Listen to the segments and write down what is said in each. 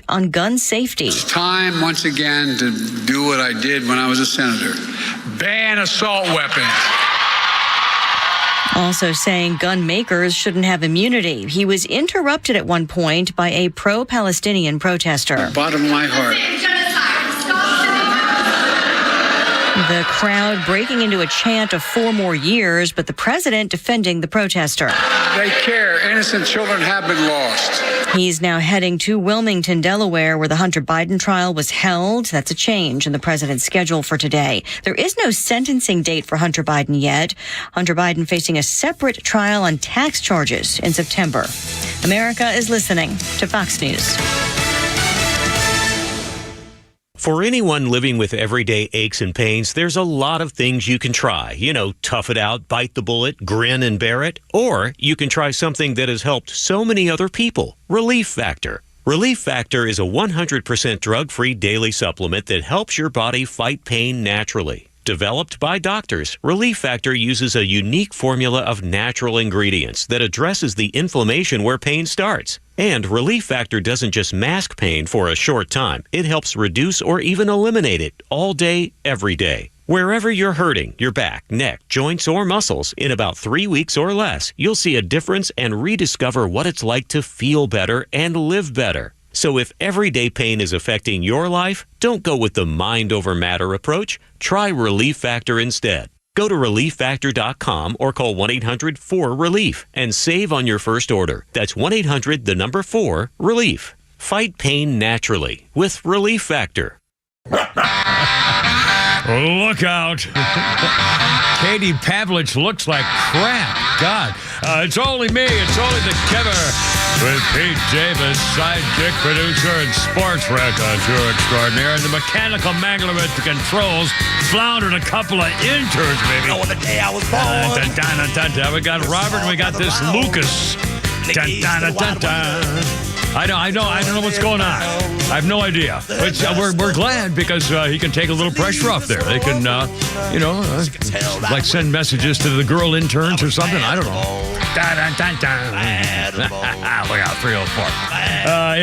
on gun safety. It's time once again to do what I did when I was a senator. Ban assault weapons. Also saying gun makers shouldn't have immunity. He was interrupted at one point by a pro-Palestinian protester. Bottom of my heart. The crowd breaking into a chant of 4 more years, but the president defending the protester. They care. Innocent children have been lost. He's now heading to Wilmington, Delaware, where the Hunter Biden trial was held. That's a change in the president's schedule for today. There is no sentencing date for Hunter Biden yet. Hunter Biden facing a separate trial on tax charges in September. America is listening to Fox News. For anyone living with everyday aches and pains, there's a lot of things you can try. You know, tough it out, bite the bullet, grin and bear it. Or you can try something that has helped so many other people, Relief Factor. Relief Factor is a 100% drug-free daily supplement that helps your body fight pain naturally. Developed by doctors, Relief Factor uses a unique formula of natural ingredients that addresses the inflammation where pain starts. And Relief Factor doesn't just mask pain for a short time. It helps reduce or even eliminate it all day, every day. Wherever you're hurting, your back, neck, joints, or muscles, in about 3 weeks or less, you'll see a difference and rediscover what it's like to feel better and live better. So if everyday pain is affecting your life, don't go with the mind over matter approach. Try Relief Factor instead. Go to ReliefFactor.com or call 1-800-4RELIEF and save on your first order. That's 1-800-4-RELIEF. Fight pain naturally with Relief Factor. Look out. Katie Pavlich looks like crap. God. It's only me. It's only the Kevin with Pete Davis, sidekick, producer, and sports raconteur extraordinaire. And the mechanical mangler at the controls floundered a couple of interns, baby. Oh, the day I was born. We got Robert and we got this Lucas. I don't know what's going on. I have no idea. But we're glad because he can take a little pressure off there. They can, like send messages to the girl interns or something. I don't know. Look out, 304.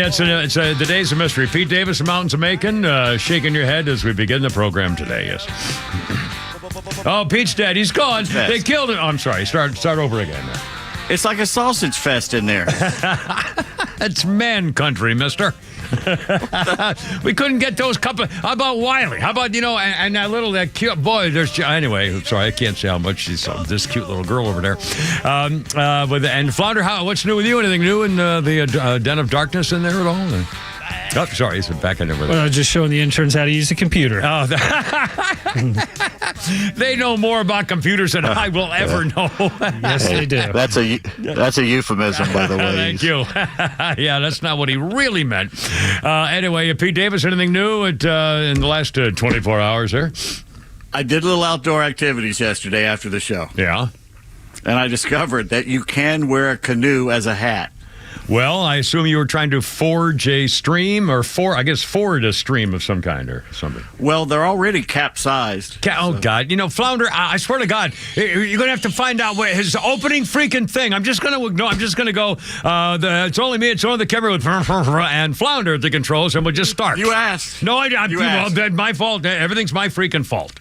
It's the Days of Mystery. Pete Davis, the Mountains of Macon, shaking your head as we begin the program today. Yes. Oh, Pete's dead. He's gone. They killed him. Oh, I'm sorry. Start over again. It's like a sausage fest in there. It's man country, mister. We couldn't get those couple. How about Wiley? How about, and that cute boy, anyway, sorry, I can't say how much she's this cute little girl over there. And Flounder, what's new with you? Anything new in the Den of Darkness in there at all? Oh, sorry, he's back in there with Well, just showing the interns how to use a computer. Oh, they know more about computers than I will ever know. Yes, they do. That's a euphemism, by the way. Thank you. Yeah, that's not what he really meant. Anyway, Pete Davis, anything new in the last 24 hours there? I did a little outdoor activities yesterday after the show. Yeah. And I discovered that you can wear a canoe as a hat. Well, I assume you were trying to forge a stream or forward a stream of some kind or something. Well, they're already capsized. Oh, God. Flounder, I swear to God, you're going to have to find out what his opening freaking thing. I'm just going to go, it's only me, it's only the camera with and Flounder at the controls, and we'll just start. You asked. No, well, my fault. Everything's my freaking fault.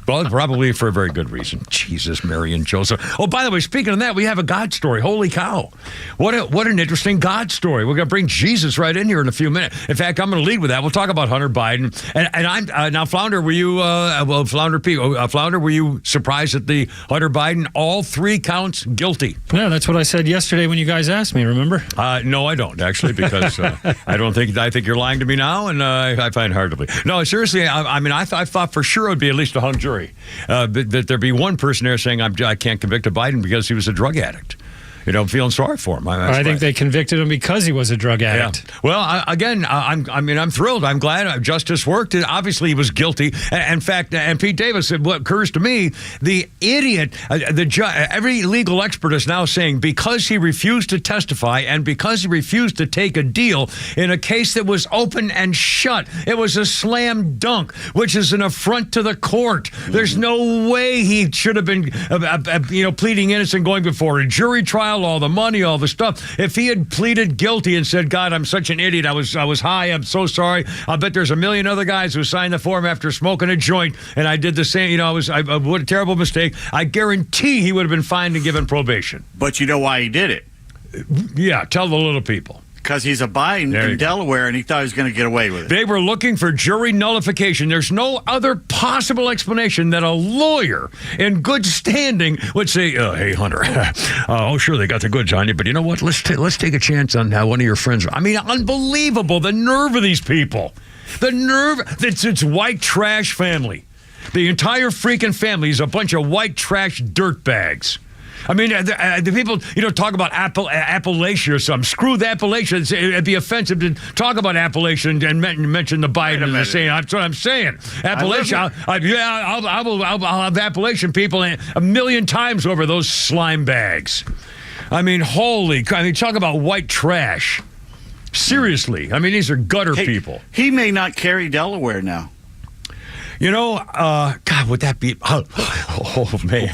Well, probably for a very good reason. Jesus, Mary and Joseph. Oh, by the way, speaking of that, we have a God story. Holy cow. What an interesting God story. We're going to bring Jesus right in here in a few minutes. In fact, I'm going to lead with that. We'll talk about Hunter Biden. And I'm now, Flounder, were you, Flounder, were you surprised at the Hunter Biden, all 3 counts guilty? No, that's what I said yesterday when you guys asked me, remember? No, I don't, actually, because I think you're lying to me now, and I find it hard to believe. No, seriously, I thought for sure it would be at least a hung jury. That there be one person there saying I can't convict a Biden because he was a drug addict. I'm feeling sorry for him. I think they convicted him because he was a drug addict. Yeah. Well, I'm thrilled. I'm glad justice worked. Obviously, he was guilty. In fact, and Pete Davis said, what occurs to me, the idiot, every legal expert is now saying because he refused to testify and because he refused to take a deal in a case that was open and shut, it was a slam dunk, which is an affront to the court. There's no way he should have been, pleading innocent going before a jury trial trial, all the money, all the stuff. If he had pleaded guilty and said, God, I'm such an idiot. I was high. I'm so sorry. I bet there's a million other guys who signed the form after smoking a joint, and I did the same. What a terrible mistake. I guarantee he would have been fined and given probation. But you know why he did it? Yeah, tell the little people. Because he's a Biden in Delaware, and he thought he was going to get away with it. They were looking for jury nullification. There's no other possible explanation that a lawyer in good standing would say, hey, Hunter, sure, they got the goods on you, but you know what? Let's take a chance on one of your friends. I mean, unbelievable, the nerve of these people. The nerve. It's white trash family. The entire freaking family is a bunch of white trash dirtbags. I mean, the people, talk about Appalachia or something. Screw the Appalachians. It'd be offensive to talk about Appalachia and mention the Biden and the same. That's what I'm saying. Appalachia, I'll have Appalachian people a million times over those slime bags. I mean, talk about white trash. Seriously. I mean, these are gutter people. He may not carry Delaware now. God, would that be? Oh man.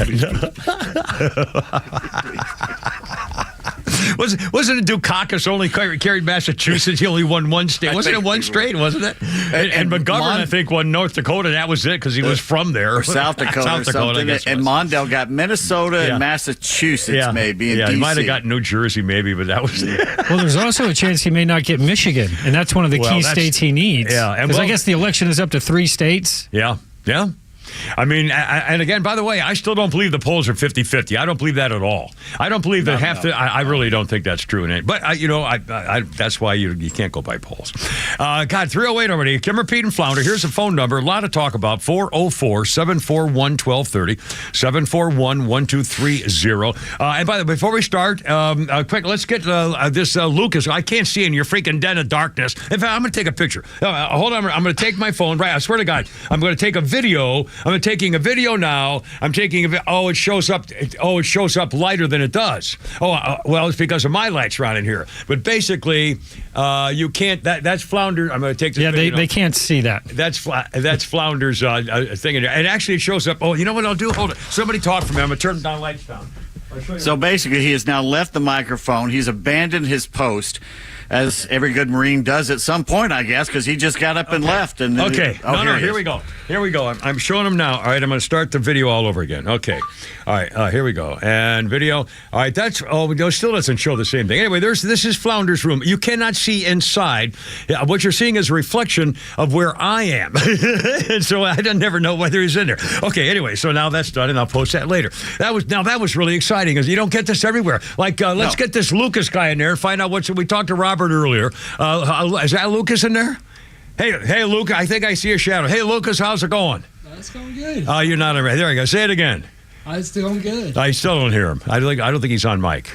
Wasn't it Dukakis only carried Massachusetts? He only won one state. Wasn't it one state? Wasn't it? And McGovern, I think, won North Dakota. And that was it because he was from there. Or South Dakota or something. And Mondale got Minnesota and Massachusetts, maybe. And he DC. might have got New Jersey, maybe, but that was it. Well, there's also a chance he may not get Michigan, and that's one of the key states he needs. Yeah, because I guess the election is up to 3 states. Yeah. I mean, and again, by the way, I still don't believe the polls are 50-50. I don't believe that at all. I don't believe that I really don't think that's true. But, that's why you can't go by polls. God, 308 already. Kimmer, Pete, and Flounder. Here's a phone number. A lot to talk about. 404-741-1230. 741-1230. And by the way, before we start, quick, let's get this Lucas. I can't see in your freaking den of darkness. In fact, I'm going to take a picture. Hold on. I'm going to take my phone. Right, I swear to God, I'm going to take a video. I'm taking a video now. I'm taking a it shows up. It shows up lighter than it does. Well, it's because of my lights around in here. But basically, you can't. That's Flounder. I'm going to take this. Yeah, video they can't see that. That's Flounder's thing in there. And actually, it shows up. Oh, you know what I'll do? Hold it. Somebody talk for me. I'm going to turn the lights down. So basically, he has now left the microphone. He's abandoned his post, as every good Marine does at some point, I guess, because he just got up and left. And then here we go. Here we go. I'm showing him now. All right, I'm going to start the video all over again. Okay. All right, here we go. And video. All right, still doesn't show the same thing. Anyway, this is Flounder's room. You cannot see inside. What you're seeing is a reflection of where I am. And so I never know whether he's in there. Okay, anyway, so now that's done, and I'll post that later. That was really exciting, because you don't get this everywhere. Like, let's get this Lucas guy in there and find out we talked to Robert earlier. Is that Lucas in there? Hey, Lucas, I think I see a shadow. Hey, Lucas, how's it going? It's going good. You're not in. There you go. Say it again. It's going good. I still don't hear him. I don't think he's on mic.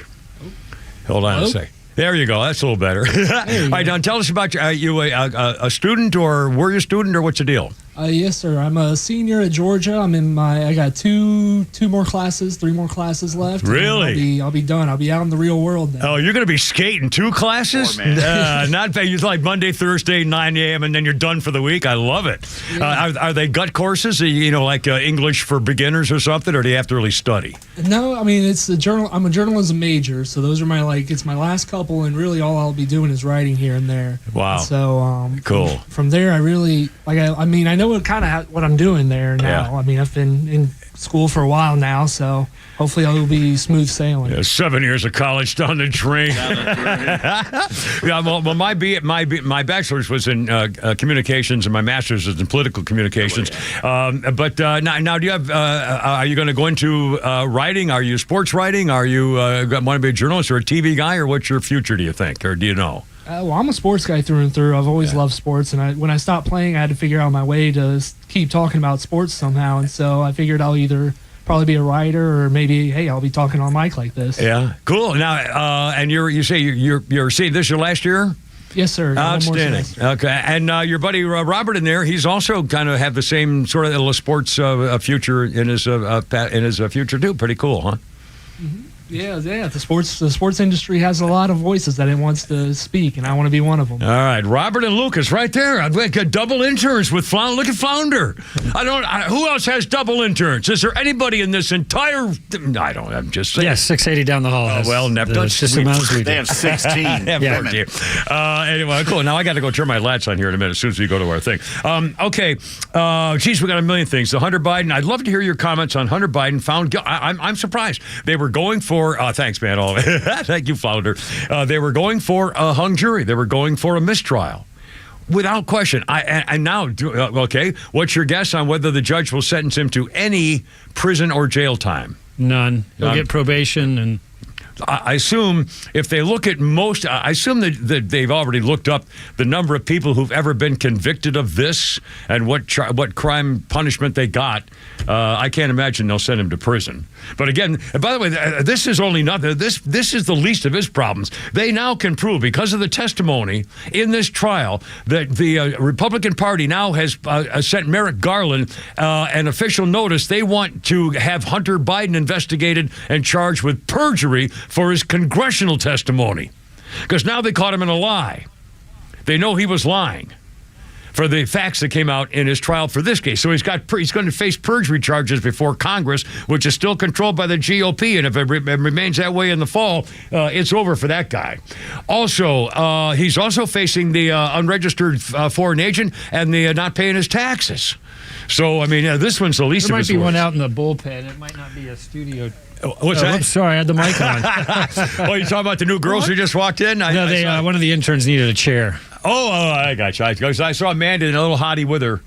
Hold on a sec. There you go. That's a little better. All right, Don, tell us about you a student, or were you a student, or what's the deal? Yes, sir. I'm a senior at Georgia. I got two more classes, 3 more classes left. Really? I'll be done. I'll be out in the real world now. Oh, you're going to be skating 2 classes? Not bad. You're like Monday, Thursday, 9 a.m., and then you're done for the week. I love it. Yeah. Are they gut courses? Like English for beginners or something, or do you have to really study? No, I mean, it's I'm a journalism major, so those are it's my last couple, and really all I'll be doing is writing here and there. Wow. And so cool. From there, I really I know what I'm doing there now. Yeah. I mean, I've been in school for a while now, so hopefully I'll be smooth sailing. Yeah, 7 years of college down the drain. Well, my bachelor's was in communications, and my master's was in political communications. But now, do you have? Are you going to go into writing? Are you sports writing? Are you want to be a journalist or a TV guy, or what's your future? Do you think, or do you know? Well, I'm a sports guy through and through. I've always loved sports, and when I stopped playing, I had to figure out my way to keep talking about sports somehow. And so I figured I'll either probably be a writer, or maybe, hey, I'll be talking on mic like this. Yeah, cool. Now, and you say you're seeing this your last year? Yes, sir. Outstanding. Okay, and your buddy Robert in there, he's also kind of have the same sort of sports future in his future too. Pretty cool, huh? Mm-hmm. Yeah. The sports industry has a lot of voices that it wants to speak, and I want to be one of them. All right, Robert and Lucas, right there. I've got double interns with Flounder. Look at Flounder. Who else has double interns? Is there anybody in this entire? I don't. I'm just saying. Yeah, 680 down the hall. That's just about as we do. They have 16. Anyway, cool. Now I got to go turn my lights on here in a minute as soon as we go to our thing. Okay. Geez, we got a million things. So Hunter Biden, I'd love to hear your comments on Hunter Biden found guilty. I'm surprised. They were going for, thanks, man. Thank you, Flounder. They were going for a hung jury. They were going for a mistrial. Without question. Okay, what's your guess on whether the judge will sentence him to any prison or jail time? None. He'll get probation and... I assume if they look at I assume that they've already looked up the number of people who've ever been convicted of this and what crime punishment they got. I can't imagine they'll send him to prison. But again, by the way, this is only nothing. This is the least of his problems. They now can prove, because of the testimony in this trial, that the Republican Party now has sent Merrick Garland an official notice. They want to have Hunter Biden investigated and charged with perjury for his congressional testimony. Because now they caught him in a lie. They know he was lying for the facts that came out in his trial for this case. So he's going to face perjury charges before Congress, which is still controlled by the GOP. And if it remains that way in the fall, it's over for that guy. Also, he's also facing the unregistered foreign agent and the not paying his taxes. So, I mean, this one's the least of his There might be worries. one out in the bullpen. It might not be a studio. What's that? I'm sorry, I had the mic on. Oh, you talking about the new girls who just walked in? No, one of the interns needed a chair. I got you. I saw Amanda and a little hottie with her.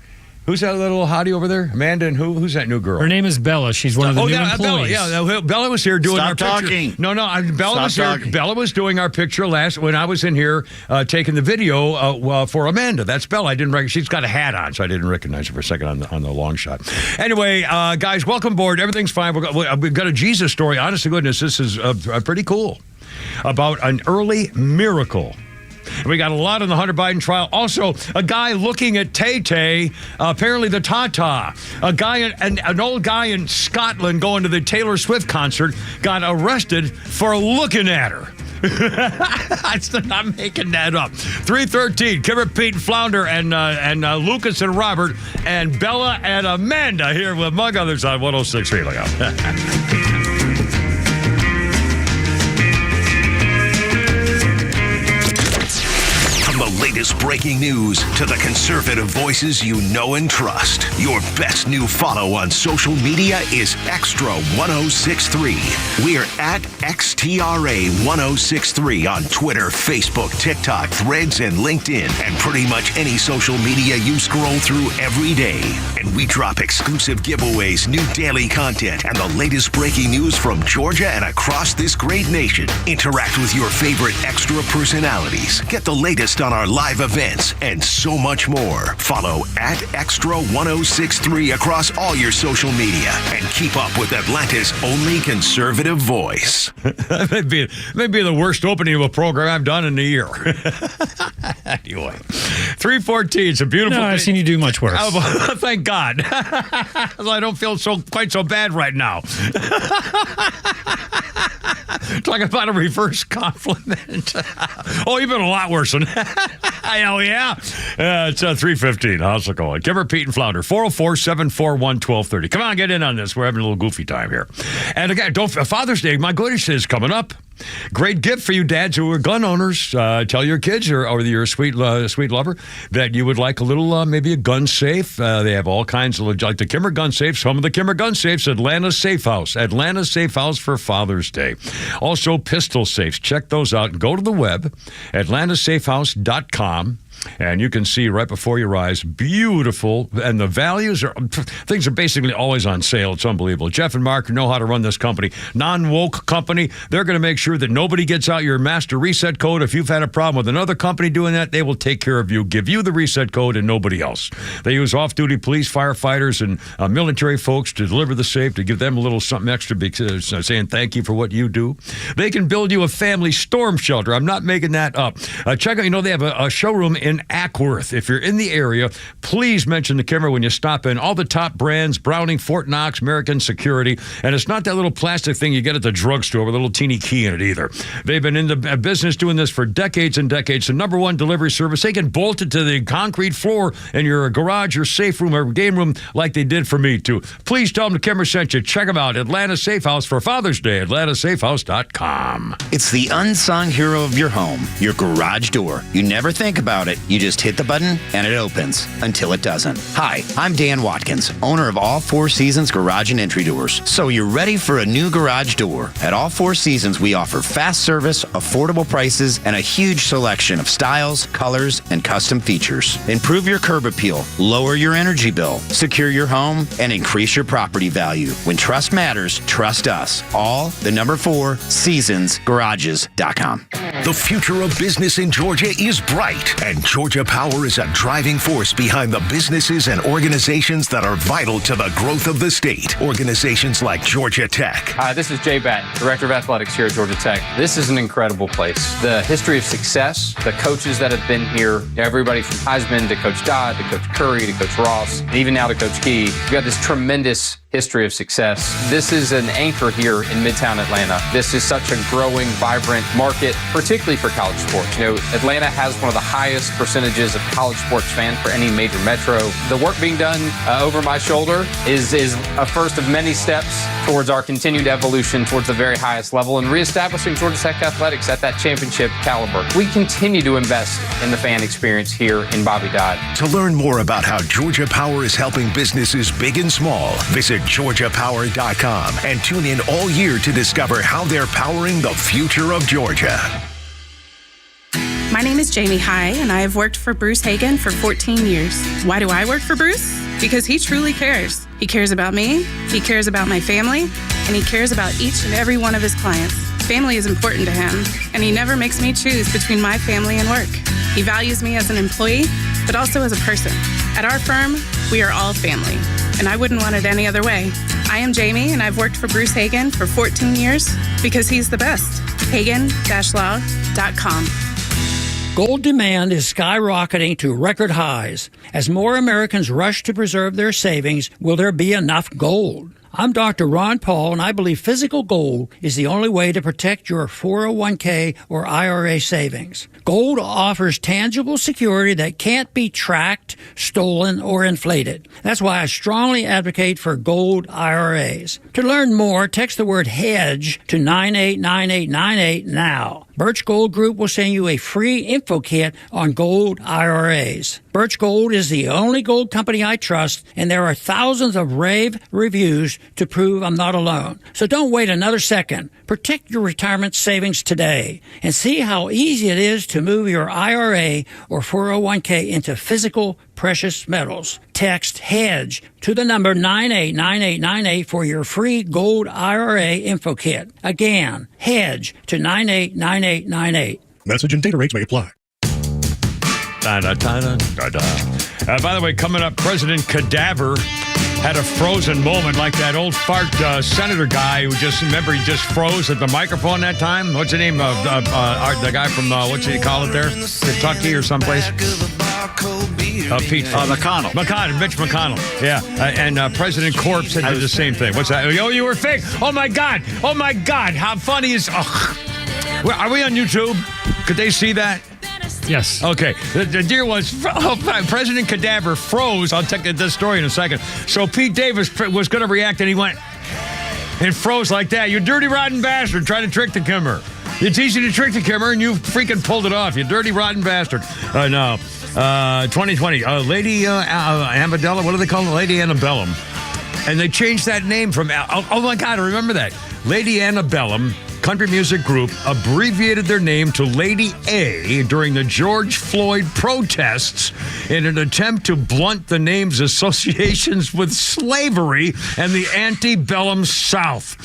Who's that little hottie over there? Amanda and who? Who's that new girl? Her name is Bella. She's one of the new employees. Bella was here doing Stop our talking. picture. No, Bella was here. Talking. Bella was doing our picture when I was in here taking the video for Amanda. That's Bella. I didn't recognize. She's got a hat on, so I didn't recognize her for a second on the long shot. Anyway, guys, welcome aboard. Everything's fine. We've got a Jesus story. Honest to goodness, this is pretty cool about an early miracle. We got a lot in the Hunter Biden trial. Also, a guy looking at Tay-Tay, apparently the Tata. An old guy in Scotland going to the Taylor Swift concert got arrested for looking at her. I'm making that up. 3:13, Kimmer, Pete, and Flounder, and Lucas and Robert, and Bella and Amanda here with among others on 106.3. Look out. The latest breaking news to the conservative voices you know and trust. Your best new follow on social media is Extra 1063. We're at XTRA 1063 on Twitter, Facebook, TikTok, Threads, and LinkedIn, and pretty much any social media you scroll through every day. And we drop exclusive giveaways, new daily content, and the latest breaking news from Georgia and across this great nation. Interact with your favorite Extra personalities. Get the latest on our live events and so much more. Follow at Extra 1063 across all your social media and keep up with Atlanta's only conservative voice. That may be the worst opening of a program I've done in a year. Anyway, 3:14. It's a beautiful. No, I've seen you do much worse. Oh, thank God. I don't feel quite so bad right now. Talk about a reverse compliment. Oh, you've been a lot worse than that. Oh, yeah. It's 3:15. How's it going? Kimmer, Pete, and Flounder. 404-741-1230. Come on, get in on this. We're having a little goofy time here. And again, Father's Day, my goodness, is coming up. Great gift for you dads who are gun owners. Tell your kids or your sweet lover that you would like a little, maybe a gun safe. They have all kinds of, like the Kimmer gun safes, home of the Kimmer gun safes, Atlanta Safe House. Atlanta Safe House for Father's Day. Also, pistol safes. Check those out. Go to the web, atlantasafehouse.com. And you can see right before your eyes, beautiful, and the values things are basically always on sale. It's unbelievable. Jeff and Mark know how to run this company. Non-woke company. They're going to make sure sure that nobody gets out your master reset code. If you've had a problem with another company doing that, they will take care of you, give you the reset code and nobody else. They use off-duty police, firefighters, and military folks to deliver the safe, to give them a little something extra because saying thank you for what you do. They can build you a family storm shelter. I'm not making that up. Check out, they have a showroom in Ackworth. If you're in the area, please mention the camera when you stop in. All the top brands, Browning, Fort Knox, American Security, and it's not that little plastic thing you get at the drugstore with a little teeny key in it either. They've been in the business doing this for decades and decades. The number one delivery service. They can bolt it to the concrete floor in your garage, your safe room, or game room like they did for me too. Please tell them the camera sent you. Check them out. Atlanta Safe House for Father's Day. AtlantaSafeHouse.com. It's the unsung hero of your home, your garage door. You never think about it. You just hit the button and it opens until it doesn't. Hi, I'm Dan Watkins, owner of All Four Seasons Garage and Entry Doors. So you're ready for a new garage door. At All Four Seasons, we offer fast service, affordable prices, and a huge selection of styles, colors, and custom features. Improve your curb appeal, lower your energy bill, secure your home, and increase your property value. When trust matters, trust us. All the number 4 seasonsgarages.com. The future of business in Georgia is bright, and Georgia Power is a driving force behind the businesses and organizations that are vital to the growth of the state. Organizations like Georgia Tech. Hi, this is Jay Batten, Director of Athletics here at Georgia Tech. This is an incredible place. The history of success, the coaches that have been here, everybody from Heisman to Coach Dodd to Coach Curry to Coach Ross, and even now to Coach Key. We've got this tremendous history of success. This is an anchor here in Midtown Atlanta. This is such a growing, vibrant market, particularly for college sports. Atlanta has one of the highest percentages of college sports fans for any major metro. The work being done over my shoulder is a first of many steps towards our continued evolution towards the very highest level and reestablishing Georgia Tech athletics at that championship caliber. We continue to invest in the fan experience here in Bobby Dodd. To learn more about how Georgia Power is helping businesses big and small, visit GeorgiaPower.com and tune in all year to discover how they're powering the future of Georgia. My name is Jamie High, and I have worked for Bruce Hagen for 14 years. Why do I work for Bruce? Because he truly cares. He cares about me, he cares about my family, and he cares about each and every one of his clients. Family is important to him, and he never makes me choose between my family and work. He values me as an employee, but also as a person. At our firm, we are all family, and I wouldn't want it any other way. I am Jamie, and I've worked for Bruce Hagen for 14 years because he's the best. Hagen-law.com. Gold demand is skyrocketing to record highs. As more Americans rush to preserve their savings, will there be enough gold? I'm Dr. Ron Paul, and I believe physical gold is the only way to protect your 401k or IRA savings. Gold offers tangible security that can't be tracked, stolen, or inflated. That's why I strongly advocate for gold IRAs. To learn more, text the word HEDGE to 989898 now. Birch Gold Group will send you a free info kit on gold IRAs. Birch Gold is the only gold company I trust, and there are thousands of rave reviews to prove I'm not alone. So don't wait another second. Protect your retirement savings today and see how easy it is to move your IRA or 401k into physical precious metals. Text HEDGE to the number 989898 for your free gold IRA info kit. Again, HEDGE to 989898. Message and data rates may apply. By the way, coming up, President Cadaver had a frozen moment like that old fart senator guy who just froze at the microphone that time. What's the name of the guy from, what do you call it there? Kentucky or someplace? McConnell. Mitch McConnell. Yeah. And President Corp said the same thing. What's that? Oh, you were fake. Oh, my God. How funny is... Are we on YouTube? Could they see that? Yes. Okay. The dear ones, President Cadaver froze. I'll take this story in a second. So Pete Davis was going to react, and he went and froze like that. You dirty, rotten bastard trying to trick the Kimmer. It's easy to trick the Kimmer, and you freaking pulled it off. You dirty, rotten bastard. No. 2020. Lady Amabella, what do they call it? Lady Annabellum. And they changed that name from, oh my God, I remember that. Lady Annabellum country music group abbreviated their name to Lady A during the George Floyd protests in an attempt to blunt the name's associations with slavery and the antebellum South.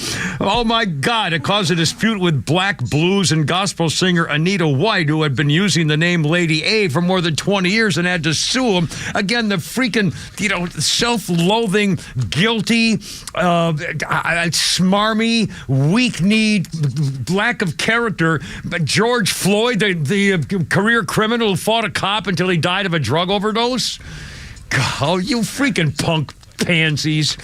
Oh my God, it caused a dispute with black blues and gospel singer Anita White, who had been using the name Lady A for more than 20 years and had to sue him. Again, the freaking, self-loathing, guilty, smarmy, weak-kneed, lack of character. But George Floyd, the career criminal who fought a cop until he died of a drug overdose. God, you freaking punk pansies.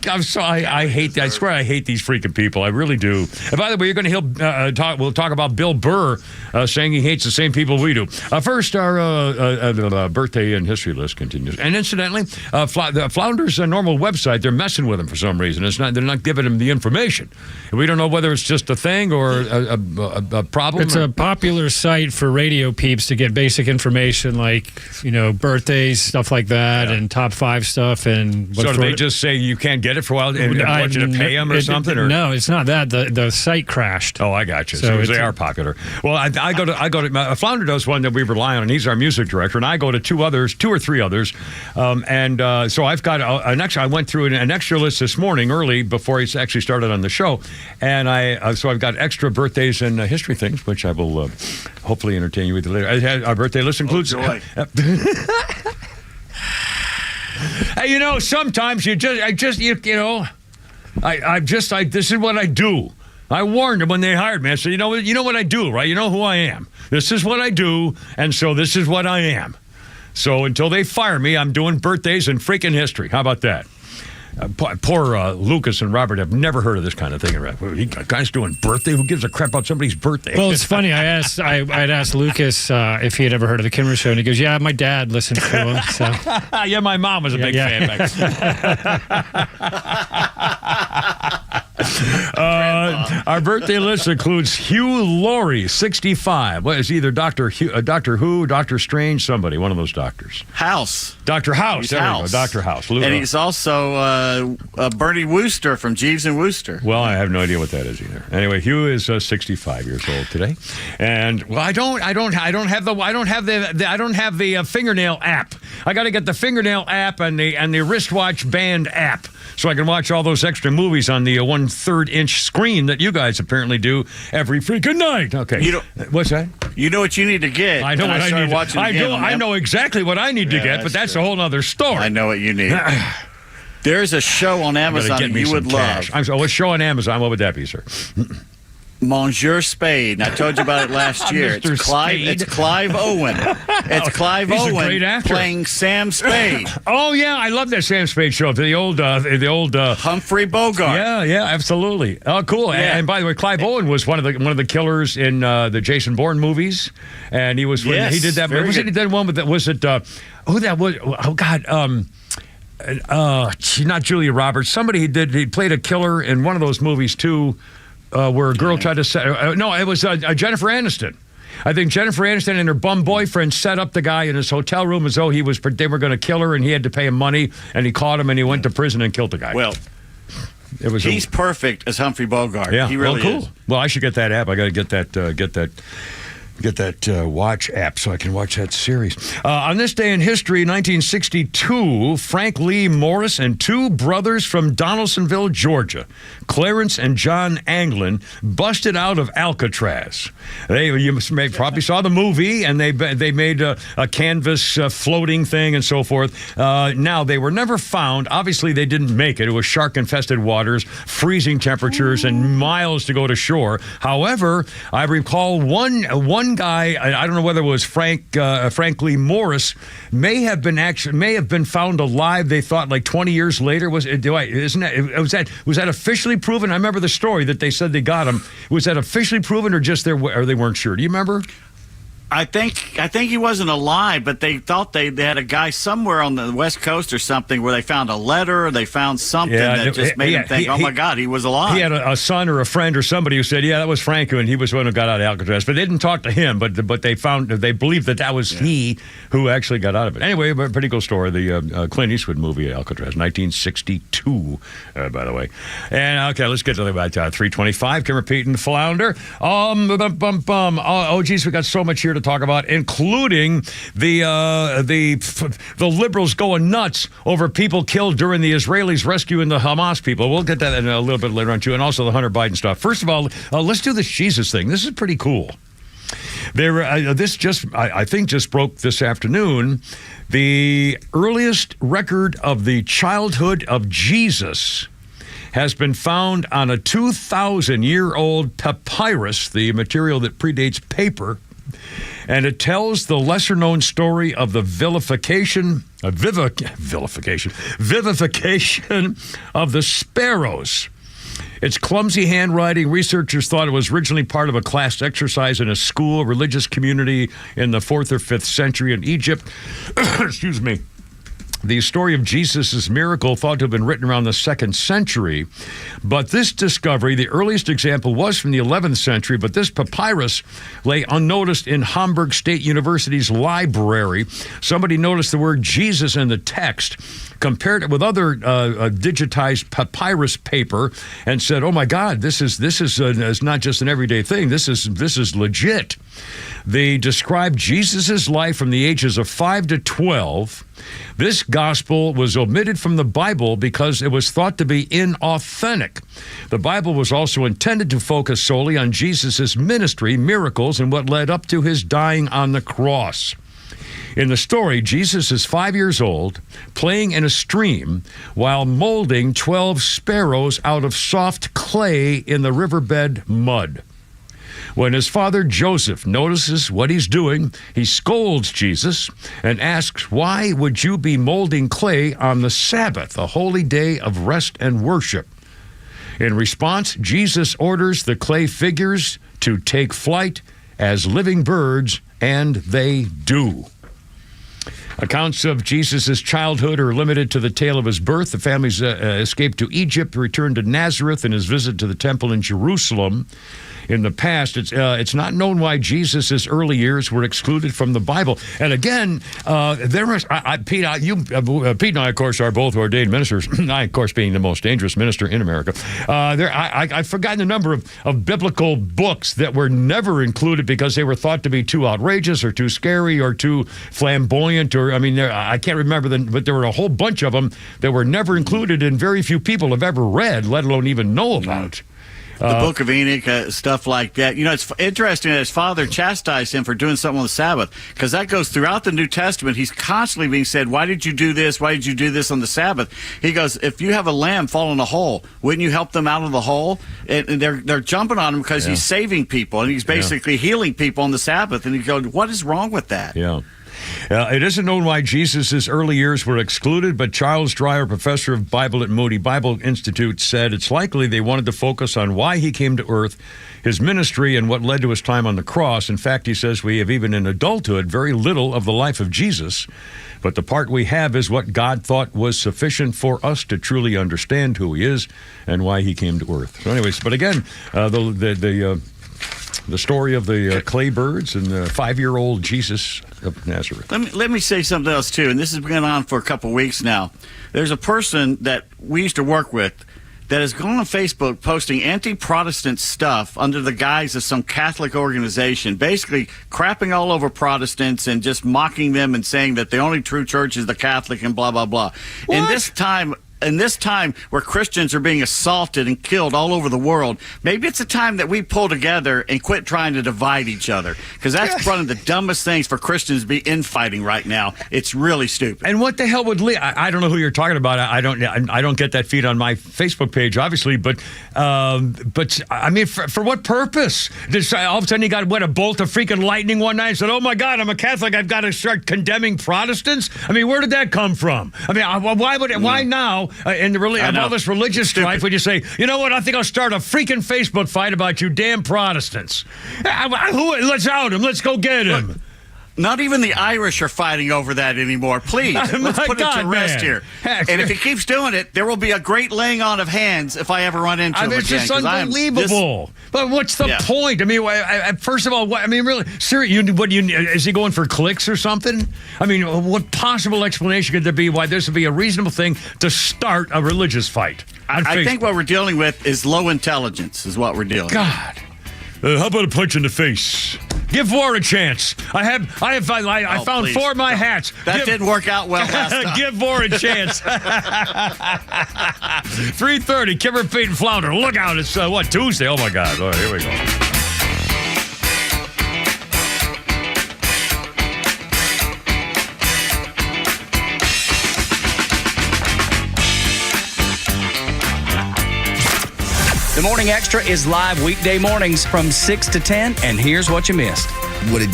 I'm sorry. I hate. I swear, I hate these freaking people. I really do. And by the way, you're going to we'll talk about Bill Burr saying he hates the same people we do. First, our birthday and history list continues. And incidentally, the Flounder's normal website, they're messing with him for some reason. They're not giving him the information. We don't know whether it's just a thing or a problem. It's a popular site for radio peeps to get basic information like birthdays, stuff like that, and top 5 stuff. And so do they just say you can't get it for a while and want you to pay them or something? Or? No, it's not that. The site crashed. Oh, I got you. So they are popular. Well, I go to Flounder does one that we rely on, and he's our music director, and I go to 2 or 3 others. So I've got an extra. I went through an extra list this morning early before he actually started on the show, and so I've got extra birthdays and history things, which I will hopefully entertain you with later. Our birthday list includes. Oh, joy. Hey, sometimes this is what I do. I warned them when they hired me. I said, you know what I do, right? You know who I am. This is what I do, and so this is what I am. So until they fire me, I'm doing birthdays and freaking history. How about that? Poor Lucas and Robert have never heard of this kind of thing. The guy's doing birthday? Who gives a crap about somebody's birthday? Well, it's funny. I'd asked Lucas if he had ever heard of the Kimmer Show, and he goes, "Yeah, my dad listened to him." So. Yeah, my mom was a big fan back then. Our birthday list includes Hugh Laurie, 65. What is either Doctor Who, Doctor Strange, somebody, one of those doctors. House. Dr. House. There House. we go. Dr. House. And he's also Bernie Wooster from Jeeves and Wooster. Well, I have no idea what that is either. Anyway, Hugh is 65 years old today, and I don't have the fingernail app. I got to get the fingernail app and the wristwatch band app so I can watch all those extra movies on the 1/3 inch screen that you guys apparently do every freaking night. Okay, what's that? You know what you need to get. I know what I need. I know exactly what I need to get, but that's a whole other story. I know what you need. There's a show on Amazon that you would love. What show on Amazon? What would that be, sir? Monsieur Spade. And I told you about it last year. It's Clive Owen. It's Clive He's Owen a great actor. playing Sam Spade. Oh yeah, I love that Sam Spade show. The old Humphrey Bogart. Yeah, absolutely. Oh, cool. Yeah. And by the way, Clive Owen was one of the killers in the Jason Bourne movies, and he was he did that. He did one with that? Was it who that was? Oh God. Not Julia Roberts. Somebody he played a killer in one of those movies too. Where a girl tried to set... no, it was Jennifer Aniston. I think Jennifer Aniston and her bum boyfriend set up the guy in his hotel room as though they were going to kill her, and he had to pay him money, and he caught him, and he went to prison and killed the guy. Well, he's perfect as Humphrey Bogart. Yeah, he really cool. is. Well, I should get that app. I got to get that watch app so I can watch that series. On this day in history, 1962, Frank Lee Morris and 2 brothers from Donaldsonville, Georgia, Clarence and John Anglin, busted out of Alcatraz. You probably saw the movie, and they made a canvas floating thing and so forth. Now, they were never found. Obviously, they didn't make it. It was shark-infested waters, freezing temperatures, and miles to go to shore. However, I recall one guy, I don't know whether it was Frank Lee Morris, may have been found alive. They thought like 20 years later. Was that officially proven? I remember the story that they said they got him. Was that officially proven, or just they weren't sure? Do you remember? I think he wasn't alive, but they thought they had a guy somewhere on the West Coast or something where they found a letter or they found something that just made him think, oh, my God, he was alive. He had a son or a friend or somebody who said, yeah, that was Franco, and he was the one who got out of Alcatraz. But they didn't talk to him, but they believed that was he who actually got out of it. Anyway, a pretty cool story. The Clint Eastwood movie, Alcatraz, 1962, by the way. And, okay, let's get to about 325. Kim Repeat and Flounder. Oh, geez, we got so much here to talk about, including the liberals going nuts over people killed during the Israelis rescuing the Hamas people. We'll get that in a little bit later on, too, and also the Hunter Biden stuff. First of all, let's do this Jesus thing. This is pretty cool. I think just broke this afternoon. The earliest record of the childhood of Jesus has been found on a 2,000-year-old papyrus, the material that predates paper, and it tells the lesser-known story of the vivification of the sparrows. Its clumsy handwriting, researchers thought it was originally part of a class exercise in a school, religious community in the 4th or 5th century in Egypt. Excuse me. The story of Jesus' miracle thought to have been written around the 2nd century, but this discovery, the earliest example, was from the 11th century, but this papyrus lay unnoticed in Hamburg State University's library. Somebody noticed the word Jesus in the text, compared it with other digitized papyrus paper, and said, "Oh my God, this is not just an everyday thing. This is legit." They described Jesus' life from the ages of 5 to 12. This gospel was omitted from the Bible because it was thought to be inauthentic. The Bible was also intended to focus solely on Jesus' ministry, miracles, and what led up to his dying on the cross. In the story, Jesus is 5 years old, playing in a stream while molding 12 sparrows out of soft clay in the riverbed mud. When his father Joseph notices what he's doing, he scolds Jesus and asks, "Why would you be molding clay on the Sabbath, a holy day of rest and worship?" In response, Jesus orders the clay figures to take flight as living birds, and they do. Accounts of Jesus' childhood are limited to the tale of his birth. The family's escape to Egypt, returned to Nazareth, and his visit to the temple in Jerusalem. In the past, it's not known why Jesus' early years were excluded from the Bible. And again, Pete and I, of course, are both ordained ministers. I, of course, being the most dangerous minister in America. I've forgotten the number of biblical books that were never included because they were thought to be too outrageous or too scary or too flamboyant. I can't remember them, but there were a whole bunch of them that were never included and very few people have ever read, let alone even know about. The Book of Enoch, stuff like that. You know, it's interesting that his father chastised him for doing something on the Sabbath, because that goes throughout the New Testament. He's constantly being said, "Why did you do this? Why did you do this on the Sabbath?" He goes, "If you have a lamb fall in a hole, wouldn't you help them out of the hole?" And they're jumping on him because he's saving people and he's basically healing people on the Sabbath. And he goes, "What is wrong with that?" Yeah. It isn't known why Jesus' early years were excluded, but Charles Dreyer, professor of Bible at Moody Bible Institute, said it's likely they wanted to focus on why he came to earth, his ministry, and what led to his time on the cross. In fact, he says we have, even in adulthood, very little of the life of Jesus, but the part we have is what God thought was sufficient for us to truly understand who he is and why he came to earth. So anyways, but again, the story of the clay birds and the 5-year-old Jesus of Nazareth. Let me say something else, too, and this has been on for a couple of weeks now. There's a person that we used to work with that has gone on Facebook posting anti-Protestant stuff under the guise of some Catholic organization, basically crapping all over Protestants and just mocking them and saying that the only true church is the Catholic and blah, blah, blah. What? In this time where Christians are being assaulted and killed all over the world, maybe it's a time that we pull together and quit trying to divide each other, because that's one of the dumbest things for Christians to be infighting right now. It's really stupid. And what the hell would I don't know who you're talking about. I don't get that feed on my Facebook page, obviously, but I mean, for what purpose? All of a sudden you got a bolt of freaking lightning one night and said, "Oh my God, I'm a Catholic. I've got to start condemning Protestants." I mean, where did that come from? I mean, why now? In all this religious strife, would you say, "You know what? I think I'll start a freaking Facebook fight about you damn Protestants. Let's out him. Let's go get him." Not even the Irish are fighting over that anymore. Please, let's My put it God, to rest man. here. And if he keeps doing it, there will be a great laying on of hands if I ever run into him It's again. just 'cause I am unbelievable. But what's the point? I mean, first of all, really, is he going for clicks or something? I mean, what possible explanation could there be why this would be a reasonable thing to start a religious fight? I think what we're dealing with is low intelligence is what we're dealing with. God. How about a punch in the face? Give war a chance. I found please. 4 of my hats. That didn't work out well last time. Give war a chance. 3:30, Kimmer, Pete, and Flounder. Look out. It's, Tuesday? Oh, my God. All right, here we go. The Morning Extra is live weekday mornings from 6 to 10, and here's what you missed. What it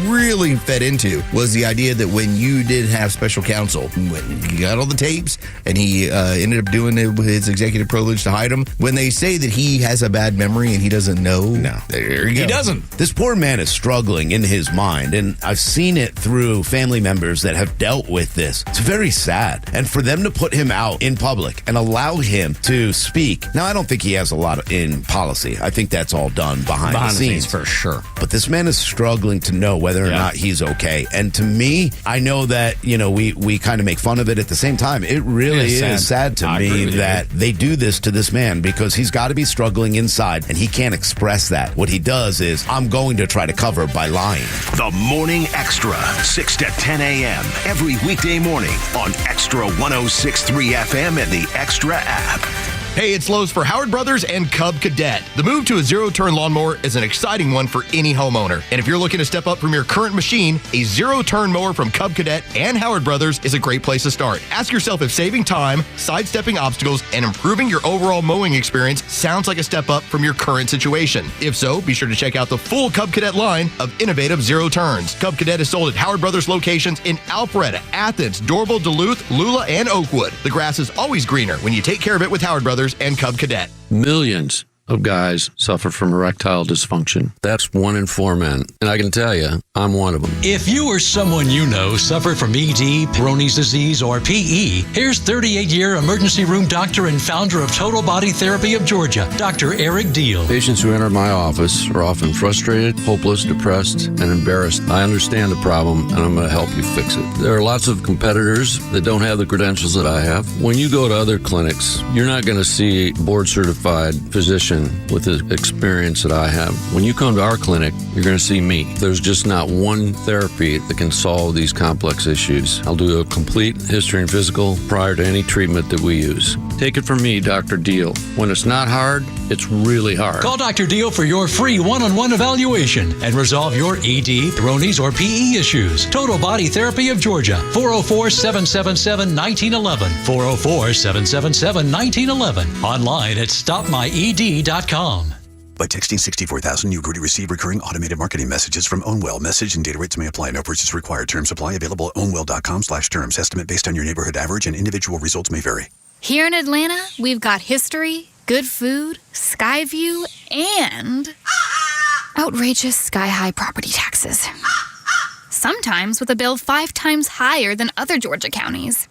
really fed into was the idea that when you did have special counsel, when you got all the tapes and he ended up doing it with his executive privilege to hide them, when they say that he has a bad memory and he doesn't know, No. there you go. He doesn't. This poor man is struggling in his mind, and I've seen it through family members that have dealt with this. It's very sad. And for them to put him out in public and allow him to speak. Now, I don't think he has a lot in policy. I think that's all done behind the scenes for sure. But this man is struggling to know whether or not he's okay. And to me, I know that, we kind of make fun of it at the same time. It really is sad to me that they do this to this man because he's got to be struggling inside and he can't express that. What he does is, I'm going to try to cover by lying. The Morning Extra, 6 to 10 a.m. every weekday morning on Extra 106.3 FM and the Extra app. Hey, it's Lowe's for Howard Brothers and Cub Cadet. The move to a zero-turn lawnmower is an exciting one for any homeowner. And if you're looking to step up from your current machine, a zero-turn mower from Cub Cadet and Howard Brothers is a great place to start. Ask yourself if saving time, sidestepping obstacles, and improving your overall mowing experience sounds like a step up from your current situation. If so, be sure to check out the full Cub Cadet line of innovative zero turns. Cub Cadet is sold at Howard Brothers locations in Alpharetta, Athens, Dorval, Duluth, Lula, and Oakwood. The grass is always greener when you take care of it with Howard Brothers and Cub Cadet. Millions of guys suffer from erectile dysfunction. That's 1 in 4 men. And I can tell you, I'm one of them. If you or someone you know suffer from ED, Peyronie's disease, or PE, here's 38-year emergency room doctor and founder of Total Body Therapy of Georgia, Dr. Eric Deal. Patients who enter my office are often frustrated, hopeless, depressed, and embarrassed. I understand the problem, and I'm going to help you fix it. There are lots of competitors that don't have the credentials that I have. When you go to other clinics, you're not going to see a board-certified physician with the experience that I have. When you come to our clinic, you're going to see me. There's just not one therapy that can solve these complex issues. I'll do a complete history and physical prior to any treatment that we use. Take it from me, Dr. Deal. When it's not hard, it's really hard. Call Dr. Deal for your free one-on-one evaluation and resolve your ED, Peyronie's, or PE issues. Total Body Therapy of Georgia, 404-777-1911, 404-777-1911, online at stopmyed.com. By texting 64,000, you agree to receive recurring automated marketing messages from Ownwell. Message and data rates may apply. No purchase required. Terms apply. Available at ownwell.com/terms. Estimate based on your neighborhood average and individual results may vary. Here in Atlanta, we've got history, good food, sky view, and outrageous sky-high property taxes. Sometimes with a bill 5 times higher than other Georgia counties.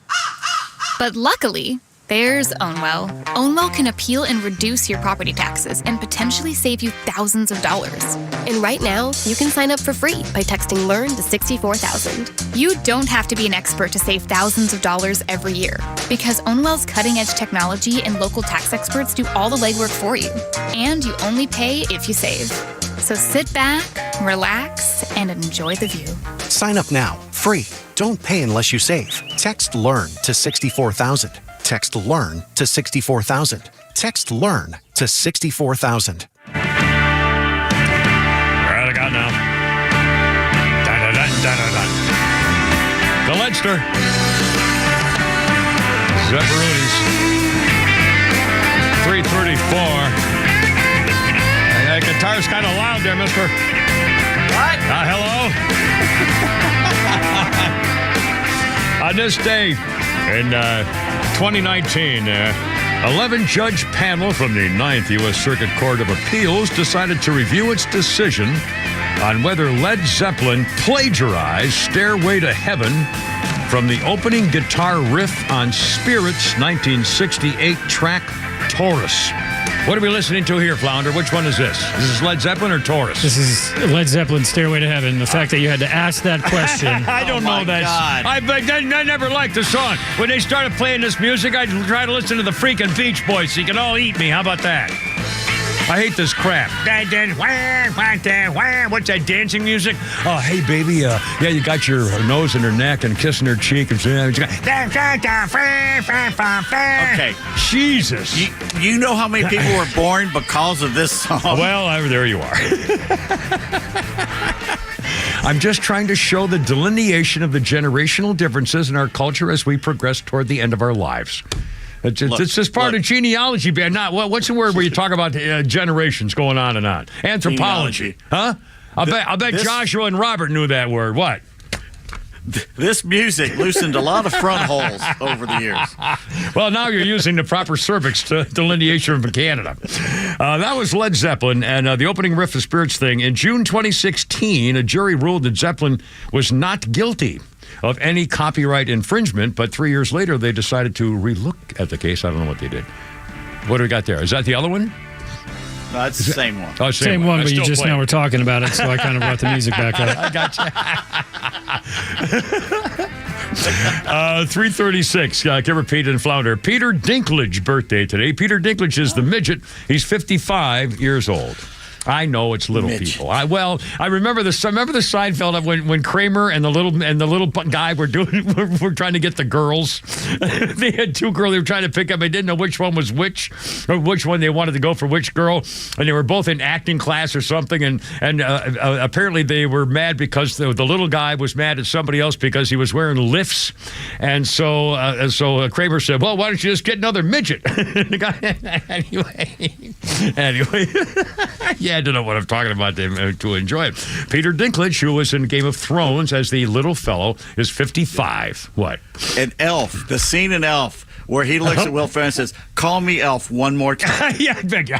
But luckily, there's Ownwell. Ownwell can appeal and reduce your property taxes and potentially save you thousands of dollars. And right now, you can sign up for free by texting LEARN to 64,000. You don't have to be an expert to save thousands of dollars every year because Ownwell's cutting-edge technology and local tax experts do all the legwork for you. And you only pay if you save. So sit back, relax, and enjoy the view. Sign up now. Free. Don't pay unless you save. Text LEARN to 64,000. Text LEARN to 64,000. Text LEARN to 64,000. All right, I got now. The Leinster. Zephyrunis. 3:34. That guitar's kind of loud there, mister. What? Hello? On this day in 2019, 11-judge panel from the 9th U.S. Circuit Court of Appeals decided to review its decision on whether Led Zeppelin plagiarized Stairway to Heaven from the opening guitar riff on Spirit's 1968 track Taurus. What are we listening to here, Flounder? Which one is this? Is this Led Zeppelin or Taurus? This is Led Zeppelin, Stairway to Heaven. The fact that you had to ask that question. I don't know that. I never liked the song. When they started playing this music, I'd try to listen to the freaking Beach Boys so you can all eat me. How about that? I hate this crap. What's that dancing music? Oh, hey, baby. Yeah, you got your nose in her neck and kissing her cheek. And Okay. Jesus. You know how many people were born because of this song? Well, there you are. I'm just trying to show the delineation of the generational differences in our culture as we progress toward the end of our lives. It's just part of genealogy. What's the word where you talk about generations going on and on? Anthropology. Huh? I'll bet Joshua and Robert knew that word. What? This music loosened a lot of front holes over the years. Well, now you're using the proper cervix delineation from Canada. That was Led Zeppelin and the opening riff of Spirit's thing. In June 2016, a jury ruled that Zeppelin was not guilty of any copyright infringement, but 3 years later, they decided to relook at the case. I don't know what they did. What do we got there? Is that the other one? No, it's the same one. Oh, same one, but you just now were talking about it, so I kind of brought the music back up. I got you. 336, Kimber, Pete, and Flounder. Peter Dinklage birthday today. Peter Dinklage is the midget. He's 55 years old. I know it's little people. I remember the Seinfeld of when Kramer and the little guy were trying to get the girls. They had two girls they were trying to pick up. They didn't know which one was which, or which one they wanted to go for which girl, and they were both in acting class or something. And apparently they were mad because the little guy was mad at somebody else because he was wearing lifts, and so Kramer said, "Well, why don't you just get another midget?" Anyway. Yeah, I don't know what I'm talking about to enjoy it. Peter Dinklage, who was in Game of Thrones as the little fellow, is 55. What? And Elf, the scene in Elf, where he looks at Will Ferrell and says, "Call me Elf one more time." Yeah, I beg you.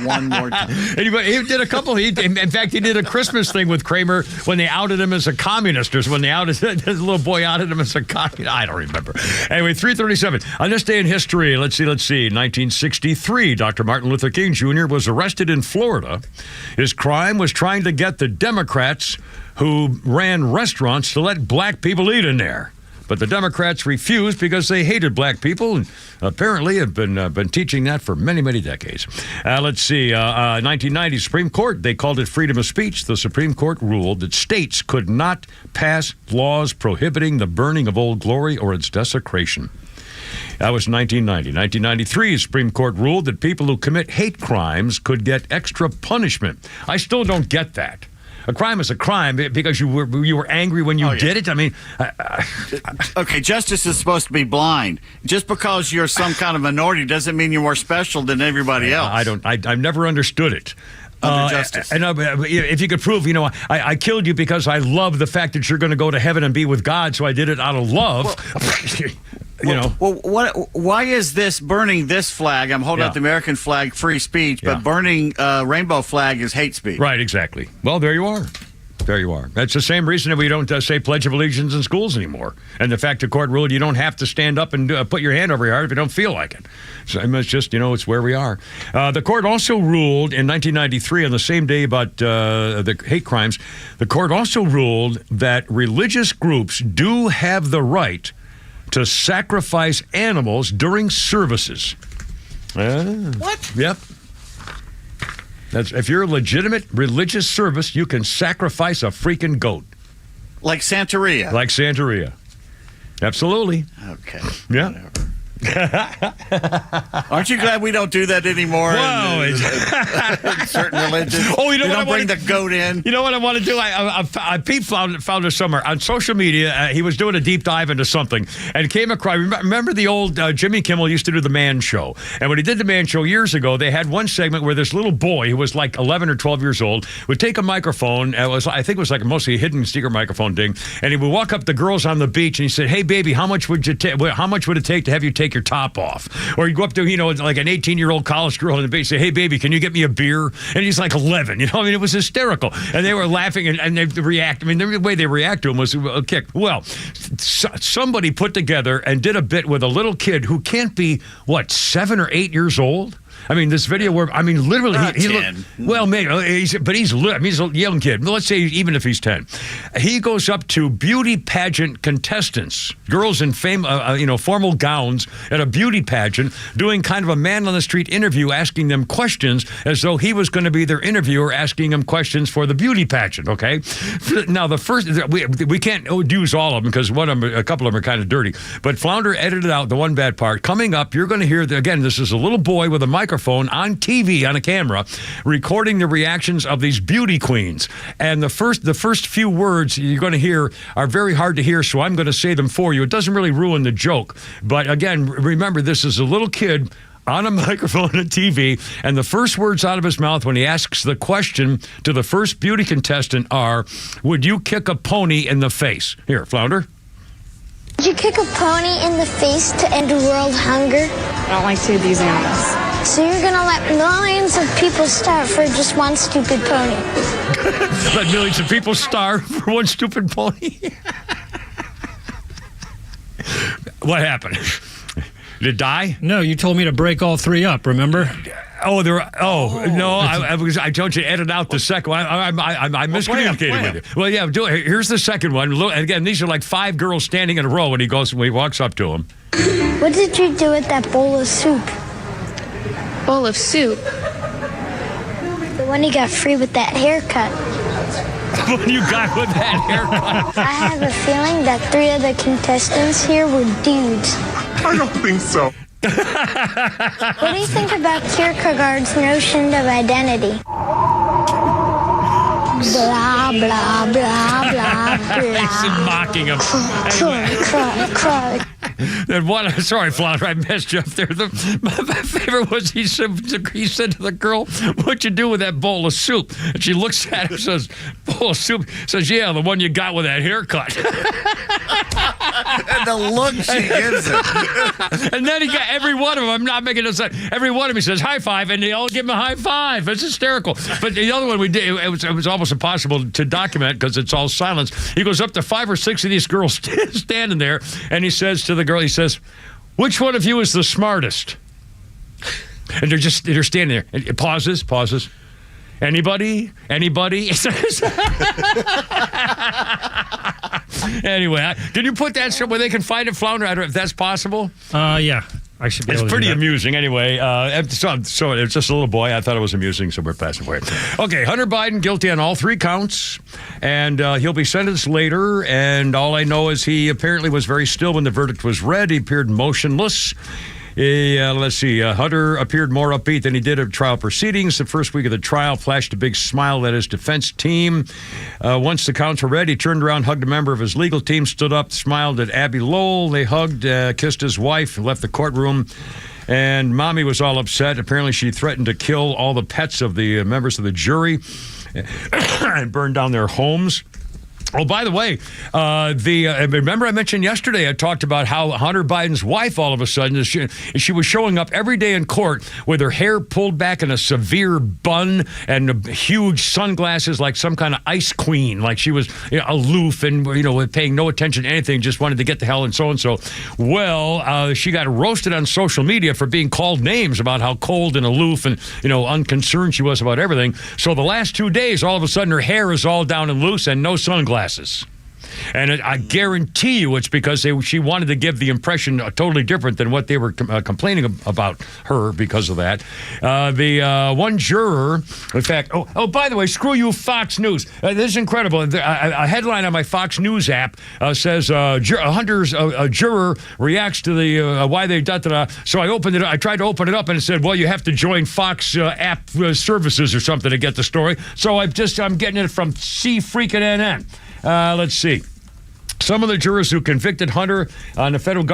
One more time. He did a couple. In fact, he did a Christmas thing with Kramer when they outed him as a communist, or when they outed his little boy outed him as a communist. I don't remember. Anyway, 337. On this day in history, let's see. 1963, Dr. Martin Luther King Jr. was arrested in Florida. His crime was trying to get the Democrats who ran restaurants to let black people eat in there. But the Democrats refused because they hated black people and apparently have been teaching that for many, many decades. Let's see. 1990 Supreme Court, they called it freedom of speech. The Supreme Court ruled that states could not pass laws prohibiting the burning of Old Glory or its desecration. That was 1990. 1993, Supreme Court ruled that people who commit hate crimes could get extra punishment. I still don't get that. A crime is a crime because you were angry when you did it. I mean, okay, justice is supposed to be blind. Just because you're some kind of minority doesn't mean you're more special than everybody else. I've never understood it. Justice. And if you could prove, I killed you because I love the fact that you're going to go to heaven and be with God, so I did it out of love. Why is this burning this flag? I'm holding up the American flag, free speech, but burning rainbow flag is hate speech. Right, exactly. Well, there you are. There you are. That's the same reason that we don't say Pledge of Allegiance in schools anymore. And the fact the court ruled you don't have to stand up and put your hand over your heart if you don't feel like it. So it's just, it's where we are. The court also ruled in 1993, on the same day about the hate crimes, the court also ruled that religious groups do have the right to sacrifice animals during services. What? Yep. If you're a legitimate religious service, you can sacrifice a freaking goat. Like Santeria. Like Santeria. Absolutely. Okay. Yeah. Whatever. Aren't you glad we don't do that anymore? Whoa, in certain religions. Oh, you know they what? Don't bring the goat in. You know what I want to do? Pete found it somewhere on social media. He was doing a deep dive into something and came across. Remember the old Jimmy Kimmel used to do the Man Show, and when he did the Man Show years ago, they had one segment where this little boy who was like 11 or 12 years old would take a microphone. I think it was like mostly a hidden secret microphone thing, and he would walk up to girls on the beach and he said, "Hey, baby, how much would it take to have you take take your top off. Or you go up to, like an 18-year-old college girl in the base, say, hey, baby, can you get me a beer? And he's like 11. It was hysterical. And they were laughing and they react. I mean, the way they react to him was a kick. Well, somebody put together and did a bit with a little kid who can't be, 7 or 8 years old? I mean, this video where, literally, he looked, well, maybe, he's a young kid. Let's say even if he's 10. He goes up to beauty pageant contestants, girls in formal gowns at a beauty pageant, doing kind of a man-on-the-street interview, asking them questions as though he was going to be their interviewer, asking them questions for the beauty pageant, okay? Now, the first, we can't use all of them because a couple of them are kind of dirty, but Flounder edited out the one bad part. Coming up, you're going to hear, again, this is a little boy with a microphone on TV, on a camera, recording the reactions of these beauty queens. And the first few words you're going to hear are very hard to hear, so I'm going to say them for you. It doesn't really ruin the joke. But again, remember, this is a little kid on a microphone on TV, and the first words out of his mouth when he asks the question to the first beauty contestant are, would you kick a pony in the face? Here, Flounder. Would you kick a pony in the face to end world hunger? I don't like to abuse animals. So you're going to let millions of people starve for just one stupid pony? Let millions of people starve for one stupid pony? What happened? Did it die? No, you told me to break all three up, remember? No, I told you to edit out the second one. I miscommunicated with you. Well, yeah, here's the second one. Look, again, these are like 5 girls standing in a row when he walks up to them. What did you do with that bowl of soup? Bowl of soup? The one you got free with that haircut. The one you got with that haircut? I have a feeling that 3 of the contestants here were dudes. I don't think so. What do you think about Kierkegaard's notion of identity? Blah, blah, blah, blah, blah. He's mocking him. Cry. Then one, sorry, Flounder, I messed you up there. My favorite was he said to the girl, what'd you do with that bowl of soup? And she looks at him and says, bowl of soup? Says, yeah, the one you got with that haircut. And the look she gives him. And then he got every one of them, I'm not making this up, every one of them he says, high five, and they all give him a high five. It's hysterical. But the other one we did, it was almost impossible to document because it's all silence. He goes up to 5 or 6 of these girls standing there, and he says to the girl, he says, which one of you is the smartest? And they're standing there. And it pauses. Anybody? Anyway, can you put that somewhere they can find it, Flounder? I don't know if that's possible. Yeah. I should be able to It's pretty do that. amusing anyway. So it's just a little boy. I thought it was amusing, so we're passing away. Okay, Hunter Biden guilty on all 3 counts, and he'll be sentenced later. And all I know is he apparently was very still when the verdict was read. He appeared motionless. Let's see. Hunter appeared more upbeat than he did at trial proceedings. The first week of the trial flashed a big smile at his defense team. Once the counts were read, he turned around, hugged a member of his legal team, stood up, smiled at Abby Lowell. They hugged, kissed his wife, and left the courtroom. And Mommy was all upset. Apparently, she threatened to kill all the pets of the members of the jury and burn down their homes. Oh, by the way, remember I mentioned yesterday, I talked about how Hunter Biden's wife, all of a sudden, she was showing up every day in court with her hair pulled back in a severe bun and huge sunglasses like some kind of ice queen, like she was aloof and, paying no attention to anything, just wanted to get the hell and so-and-so. Well, she got roasted on social media for being called names about how cold and aloof and, unconcerned she was about everything. So the last 2 days, all of a sudden, her hair is all down and loose and no sunglasses. And I guarantee you it's because she wanted to give the impression totally different than what they were complaining about her because of that. The one juror, in fact, by the way, screw you, Fox News. This is incredible. A headline on my Fox News app says, Hunter's juror reacts to the why they da-da-da. So I opened it. I tried to open it up and it said, well, you have to join Fox app services or something to get the story. So I'm getting it from C freaking NN. Let's see. Some of the jurors who convicted Hunter on the federal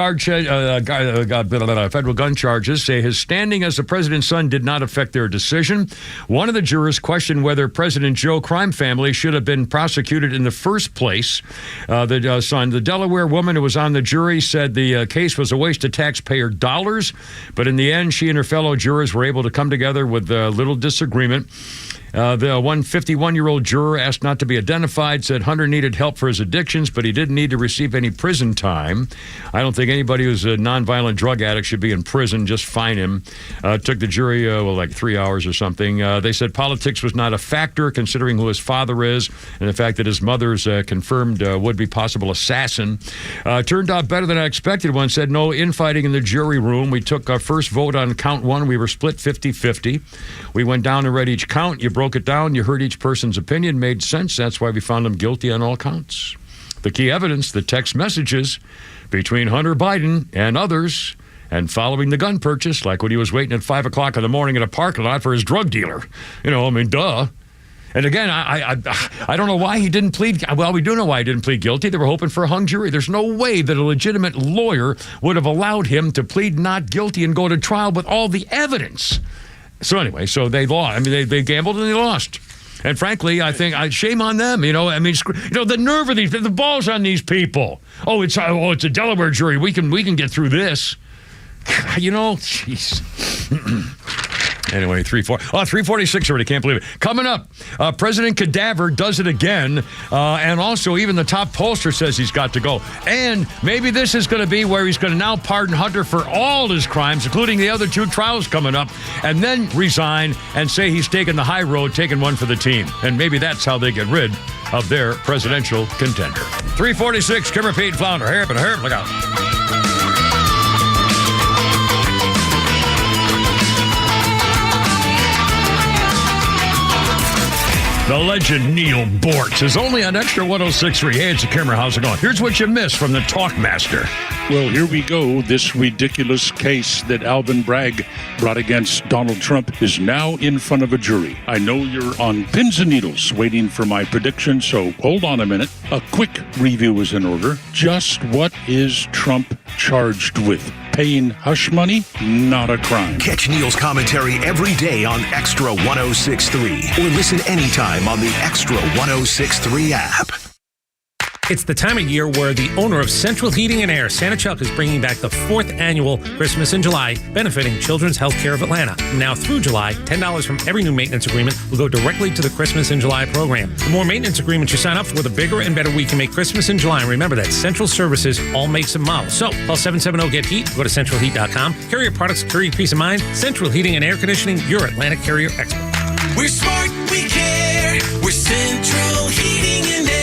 federal gun charges say his standing as the president's son did not affect their decision. One of the jurors questioned whether President Joe crime family should have been prosecuted in the first place. The Delaware woman who was on the jury said the case was a waste of taxpayer dollars, but in the end, she and her fellow jurors were able to come together with little disagreement. The 51-year-old juror, asked not to be identified, said Hunter needed help for his addictions, but he didn't need to receive any prison time. I don't think anybody who's a nonviolent drug addict should be in prison. Just fine him. Took the jury, like 3 hours or something. They said politics was not a factor, considering who his father is, and the fact that his mother's confirmed would-be possible assassin. Turned out better than I expected. One said no infighting in the jury room. We took our first vote on count one. We were split 50-50. We went down and read each count. You broke it down. You heard each person's opinion. Made sense. That's why we found him guilty on all counts. The key evidence, the text messages between Hunter Biden and others, and following the gun purchase, like when he was waiting at 5 o'clock in the morning in a parking lot for his drug dealer. Duh. And again, I don't know why he didn't plead. Well, we do know why he didn't plead guilty. They were hoping for a hung jury. There's no way that a legitimate lawyer would have allowed him to plead not guilty and go to trial with all the evidence. So anyway, they lost. They gambled and they lost. And frankly, I think shame on them. The nerve of the balls on these people. It's a Delaware jury. We can get through this. Jeez. Anyway, 346 already. Can't believe it. Coming up, President Cadaver does it again. And also, even the top pollster says he's got to go. And maybe this is going to be where he's going to now pardon Hunter for all his crimes, including the other two trials coming up, and then resign and say he's taking the high road, taking one for the team. And maybe that's how they get rid of their presidential contender. 346, Kimmer, Pete, Flounder. Look out. The legend Neil Bortz is only on Extra 106.3. Hey, it's a Kimmer. How's it going? Here's what you missed from the Talkmaster. Well, here we go. This ridiculous case that Alvin Bragg brought against Donald Trump is now in front of a jury. I know you're on pins and needles waiting for my prediction, so hold on a minute. A quick review is in order. Just what is Trump charged with? Paying hush money? Not a crime. Catch Neil's commentary every day on Extra 106.3 or listen anytime on the Extra 106.3 app. It's the time of year where the owner of Central Heating and Air, Sanichuck, is bringing back the 4th annual Christmas in July, benefiting Children's Healthcare of Atlanta. Now through July, $10 from every new maintenance agreement will go directly to the Christmas in July program. The more maintenance agreements you sign up for, the bigger and better we can make Christmas in July. And remember that Central Services all makes and models. So call 770-GET-HEAT, go to centralheat.com. Carrier products, carrier peace of mind. Central Heating and Air Conditioning, your Atlanta carrier expert. We're smart, we care. We're Central Heating and Air.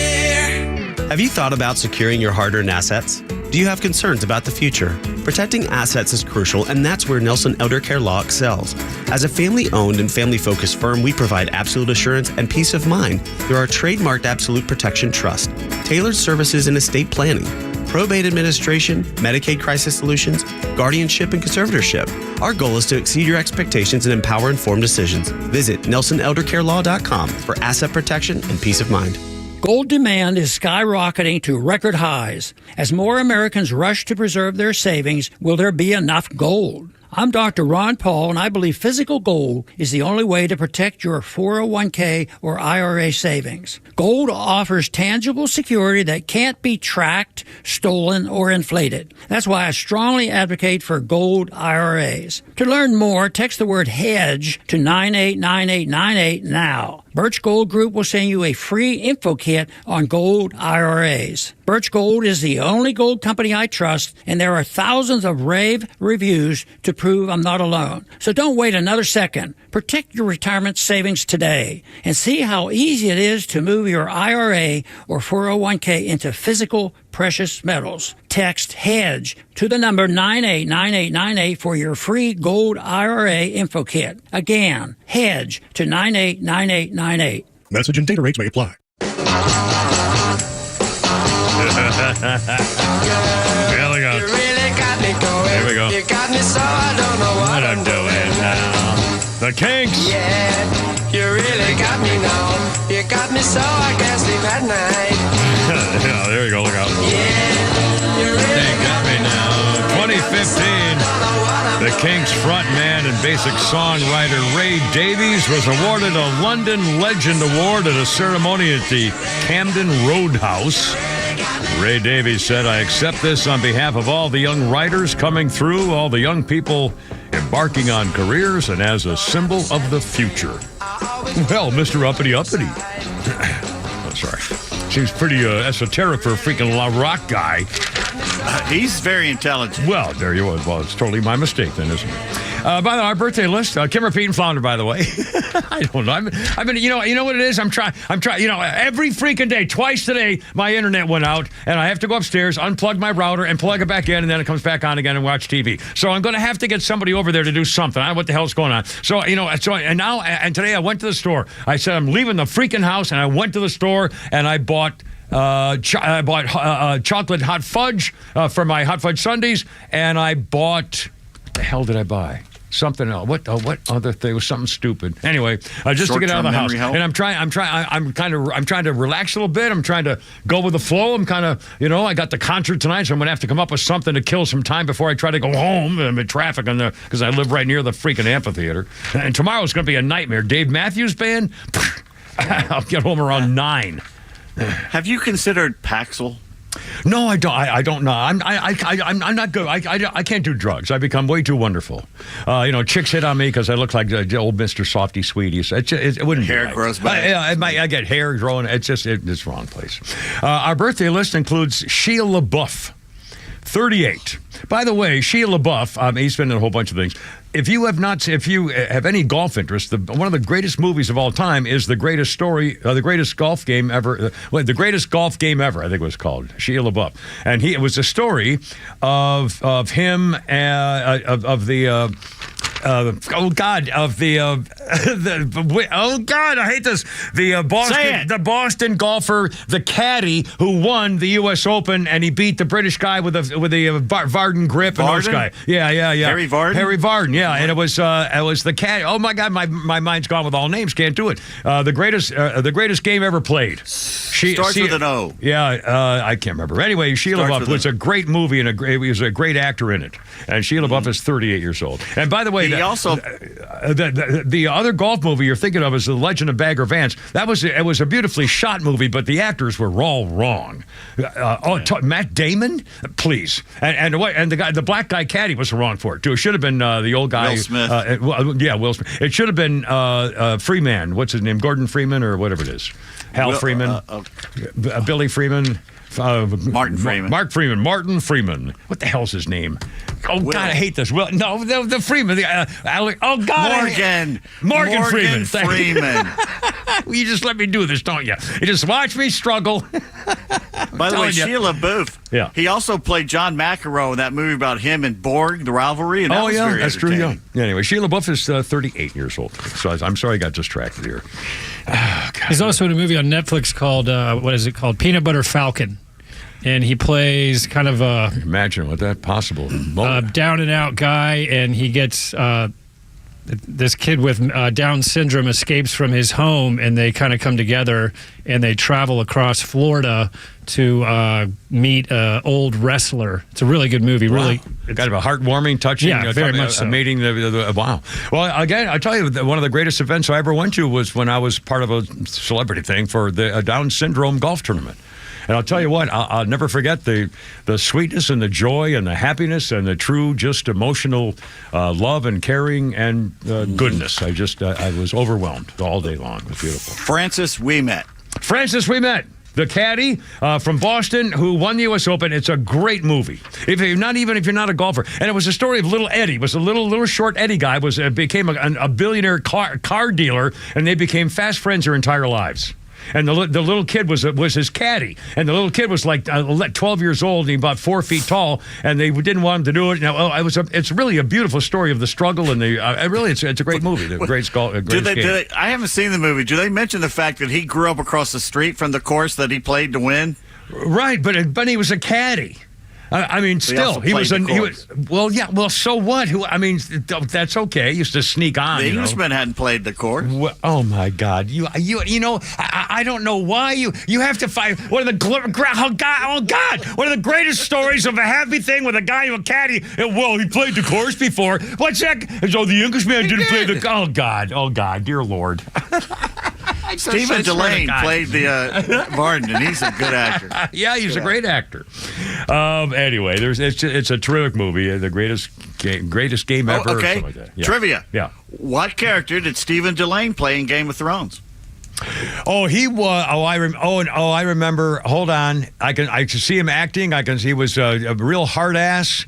Have you thought about securing your hard-earned assets? Do you have concerns about the future? Protecting assets is crucial, and that's where Nelson Elder Care Law excels. As a family-owned and family-focused firm, we provide absolute assurance and peace of mind through our trademarked Absolute Protection Trust, tailored services in estate planning, probate administration, Medicaid crisis solutions, guardianship, and conservatorship. Our goal is to exceed your expectations and empower informed decisions. Visit NelsonElderCareLaw.com for asset protection and peace of mind. Gold demand is skyrocketing to record highs. As more Americans rush to preserve their savings, will there be enough gold? I'm Dr. Ron Paul, and I believe physical gold is the only way to protect your 401k or IRA savings. Gold offers tangible security that can't be tracked, stolen, or inflated. That's why I strongly advocate for gold IRAs. To learn more, text the word HEDGE to 989898 now. Birch Gold Group will send you a free info kit on gold IRAs. Birch Gold is the only gold company I trust, and there are thousands of rave reviews to prove I'm not alone. So don't wait another second. Protect your retirement savings today and see how easy it is to move your IRA or 401k into physical precious metals. Text HEDGE to the number 989898 for your free gold IRA info kit. Again, HEDGE to 989898. Message and data rates may apply. Here we go. You really got me going. Here we go. You got me so I don't know what I'm doing now. The Kinks. Yeah, you really got me now. You got me so I can't sleep at night. Yeah, there you go. Look out. They got me now. 2015. The Kinks frontman and basic songwriter Ray Davies was awarded a London Legend Award at a ceremony at the Camden Roadhouse. Ray Davies said, "I accept this on behalf of all the young writers coming through, all the young people embarking on careers, and as a symbol of the future." Well, Mr. Uppity Uppity. Oh, sorry. Seems pretty esoteric for a freaking rock guy. He's very intelligent. Well, there you are. Well, it's totally my mistake then, isn't it? By the way, our birthday list, Kimmer, Pete, and Flounder, by the way. I don't know. I've been, you know what it is? I'm trying, every freaking day, twice today, my internet went out, and I have to go upstairs, unplug my router, and plug it back in, and then it comes back on again and watch TV. So I'm going to have to get somebody over there to do something. I don't know what the hell's going on. So, and today I went to the store. I said, I'm leaving the freaking house, and I went to the store, and I bought chocolate hot fudge for my hot fudge sundaes, and I bought, what the hell did I buy? Something else. What other thing? It was something stupid. Anyway, just to get out of the house. And I'm trying to relax a little bit. I'm trying to go with the flow. I'm kind of, I got the concert tonight, so I'm going to have to come up with something to kill some time before I try to go home. I'm in traffic because I live right near the freaking amphitheater. And tomorrow's going to be a nightmare. Dave Matthews Band, I'll get home around 9. Have you considered Paxil? No, I don't. I don't know. I'm not good. I can't do drugs. I become way too wonderful. Chicks hit on me because I look like old Mr. Softy Sweeties. It wouldn't hair be right. grows back. I get hair growing. It's the wrong place. Our birthday list includes Shia LaBeouf, 38. By the way, Shia LaBeouf, he's been in a whole bunch of things. If you have any golf interest, one of the greatest movies of all time is the greatest golf game ever. The greatest golf game ever, I think it was called, Shia LaBeouf, and it was a story of him I hate this. The Boston golfer, the caddy who won the U.S. Open, and he beat the British guy with the Varden grip. And those guy. Yeah. Harry Varden? Harry Varden, yeah. And it was the caddy. Oh my God, my mind's gone with all names. Can't do it. The greatest game ever played. Starts with an O. Yeah, I can't remember. Anyway, Shia LaBeouf was a great movie, and he was a great actor in it. And Shia LaBeouf is 38 years old. And by the way, the other golf movie you're thinking of is The Legend of Bagger Vance. It was a beautifully shot movie, but the actors were all wrong. Matt Damon, please, and the black guy caddy was wrong for it too. It should have been the old guy, Will Smith. Will Smith. It should have been Freeman. What's his name? Gordon Freeman or whatever it is. Hal Freeman, Billy Freeman. Martin Freeman. Martin Freeman. What the hell's his name? Oh, God, I hate this. Well, no, the Freeman. Morgan Freeman. You just let me do this, don't you? You just watch me struggle. By the way, Shia LaBeouf. Yeah. He also played John McEnroe in that movie about him and Borg, the rivalry. And that's true. Yeah. Anyway, Shia LaBeouf is 38 years old. So I'm sorry I got distracted here. Oh, he's also in a movie on Netflix called Peanut Butter Falcon. And he plays kind of a... Imagine what that possible. Down and out guy, and he gets... this kid with Down syndrome escapes from his home, and they kind of come together, and they travel across Florida to meet an old wrestler. It's a really good movie. Wow. Really, kind of a heartwarming, touching. Yeah, very much so. Meeting wow. Well, again, I tell you, one of the greatest events I ever went to was when I was part of a celebrity thing for the Down syndrome golf tournament. And I'll tell you what, I'll never forget the sweetness and the joy and the happiness and the true, just emotional love and caring and goodness. I was overwhelmed all day long. It was beautiful. Francis Ouimet, the caddy from Boston who won the U.S. Open. It's a great movie. If you're not a golfer. And it was a story of little Eddie. It was a little short Eddie guy. Became a billionaire car dealer, and they became fast friends their entire lives. And the little kid was his caddy, and the little kid was like 12 years old, and he about 4 feet tall, and they didn't want him to do it. Now, it's really a beautiful story of the struggle, and it's a great movie. I haven't seen the movie. Do they mention the fact that he grew up across the street from the course that he played to win? Right, but he was a caddy. I mean, He still, also he was played the he was. Well, yeah. Well, so what? I mean, that's okay. He used to sneak on. The you know. Englishman hadn't played the chorus. Oh my God! You know, I don't know why you have to find one of the one of the greatest stories of a happy thing with a guy who a caddy. Well, he played the chorus before. What's that? So the Englishman didn't play the. Oh God, dear Lord. Stephen Delane played the Barton, and he's a good actor. Yeah, he's a great actor. Anyway, it's a terrific movie. The greatest game ever. Or okay. something like that. Yeah. Trivia. Yeah. What character did Stephen Delane play in Game of Thrones? Oh, he was. I remember. Hold on. I can see him acting. I can see he was a real hard ass.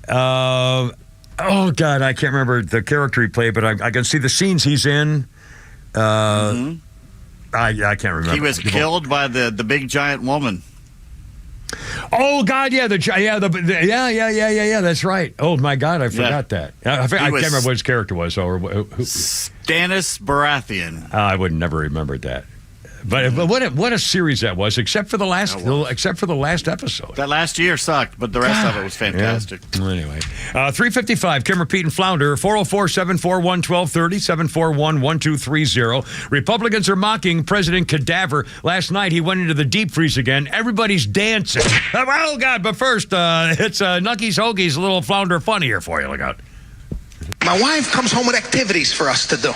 Oh God, I can't remember the character he played, but I can see the scenes he's in. I can't remember. He was killed by the big giant woman. Oh God, yeah, yeah. That's right. Oh my God, I forgot that. I can't remember what his character was. Or who? Stannis Baratheon. I would never remember that. But what a series that was, except for the last episode. That last year sucked, but the rest of it was fantastic. Yeah. Anyway, 3:55. Kimmer, Pete, and Flounder. 404-741-1230, 741-1230. Republicans are mocking President Cadaver. Last night he went into the deep freeze again. Everybody's dancing. Oh God! But first, it's Nucky's Hoagies, a little Flounder fun here for you. Look out. My wife comes home with activities for us to do.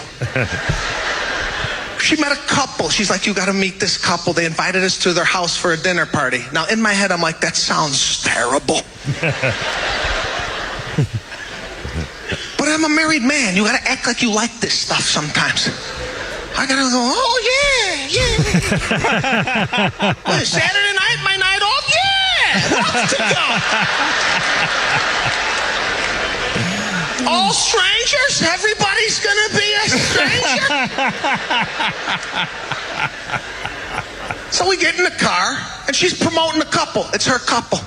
She met a couple. She's like, you got to meet this couple. They invited us to their house for a dinner party. Now, in my head, I'm like, that sounds terrible. But I'm a married man. You got to act like you like this stuff sometimes. I got to go, oh, yeah. Well, Saturday night, my night off? Yeah. Lots to go. All strangers? Everybody's going to be a stranger? So we get in the car, and she's promoting a couple. It's her couple.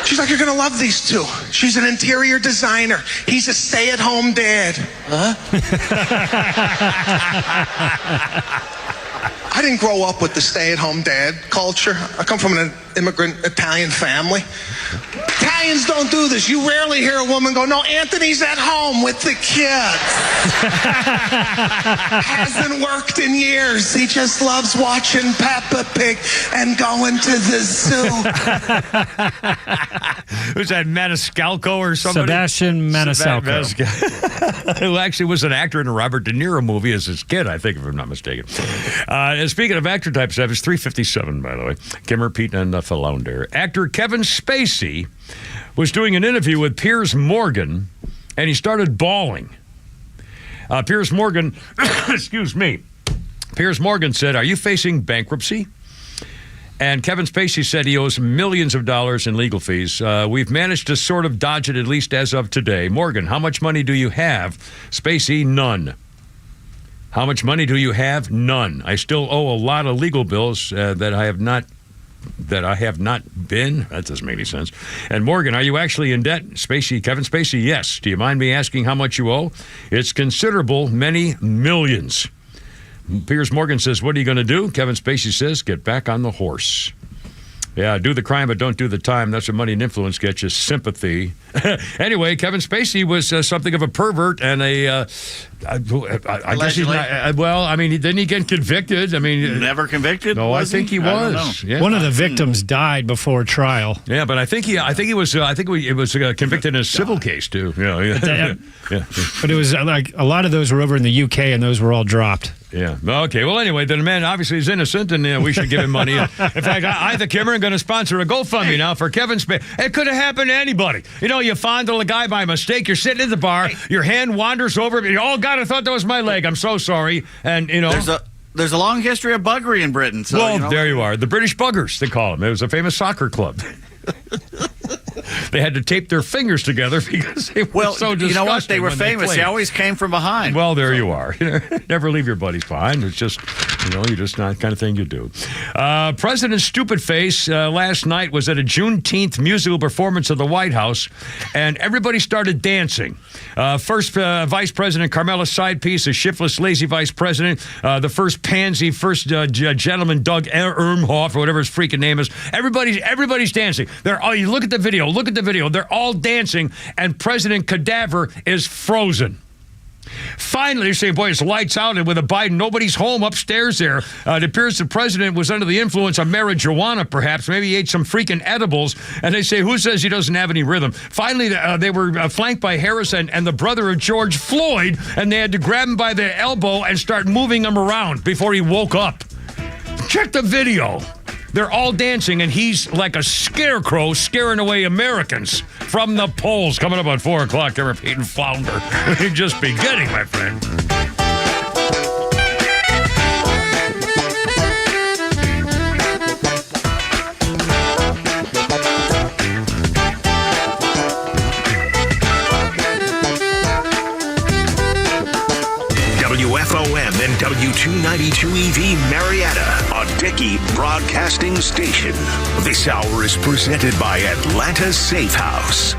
She's like, you're going to love these two. She's an interior designer. He's a stay-at-home dad. Huh? I didn't grow up with the stay-at-home dad culture. I come from an immigrant Italian family. Italians don't do this. You rarely hear a woman go, no, Anthony's at home with the kids. Hasn't worked in years. He just loves watching Peppa Pig and going to the zoo. Who's that, Maniscalco or somebody? Sebastian Maniscalco. Who actually was an actor in a Robert De Niro movie as his kid, I think, if I'm not mistaken. And speaking of actor type stuff, it's 3:57, by the way. Kimmer, Pete, and Flounder. Actor Kevin Spacey was doing an interview with Piers Morgan, and he started bawling. Piers Morgan, excuse me. Piers Morgan said, are you facing bankruptcy? And Kevin Spacey said he owes millions of dollars in legal fees. We've managed to sort of dodge it, at least as of today. Morgan, how much money do you have? Spacey, none. How much money do you have? None. I still owe a lot of legal bills that I have not been. That doesn't make any sense. And Morgan, are you actually in debt? Kevin Spacey, yes. Do you mind me asking how much you owe? It's considerable, many millions. Piers Morgan says, what are you going to do? Kevin Spacey says, get back on the horse. Yeah, do the crime, but don't do the time. That's what money and influence get you, sympathy. Anyway, Kevin Spacey was something of a pervert and I guess he's not, well, I mean, didn't he get convicted? I mean, never convicted? No, I think he was. Yeah. One of the victims died before trial. Yeah, but I think he was convicted in a civil case too. Yeah. But it was like a lot of those were over in the UK, and those were all dropped. Yeah. Okay. Well, anyway, then the man obviously is innocent, and we should give him money. In fact, I the Kimmer, am going to sponsor a GoFundMe now for Kevin Spacey. It could have happened to anybody. You know, you fondle a guy by mistake. You're sitting at the bar. Your hand wanders over. Oh God, I thought that was my leg. I'm so sorry. And you know, there's a long history of buggery in Britain. So, well, there you are. The British Buggers, they call them. It was a famous soccer club. They had to tape their fingers together because they were so disgusting. You know what? They were when famous. They played. always came from behind. Well, there you are. Never leave your buddies behind. It's just, you're just not the kind of thing you do. President Stupid Face last night was at a Juneteenth musical performance at the White House, and everybody started dancing. First, Vice President Carmela's side piece, a shiftless, lazy vice president. The first pansy, first gentleman, Doug Ermhoff, or whatever his freaking name is. Everybody's dancing. You look at the video. Look at the video. They're all dancing, and President Cadaver is frozen. Finally, you're saying, boy, it's lights out, and with a Biden, nobody's home upstairs there. It appears the president was under the influence of marijuana, perhaps. Maybe he ate some freaking edibles, and they say, who says he doesn't have any rhythm? Finally, they were flanked by Harris and the brother of George Floyd, and they had to grab him by the elbow and start moving him around before he woke up. Check the video. They're all dancing, and he's like a scarecrow scaring away Americans from the polls. Coming up at 4 o'clock, they're repeating Flounder. You're just beginning, my friend. WFOM and W292EV Marietta, a Dickey Broadcasting Station. This hour is presented by Atlanta Safe House.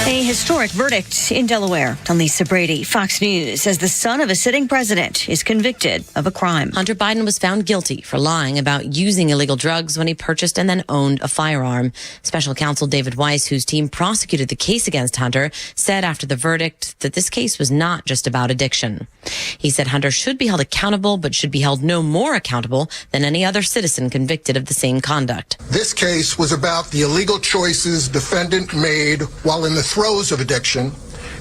A historic verdict in Delaware. Lisa Brady, Fox News, says the son of a sitting president is convicted of a crime. Hunter Biden was found guilty for lying about using illegal drugs when he purchased and then owned a firearm. Special counsel David Weiss, whose team prosecuted the case against Hunter, said after the verdict that this case was not just about addiction. He said Hunter should be held accountable, but should be held no more accountable than any other citizen convicted of the same conduct. This case was about the illegal choices defendant made while in the throes of addiction,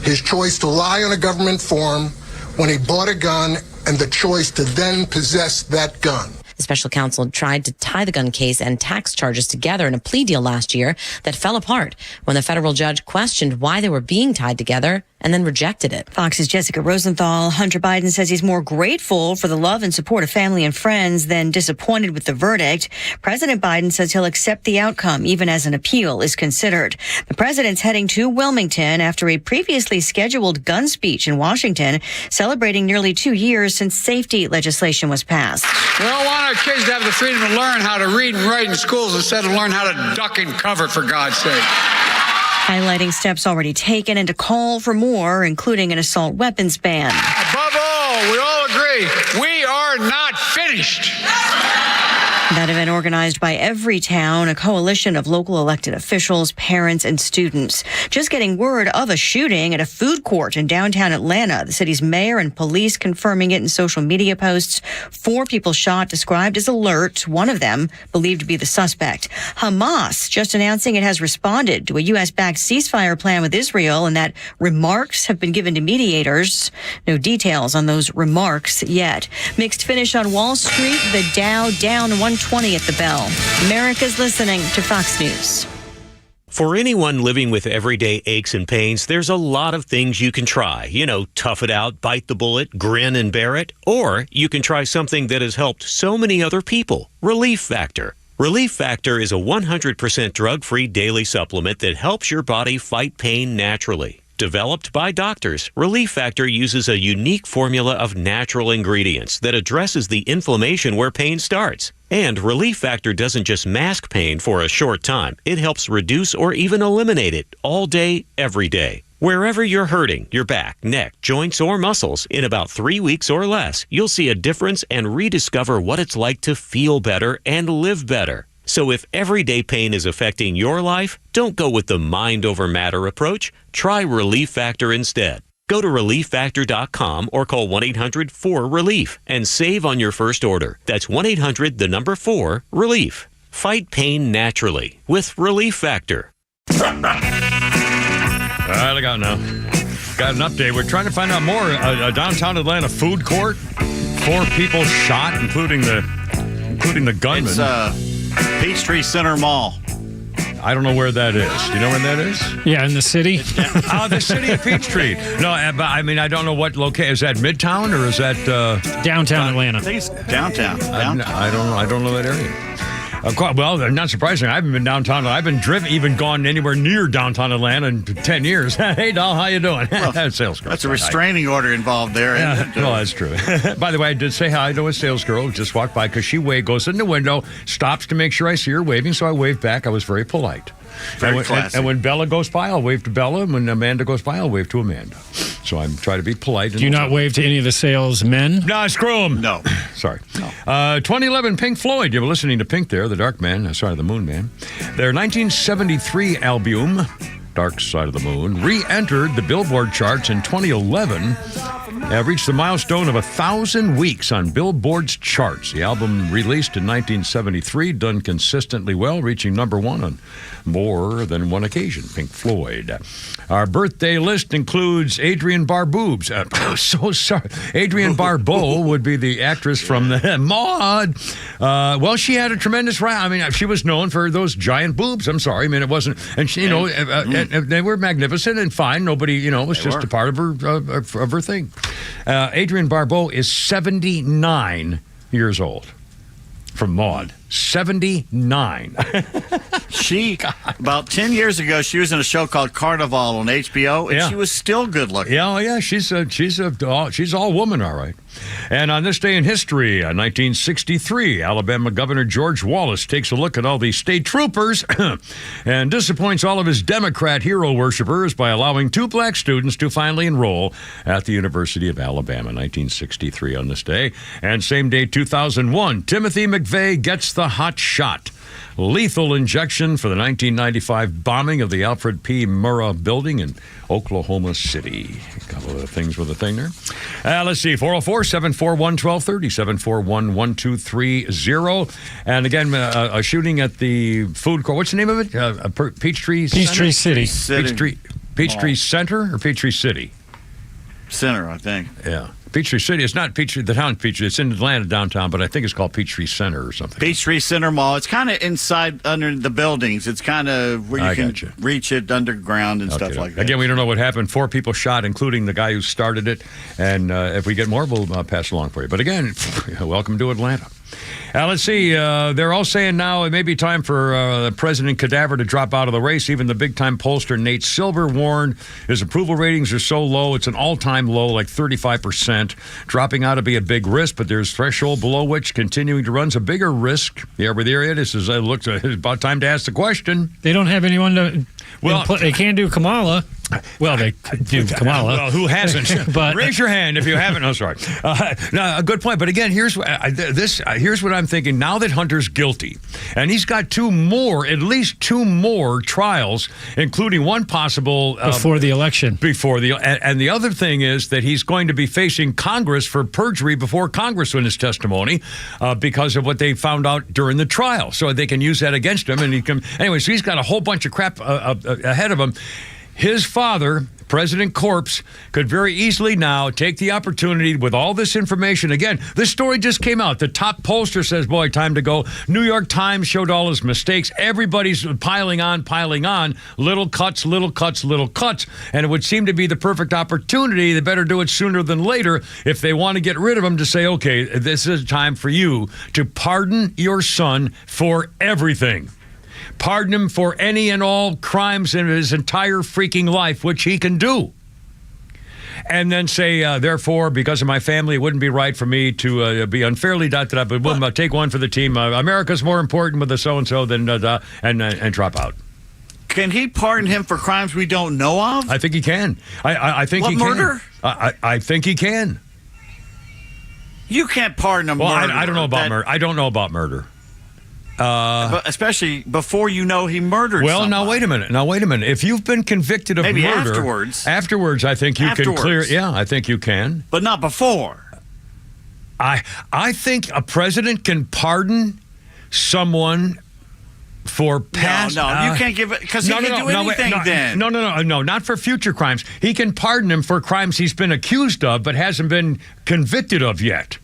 his choice to lie on a government form when he bought a gun, and the choice to then possess that gun. The special counsel tried to tie the gun case and tax charges together in a plea deal last year that fell apart when the federal judge questioned why they were being tied together and then rejected it. Fox's Jessica Rosenthal. Hunter Biden says he's more grateful for the love and support of family and friends than disappointed with the verdict. President Biden says he'll accept the outcome even as an appeal is considered. The president's heading to Wilmington after a previously scheduled gun speech in Washington, celebrating nearly 2 years since safety legislation was passed. We all want our kids to have the freedom to learn how to read and write in schools instead of learn how to duck and cover, for God's sake. Highlighting steps already taken and to call for more, including an assault weapons ban. Above all, we all agree, we are not finished. That event organized by Everytown, a coalition of local elected officials, parents, and students. Just getting word of a shooting at a food court in downtown Atlanta. The city's mayor and police confirming it in social media posts. 4 people shot, described as alert. One of them believed to be the suspect. Hamas just announcing it has responded to a U.S.-backed ceasefire plan with Israel and that remarks have been given to mediators. No details on those remarks yet. Mixed finish on Wall Street. The Dow down 120 at the bell. America's listening to Fox News. For anyone living with everyday aches and pains, there's a lot of things you can try. You know, tough it out, bite the bullet, grin and bear it. Or you can try something that has helped so many other people, Relief Factor. Relief Factor is a 100% drug-free daily supplement that helps your body fight pain naturally. Developed by doctors, Relief Factor uses a unique formula of natural ingredients that addresses the inflammation where pain starts. And Relief Factor doesn't just mask pain for a short time. It helps reduce or even eliminate it all day, every day. Wherever you're hurting, your back, neck, joints, or muscles, in about 3 weeks or less, you'll see a difference and rediscover what it's like to feel better and live better. So if everyday pain is affecting your life, don't go with the mind over matter approach. Try Relief Factor instead. Go to ReliefFactor.com or call 1-800-4RELIEF and save on your first order. That's 1-800-4-RELIEF. Fight pain naturally with Relief Factor. All right, look out now. Got an update. We're trying to find out more. A downtown Atlanta food court. 4 people shot, including the gunman. It's Peachtree Center Mall. I don't know where that is. Do you know where that is? Yeah, in the city. The city of Peachtree. No, but I mean, I don't know what location. Is that Midtown or is that downtown Atlanta? I think it's downtown. I don't know that area. Well, not surprisingly, I haven't been downtown. I haven't even gone anywhere near downtown Atlanta in 10 years. Hey, doll, how you doing? Well, sales girl. That's a restraining order involved there. Yeah, no, that's true. By the way, I did say hi to a sales girl who just walked by because she goes in the window, stops to make sure I see her waving, so I waved back. I was very polite. Very classy. And when Bella goes by, I'll wave to Bella. And when Amanda goes by, I'll wave to Amanda. So I'm trying to be polite. Do you not wave to any of the salesmen? No, screw them. No. Sorry. No. 2011 Pink Floyd. You were listening to Pink there, the Dark Man. The Moon Man. Their 1973 album, Dark Side of the Moon, re-entered the Billboard charts in 2011. Reached the milestone of 1,000 weeks on Billboard's charts. The album, released in 1973, done consistently well, reaching number one on more than one occasion. Pink Floyd. Our birthday list includes Adrienne Barboobs. So sorry. Adrienne Barbeau would be the actress from the Maude. Well, she had a tremendous ride. I mean, she was known for those giant boobs. I'm sorry. I mean, it wasn't, and she, they were magnificent and fine. Nobody, it was just a part of her thing. Adrienne Barbeau is 79 years old. From Maude. 79. About 10 years ago, she was in a show called Carnival on HBO, and she was still good looking. Yeah, she's all woman, all right. And on this day in history, 1963, Alabama Governor George Wallace takes a look at all these state troopers and disappoints all of his Democrat hero worshipers by allowing 2 black students to finally enroll at the University of Alabama. 1963 on this day. And same day, 2001, Timothy McVeigh gets the hot shot. Lethal injection for the 1995 bombing of the Alfred P. Murrah building in Oklahoma City. A couple of things with a thing there. Let's see, 404-741-1230, 741-1230. And again, a shooting at the food court. What's the name of it? Peachtree City. Peachtree Center or Peachtree City? Center, I think. Yeah. Peachtree City. It's not Peachtree, the town Peachtree. It's in Atlanta downtown, but I think it's called Peachtree Center or something. Peachtree Center Mall. It's kind of inside under the buildings. It's kind of where you can reach it underground and stuff like that. Again, we don't know what happened. 4 people shot, including the guy who started it. And if we get more, we'll pass along for you. But again, welcome to Atlanta. Let's see. They're all saying now it may be time for President Cadaver to drop out of the race. Even the big-time pollster Nate Silver warned his approval ratings are so low. It's an all-time low, like 35%. Dropping out would be a big risk, but there's threshold below which continuing to run's a bigger risk. Yeah, over there it is. It's about time to ask the question. They don't have anyone to... Well, they can't do Kamala. Well, they could do Kamala. Well, who hasn't? But raise your hand if you haven't. No, sorry. No, a good point. But again, here's what I'm thinking. Now that Hunter's guilty, and he's got at least two more trials, including one possible before the election. And the other thing is that he's going to be facing Congress for perjury before Congress in his testimony because of what they found out during the trial. So they can use that against him, and he can. Anyway, so he's got a whole bunch of crap ahead of him. His father, President Corpse, could very easily now take the opportunity with all this information. Again, this story just came out. The top pollster says, boy, time to go. New York Times showed all his mistakes. Everybody's piling on. Little cuts. And it would seem to be the perfect opportunity. They better do it sooner than later if they want to get rid of him, to say, okay, this is time for you to pardon your son for everything. Pardon him for any and all crimes in his entire freaking life, which he can do. And then say, therefore, because of my family, it wouldn't be right for me to be unfairly but we'll take one for the team. America's more important with the so-and-so than and drop out. Can he pardon him for crimes we don't know of? I think he can. I think he can. Murder? I think he can. You can't pardon a murder. I don't know about murder. I don't know about murder. But especially before you know he murdered someone. Now wait a minute. If you've been convicted of maybe murder... Afterwards, I think you can clear... Yeah, I think you can. But not before. I think a president can pardon someone for past... No, you can't give it... Because he can do anything then. No, not for future crimes. He can pardon him for crimes he's been accused of but hasn't been convicted of yet.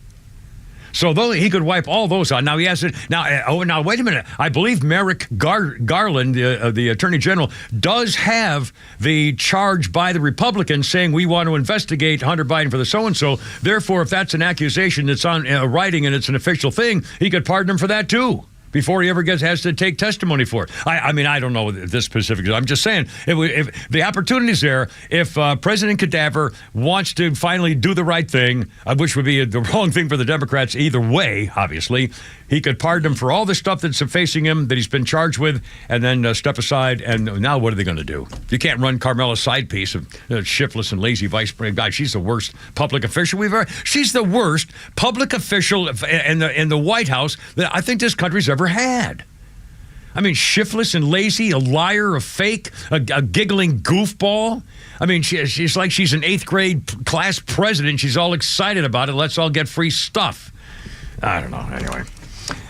So though he could wipe all those out. Now he has it. Now wait a minute. I believe Merrick Garland, the Attorney General, does have the charge by the Republicans saying we want to investigate Hunter Biden for the so-and-so. Therefore, if that's an accusation that's on writing and it's an official thing, he could pardon him for that too. before he ever has to take testimony for it. I mean, I don't know this specific. I'm just saying, if the opportunity's there, if President Cadaver wants to finally do the right thing, which would be the wrong thing for the Democrats either way, obviously, he could pardon him for all the stuff that's facing him that he's been charged with, and then step aside. And now what are they going to do? You can't run Carmela's side piece of shiftless and lazy vice president. God, she's the worst public official we've ever. She's the worst public official in the White House that I think this country's ever had. I mean, shiftless and lazy, a liar, a fake, a giggling goofball. I mean, she's like she's an 8th grade class president. She's all excited about it. Let's all get free stuff. I don't know. Anyway.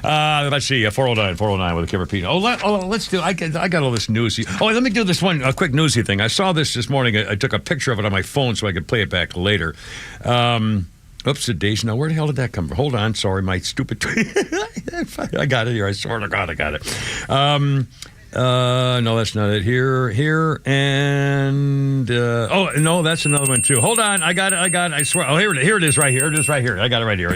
Let's see, 409 with a Kimmer Pete. Let's do. I got all this news. Let me do this one quick newsy thing. I saw this morning. I took a picture of it on my phone so I could play it back later. Oops, a days. Now, where the hell did that come from? Hold on. Sorry, my stupid tweet. I got it here. I swear to God, I got it. No, that's not it. Here, and no, that's another one too. Hold on, I got it. I swear. Oh, here it is, right here. It is right here. I got it right here.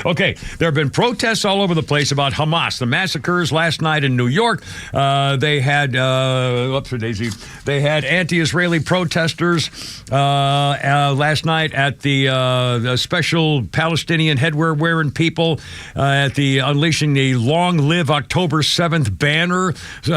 Okay, there have been protests all over the place about Hamas. The massacres last night in New York. They had They had anti-Israeli protesters last night at the special Palestinian headwear wearing people at the unleashing the Long Live October 7th banner.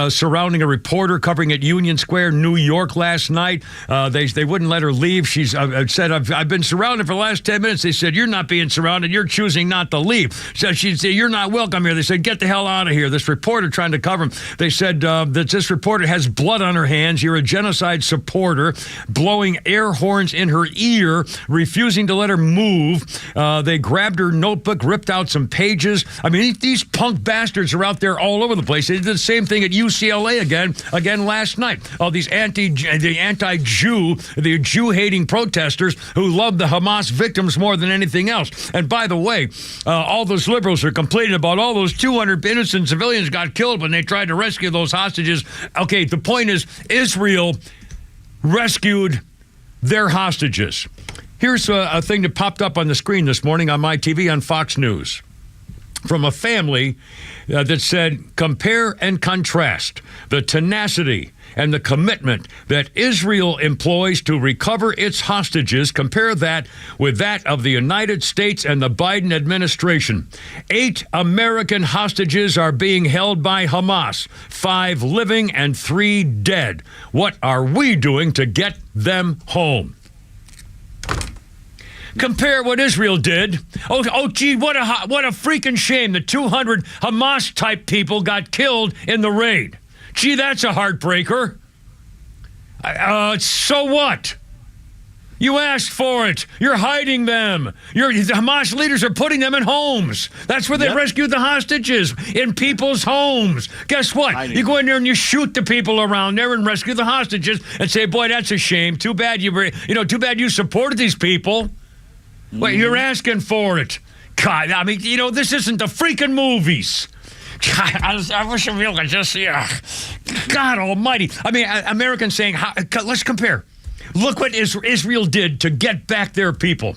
Surrounding a reporter covering at Union Square, New York last night. They wouldn't let her leave. She's said, I've been surrounded for the last 10 minutes. They said, you're not being surrounded. You're choosing not to leave. So she said, you're not welcome here. They said, get the hell out of here. This reporter trying to cover him. They said that this reporter has blood on her hands. You're a genocide supporter, blowing air horns in her ear, refusing to let her move. They grabbed her notebook, ripped out some pages. I mean, these punk bastards are out there all over the place. They did the same thing at UCLA again last night. All these anti-Jew, the Jew-hating protesters who love the Hamas victims more than anything else. And by the way, all those liberals are complaining about all those 200 innocent civilians got killed when they tried to rescue those hostages. Okay, the point is Israel rescued their hostages. Here's a thing that popped up on the screen this morning on my TV on Fox News from a family that said, compare and contrast the tenacity and the commitment that Israel employs to recover its hostages. Compare that with that of the United States and the Biden administration. 8 American hostages are being held by Hamas, 5 living and 3 dead. What are we doing to get them home? Compare what Israel did. Oh, gee, what a freaking shame that 200 Hamas-type people got killed in the raid. Gee, that's a heartbreaker. So what? You asked for it. You're hiding them. The Hamas leaders are putting them in homes. That's where they rescued the hostages, in people's homes. Guess what? You go in there and you shoot the people around there and rescue the hostages and say, boy, that's a shame. Too bad too bad you supported these people. Wait, you're asking for it. God, I mean, this isn't the freaking movies. God, I wish I could just see. God almighty. I mean, Americans saying, let's compare. Look what Israel did to get back their people.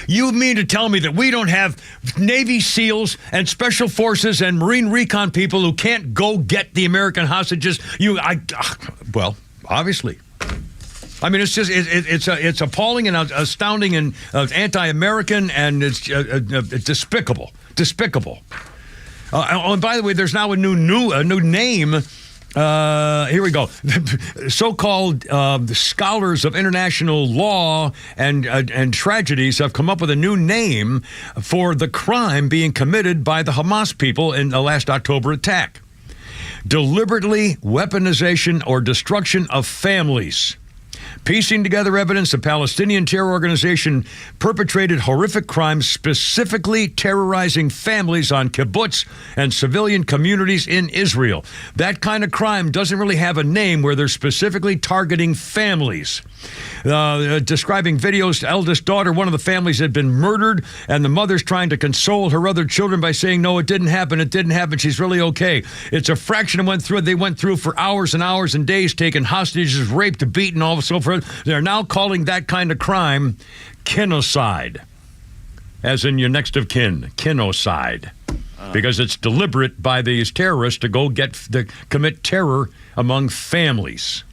You mean to tell me that we don't have Navy SEALs and Special Forces and Marine Recon people who can't go get the American hostages? Well, obviously. I mean, it's just it's appalling and astounding and anti-American, and it's despicable. And by the way, there's now a new name. Here we go. So-called scholars of international law and tragedies have come up with a new name for the crime being committed by the Hamas people in the last October attack: deliberately weaponization or destruction of families. Piecing together evidence the Palestinian terror organization perpetrated horrific crimes, specifically terrorizing families on kibbutz and civilian communities in Israel. That kind of crime doesn't really have a name where they're specifically targeting families. Describing videos, eldest daughter, one of the families had been murdered, and the mother's trying to console her other children by saying, no, it didn't happen, she's really okay. It's a fraction they went through for hours and hours and days, taking hostages, raped, beaten, all so forth. They're now calling that kind of crime kinocide, as in your next of kin, kinocide. because it's deliberate by these terrorists to go commit terror among families.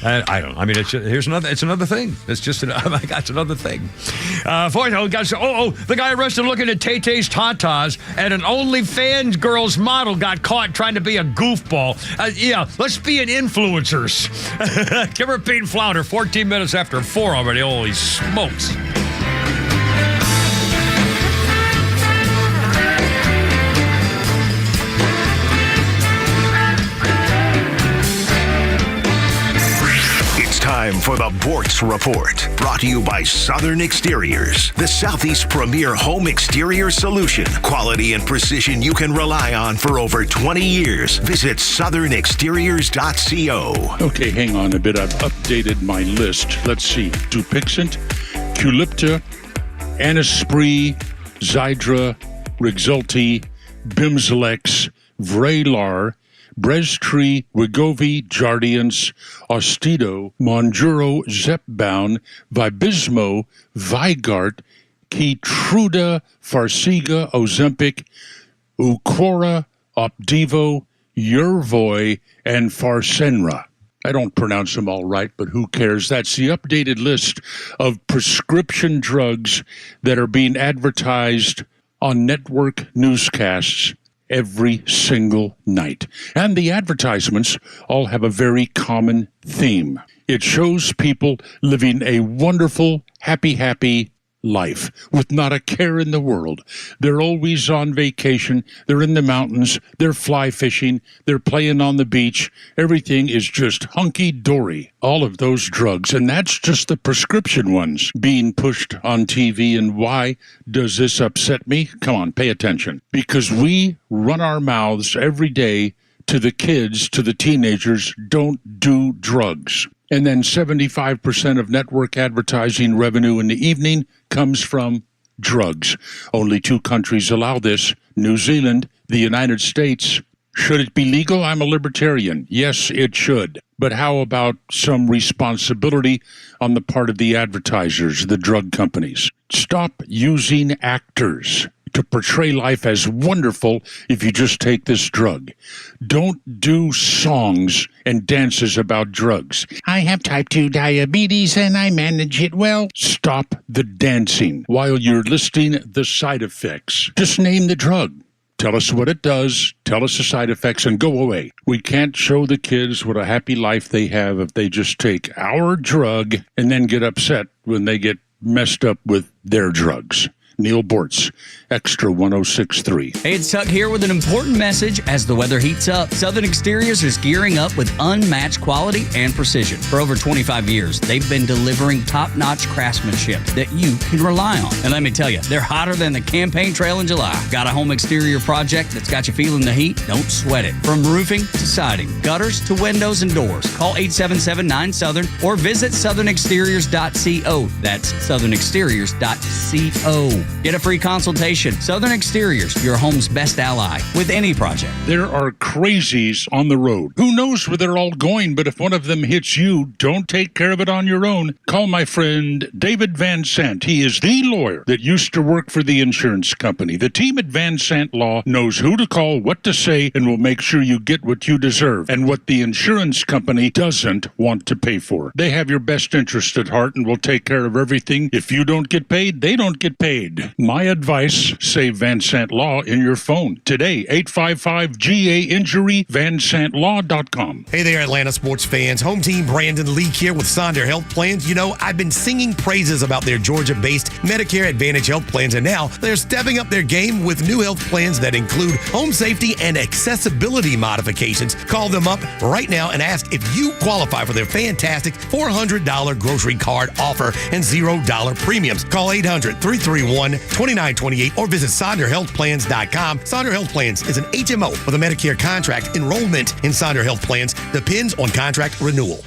I don't know. I mean, it's another thing. It's just it's another thing. The guy arrested looking at Tay-Tay's tatas and an OnlyFans girl's model got caught trying to be a goofball. Let's be an influencers. Kimmer, Pete, and Flounder, 14 minutes after 4 already. Holy smokes. Time for the Bortz Report, brought to you by Southern Exteriors, the Southeast premier home exterior solution. Quality and precision you can rely on for over 20 years. Visit southernexteriors.co. Okay, hang on a bit. I've updated my list. Let's see. Dupixent, Qulipta, Anaspri, Zydra, Rexulti, Bimzelx, Vraylar, Breztri, Wegovy, Jardiance, Austedo, Monjuro, Zepbound, Vibismo, Vigart, Keytruda, Farxiga, Ozempic, Ucora, Opdivo, Yervoy, and Farsenra. I don't pronounce them all right, but who cares? That's the updated list of prescription drugs that are being advertised on network newscasts every single night. And the advertisements all have a very common theme. It shows people living a wonderful, happy life with not a care in the world. They're always on vacation. They're in the mountains. They're fly fishing. They're playing on the beach. Everything is just hunky-dory. All of those drugs. And that's just the prescription ones being pushed on TV. And why does this upset me? Come on, pay attention. Because we run our mouths every day to the kids, to the teenagers, don't do drugs. And then 75% of network advertising revenue in the evening comes from drugs. Only 2 countries allow this, New Zealand, the United States. Should it be legal? I'm a libertarian. Yes, it should. But how about some responsibility on the part of the advertisers, the drug companies? Stop using actors to portray life as wonderful if you just take this drug. Don't do songs and dances about drugs. I have type 2 diabetes and I manage it well. Stop the dancing while you're listing the side effects. Just name the drug. Tell us what it does, tell us the side effects, and go away. We can't show the kids what a happy life they have if they just take our drug and then get upset when they get messed up with their drugs. Neil Bortz, Extra 106.3. Hey, it's Tuck here with an important message as the weather heats up. Southern Exteriors is gearing up with unmatched quality and precision. For over 25 years, they've been delivering top-notch craftsmanship that you can rely on. And let me tell you, they're hotter than the campaign trail in July. Got a home exterior project that's got you feeling the heat? Don't sweat it. From roofing to siding, gutters to windows and doors. Call 877-9-SOUTHERN or visit southernexteriors.co. That's southernexteriors.co. Get a free consultation. Southern Exteriors, your home's best ally with any project. There are crazies on the road. Who knows where they're all going, but if one of them hits you, don't take care of it on your own. Call my friend David Van Sant. He is the lawyer that used to work for the insurance company. The team at Van Sant Law knows who to call, what to say, and will make sure you get what you deserve and what the insurance company doesn't want to pay for. They have your best interest at heart and will take care of everything. If you don't get paid, they don't get paid. My advice, save Van Sant Law in your phone. Today, 855-GA-INJURY, vansantlaw.com. Hey there, Atlanta sports fans. Home team Brandon Leak here with Sonder Health Plans. You know, I've been singing praises about their Georgia-based Medicare Advantage health plans, and now they're stepping up their game with new health plans that include home safety and accessibility modifications. Call them up right now and ask if you qualify for their fantastic $400 grocery card offer and $0 premiums. Call 800-331-2928 or visit SonderHealthPlans.com. Sonder Health Plans is an HMO with a Medicare contract. Enrollment in Sonder Health Plans depends on contract renewal.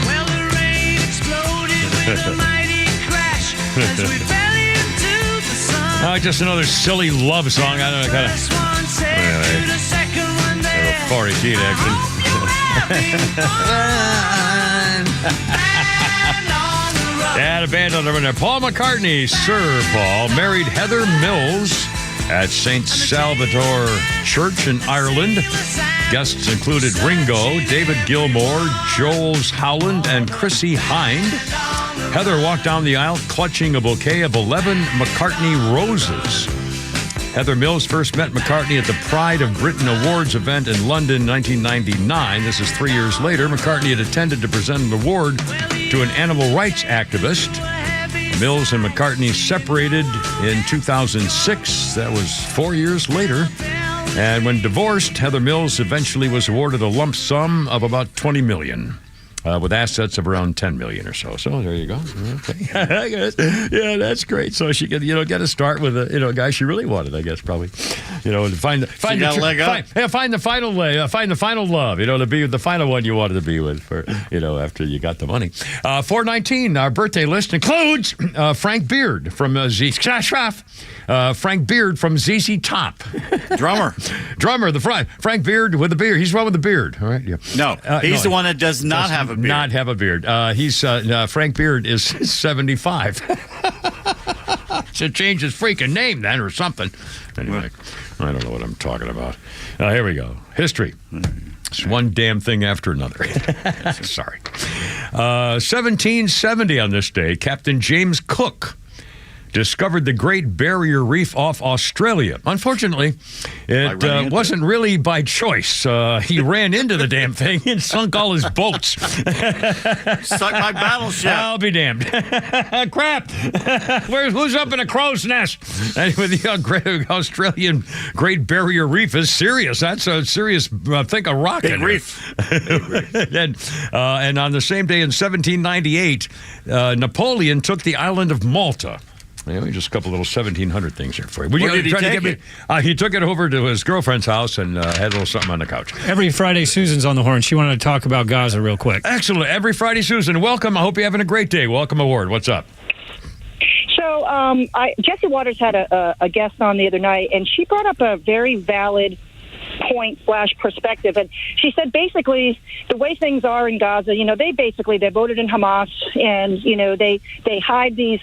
Well, the rain exploded with a mighty crash as we fell into the sun. Just another silly love song. I don't know, kind of. Anyway, a 40 sheet action. And a band on there. Paul McCartney, Sir Paul, married Heather Mills at St. Salvatore Church in Ireland. Guests included Ringo, David Gilmour, Jules Howland, and Chrissie Hynde. Heather walked down the aisle clutching a bouquet of 11 McCartney roses. Heather Mills first met McCartney at the Pride of Britain Awards event in London in 1999. This is 3 years later. McCartney had attended to present an award to an animal rights activist. Mills and McCartney separated in 2006. That was 4 years later. And when divorced, Heather Mills eventually was awarded a lump sum of about $20 million. With assets of around $10 million or so. So there you go. Okay. Yeah, that's great. So she could, get a start with a guy she really wanted, I guess, probably. To find the final love, to be the final one you wanted to be with for, after you got the money. 419, our birthday list includes Frank Beard from Frank Beard from ZZ Top. Drummer, Frank Beard with the beard. He's the one with the beard, all right? Yeah. No, he's the one that does not have a beard. Not have a beard. Frank Beard is 75. Should change his freaking name then or something. Anyway, I don't know what I'm talking about. Here we go. History. It's one damn thing after another. Sorry. 1770 on this day, Captain James Cook discovered the Great Barrier Reef off Australia. Unfortunately, it wasn't really by choice. He ran into the damn thing and sunk all his boats. Sunk my battleship. I'll be damned. Crap. Who's up in a crow's nest? Anyway, the Australian Great Barrier Reef is serious. That's a serious, think, a rocket. Big reef. And on the same day in 1798, Napoleon took the island of Malta. Just a couple little 1700 things here for you. Where did he take it? He took it over to his girlfriend's house and had a little something on the couch. Every Friday, Susan's on the horn. She wanted to talk about Gaza real quick. Excellent. Every Friday, Susan. Welcome. I hope you're having a great day. Welcome aboard. What's up? So Jesse Waters had a guest on the other night, and she brought up a very valid point/perspective, and she said basically the way things are in Gaza, they voted in Hamas, and they hide these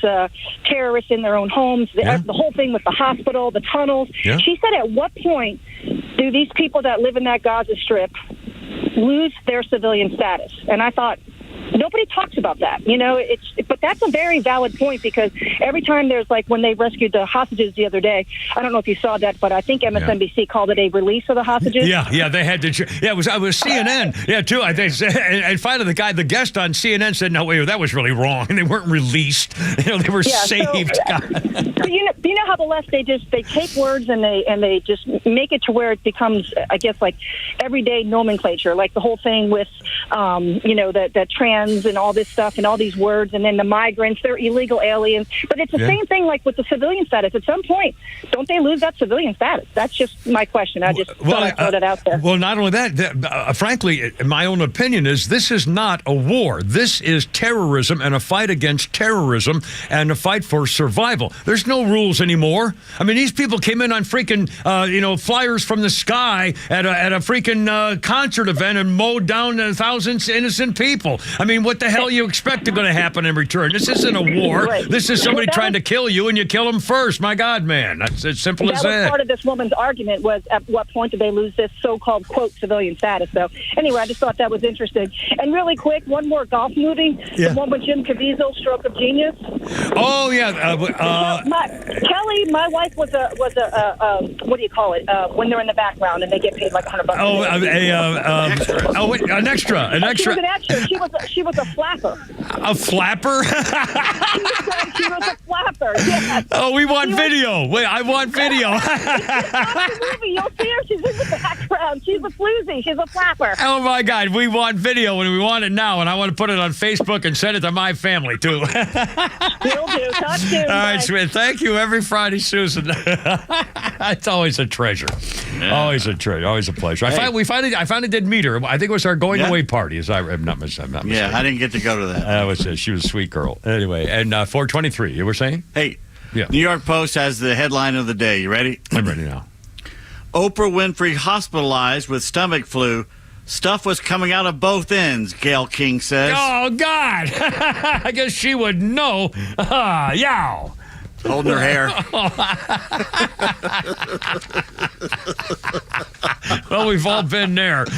terrorists in their own homes. The whole thing with the hospital, the tunnels. Yeah. She said, at what point do these people that live in that Gaza Strip lose their civilian status? And I thought, nobody talks about that, but that's a very valid point, because every time there's when they rescued the hostages the other day, I don't know if you saw that, but I think MSNBC called it a release of the hostages. Yeah, they had to. Yeah, it was CNN. Yeah, too. I think, and finally the guest on CNN said, no, wait, that was really wrong. They weren't released. They were saved. So, you know how the left they take words and they just make it to where it becomes, I guess, everyday nomenclature, like the whole thing with the trans and all this stuff and all these words, and then the migrants, they're illegal aliens. But it's the same thing with the civilian status. At some point, don't they lose that civilian status? That's just my question. I just thought I'd throw that out there. Well, not only that, frankly, my own opinion is this is not a war. This is terrorism and a fight against terrorism and a fight for survival. There's no rules anymore. I mean, these people came in on freaking, flyers from the sky at a freaking concert event and mowed down thousands of innocent people. I mean, what the hell you expect is going to happen in return? This isn't a war. Right. This is somebody trying to kill you, and you kill them first. My God, man. That's as simple as that. That was part of this woman's argument, was at what point do they lose this so-called, quote, civilian status. So anyway, I just thought that was interesting. And really quick, one more golf movie, the one with Jim Caviezel, Stroke of Genius. Oh, yeah. Kelly, my wife was a what do you call it, when they're in the background and they get paid like $100 an extra. She was an extra. She was a flapper. A flapper? She was a flapper, yes. Oh, we want video. Wait, I want video. Watch the movie. You'll see her. She's in the background. She's a floozy. She's a flapper. Oh, my God. We want video, and we want it now, and I want to put it on Facebook and send it to my family, too. Will do. Talk soon. All right, sweet. Thank you every Friday, Susan. It's always a treasure. Yeah. Always a treasure. Always a pleasure. Hey. I finally did meet her. I think it was our going away party. I'm not mistaken. Yeah, I didn't get to go to that. She was a sweet girl. Anyway, and 423, you were saying? Hey, New York Post has the headline of the day. You ready? I'm ready now. Oprah Winfrey hospitalized with stomach flu Stuff was coming out of both ends, Gail King says. Oh, God. I guess she would know. Yow. Holding her hair. Well, we've all been there. In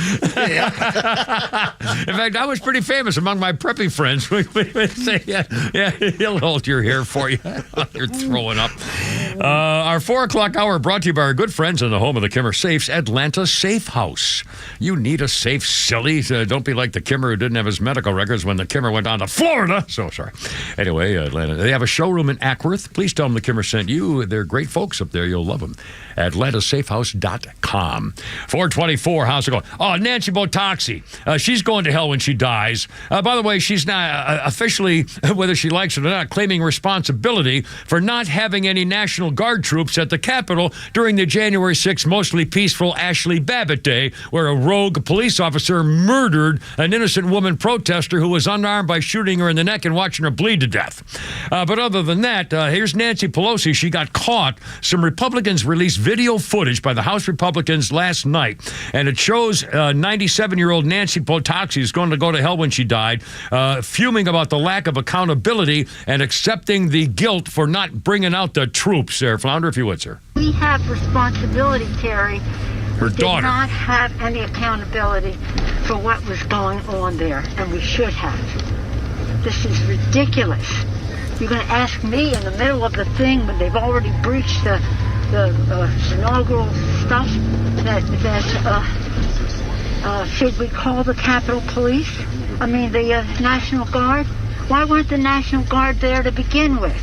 fact, I was pretty famous among my preppy friends. We would say, yeah, he'll hold your hair for you. You're throwing up. Our 4 o'clock hour brought to you by our good friends in the home of the Kimmer Safes, Atlanta Safe House. You need a safe, silly. Don't be like the Kimmer who didn't have his medical records when the Kimmer went on to Florida. So sorry. Anyway, Atlanta. They have a showroom in Ackworth. Please tell them the Kimmer sent you. They're great folks up there. You'll love them. AtlantaSafeHouse.com. 424. How's it going? Oh, Nancy Botoxi. She's going to hell when she dies. By the way, she's not officially, whether she likes it or not, claiming responsibility for not having any National Guard troops at the Capitol during the January 6th mostly peaceful Ashley Babbitt Day, where a rogue police officer murdered an innocent woman protester who was unarmed by shooting her in the neck and watching her bleed to death. But other than that, here's Nancy Pelosi. She got caught. Some Republicans released video footage by the House Republicans last night, and it shows 97-year-old Nancy Botoxi is going to go to hell when she died, fuming about the lack of accountability and accepting the guilt for not bringing out the troops there. Flounder, if you would, sir. We have responsibility, Terry. Her We daughter. did not have any accountability for what was going on there, and we should have. This is ridiculous. You're going to ask me in the middle of the thing when they've already breached the inaugural stuff that should we call the Capitol Police? I mean, the National Guard? Why weren't the National Guard there to begin with?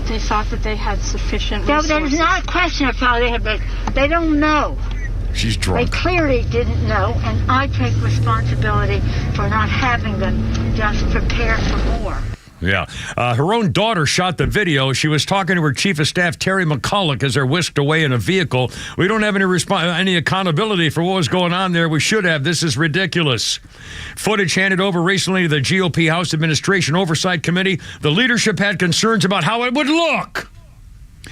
They thought that they had sufficient resources. That is not a question of how they had been. They don't know. She's drunk. They clearly didn't know, and I take responsibility for not having them just prepare for more. Yeah. Her own daughter shot the video. She was talking to her chief of staff, Terry McCulloch, as they're whisked away in a vehicle. We don't have any accountability for what was going on there. We should have. This is ridiculous. Footage handed over recently to the GOP House Administration Oversight Committee. The leadership had concerns about how it would look.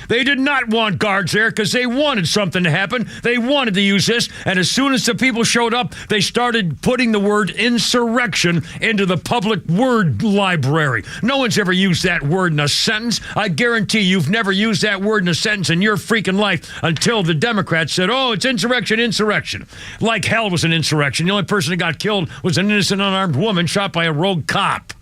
They did not want guards there because they wanted something to happen. They wanted to use this. And as soon as the people showed up, they started putting the word insurrection into the public word library. No one's ever used that word in a sentence. I guarantee you've never used that word in a sentence in your freaking life until the Democrats said, oh, it's insurrection, insurrection. Like hell was an insurrection. The only person that got killed was an innocent unarmed woman shot by a rogue cop.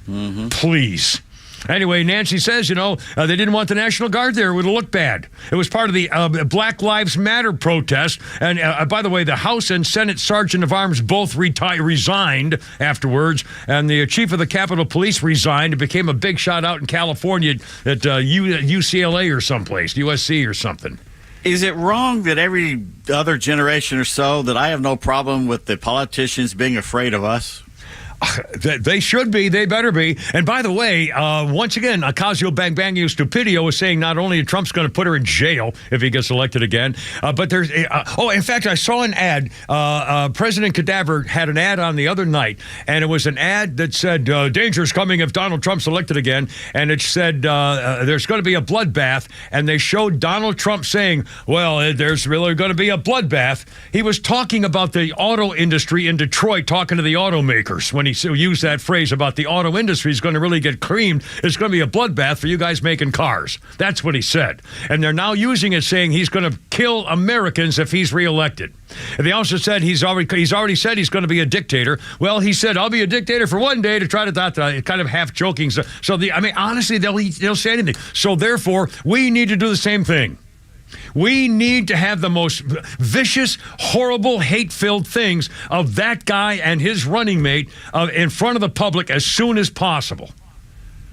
Mm-hmm. Please. Anyway, Nancy says, they didn't want the National Guard there. It would look bad. It was part of the Black Lives Matter protest. And by the way, the House and Senate Sergeant of Arms both resigned afterwards. And the chief of the Capitol Police resigned. It became a big shot out in California at UCLA or someplace, USC or something. Is it wrong that every other generation or so that I have no problem with the politicians being afraid of us? They should be. They better be. And by the way, once again, Ocasio Bang-Bang Stupidio was saying not only Trump's going to put her in jail if he gets elected again, but there's... in fact, I saw an ad. President Cadaver had an ad on the other night, and it was an ad that said, danger's coming if Donald Trump's elected again. And it said, there's going to be a bloodbath. And they showed Donald Trump saying, well, there's really going to be a bloodbath. He was talking about the auto industry in Detroit, talking to the automakers when he used that phrase about the auto industry is going to really get creamed. It's going to be a bloodbath for you guys making cars. That's what he said. And they're now using it saying he's going to kill Americans if he's reelected. And they also said he's already said he's going to be a dictator. Well, he said, I'll be a dictator for one day to try to kind of half joking. So honestly, they'll say anything. So therefore, we need to do the same thing. We need to have the most vicious, horrible, hate-filled things of that guy and his running mate in front of the public as soon as possible.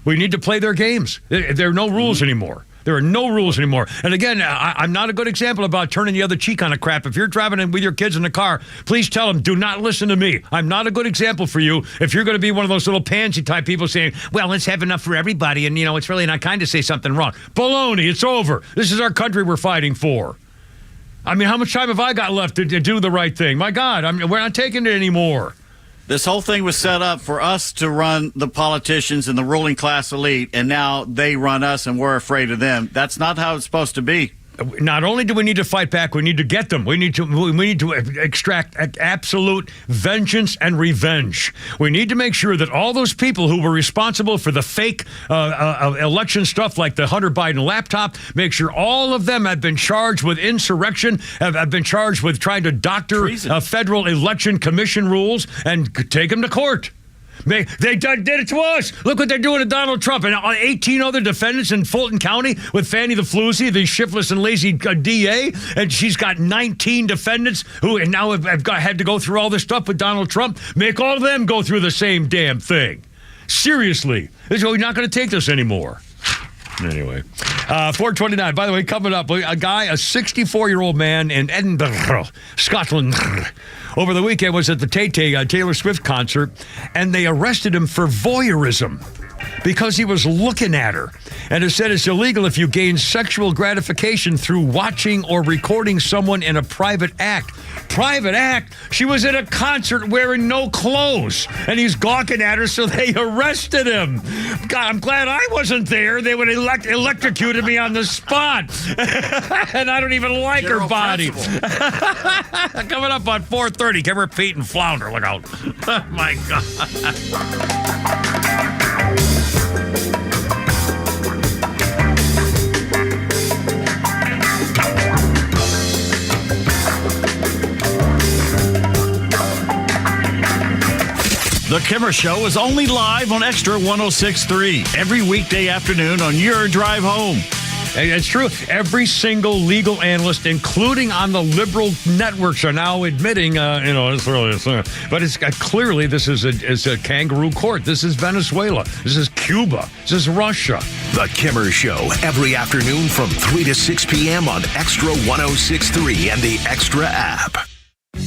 We need to play their games. There are no rules anymore. There are no rules anymore. And again, I'm not a good example about turning the other cheek on a crap. If you're driving in with your kids in the car, please tell them, do not listen to me. I'm not a good example for you if you're going to be one of those little pansy type people saying, well, let's have enough for everybody. And, it's really not kind to say something wrong. Baloney, it's over. This is our country we're fighting for. I mean, how much time have I got left to do the right thing? My God, we're not taking it anymore. This whole thing was set up for us to run the politicians and the ruling class elite, and now they run us and we're afraid of them. That's not how it's supposed to be. not only do we need to fight back, we need to get them. We need to extract absolute vengeance and revenge. We need to make sure that all those people who were responsible for the fake election stuff like the Hunter Biden laptop, make sure all of them have been charged with insurrection, have been charged with trying to doctor federal election commission rules, and take them to court. They did it to us. Look what they're doing to Donald Trump and 18 other defendants in Fulton County with Fannie the Floozy, the shiftless and lazy DA, and she's got 19 defendants who now have had to go through all this stuff with Donald Trump. Make all of them go through the same damn thing. Seriously, we're not going to take this anymore. Anyway, 429. By the way, coming up, a 64-year-old man in Edinburgh, Scotland, over the weekend was at the Taylor Swift concert, and they arrested him for voyeurism because he was looking at her. And it said it's illegal if you gain sexual gratification through watching or recording someone in a private act. Private act? She was at a concert wearing no clothes, and he's gawking at her, so they arrested him. God, I'm glad I wasn't there. They would have electrocuted me on the spot. And I don't even like her body. Coming up on 4:30, give her Pete and Flounder. Look out. Oh, my God. The Kimmer Show is only live on Extra 106.3 every weekday afternoon on your drive home. It's true. Every single legal analyst, including on the liberal networks, are now admitting, but it's clearly this is a kangaroo court. This is Venezuela. This is Cuba. This is Russia. The Kimmer Show, every afternoon from 3 to 6 p.m. on Extra 106.3 and the Extra app.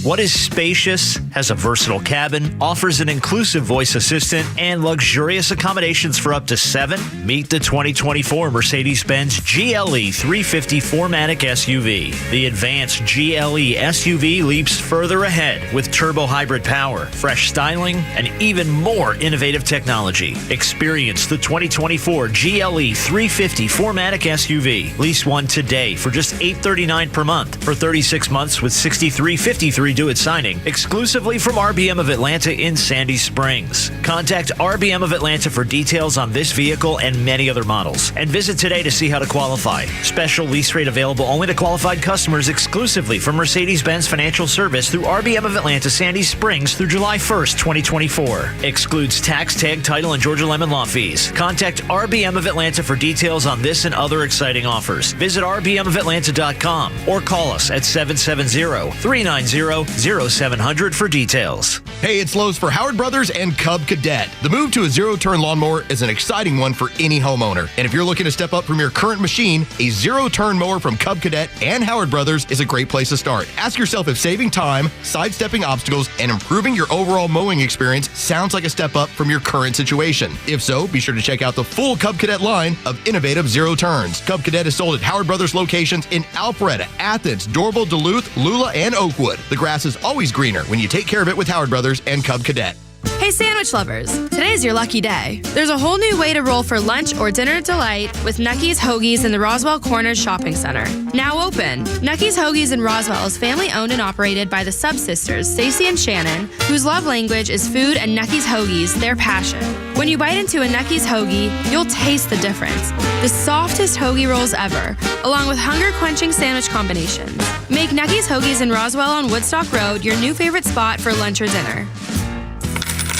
What is spacious, has a versatile cabin, offers an inclusive voice assistant, and luxurious accommodations for up to 7? Meet the 2024 Mercedes-Benz GLE 350 4MATIC SUV. The advanced GLE SUV leaps further ahead with turbo hybrid power, fresh styling, and even more innovative technology. Experience the 2024 GLE 350 4MATIC SUV. Lease one today for just $839 per month for 36 months with $63.53 due at signing, exclusively from RBM of Atlanta in Sandy Springs. Contact RBM of Atlanta for details on this vehicle and many other models, and visit today to see how to qualify. Special lease rate available only to qualified customers exclusively from Mercedes-Benz Financial Service through RBM of Atlanta Sandy Springs through July 1st, 2024. Excludes tax, tag, title, and Georgia Lemon law fees. Contact RBM of Atlanta for details on this and other exciting offers. Visit rbmofatlanta.com or call us at 770-390-0700 for details. Hey, it's Lowe's for Howard Brothers and Cub Cadet. The move to a zero-turn lawnmower is an exciting one for any homeowner. And if you're looking to step up from your current machine, a zero-turn mower from Cub Cadet and Howard Brothers is a great place to start. Ask yourself if saving time, sidestepping obstacles, and improving your overall mowing experience sounds like a step up from your current situation. If so, be sure to check out the full Cub Cadet line of innovative zero turns. Cub Cadet is sold at Howard Brothers locations in Alpharetta, Athens, Dorval, Duluth, Lula, and Oakwood. The grass is always greener when you take care of it with Howard Brothers and Cub Cadet. Hey sandwich lovers, today's your lucky day. There's a whole new way to roll for lunch or dinner delight with Nucky's Hoagies in the Roswell Corners Shopping Center. Now open. Nucky's Hoagies in Roswell is family owned and operated by the Sub-Sisters, Stacy and Shannon, whose love language is food and Nucky's Hoagies, their passion. When you bite into a Nucky's Hoagie, you'll taste the difference. The softest hoagie rolls ever, along with hunger-quenching sandwich combinations. Make Nucky's Hoagies in Roswell on Woodstock Road your new favorite spot for lunch or dinner.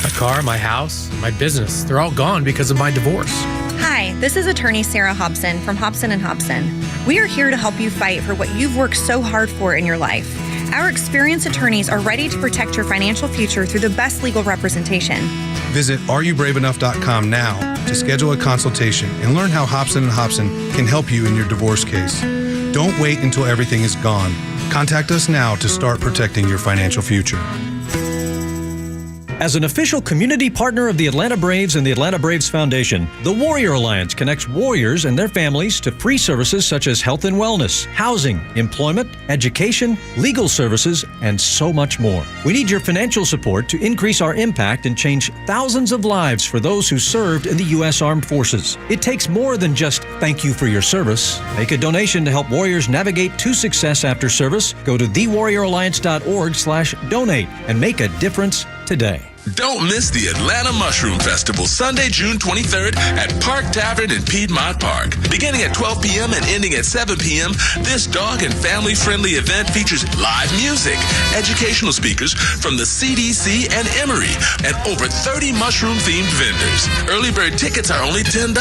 My car, my house, my business, they're all gone because of my divorce. Hi, this is attorney Sarah Hobson from Hobson & Hobson. We are here to help you fight for what you've worked so hard for in your life. Our experienced attorneys are ready to protect your financial future through the best legal representation. Visit areyoubravenough.com now to schedule a consultation and learn how Hobson & Hobson can help you in your divorce case. Don't wait until everything is gone. Contact us now to start protecting your financial future. As an official community partner of the Atlanta Braves and the Atlanta Braves Foundation, the Warrior Alliance connects warriors and their families to free services such as health and wellness, housing, employment, education, legal services, and so much more. We need your financial support to increase our impact and change thousands of lives for those who served in the U.S. Armed Forces. It takes more than just thank you for your service. Make a donation to help warriors navigate to success after service. Go to thewarrioralliance.org/donate and make a difference today. Don't miss the Atlanta Mushroom Festival, Sunday, June 23rd at Park Tavern in Piedmont Park. Beginning at 12 p.m. and ending at 7 p.m., this dog and family-friendly event features live music, educational speakers from the CDC and Emory, and over 30 mushroom-themed vendors. Early bird tickets are only $10,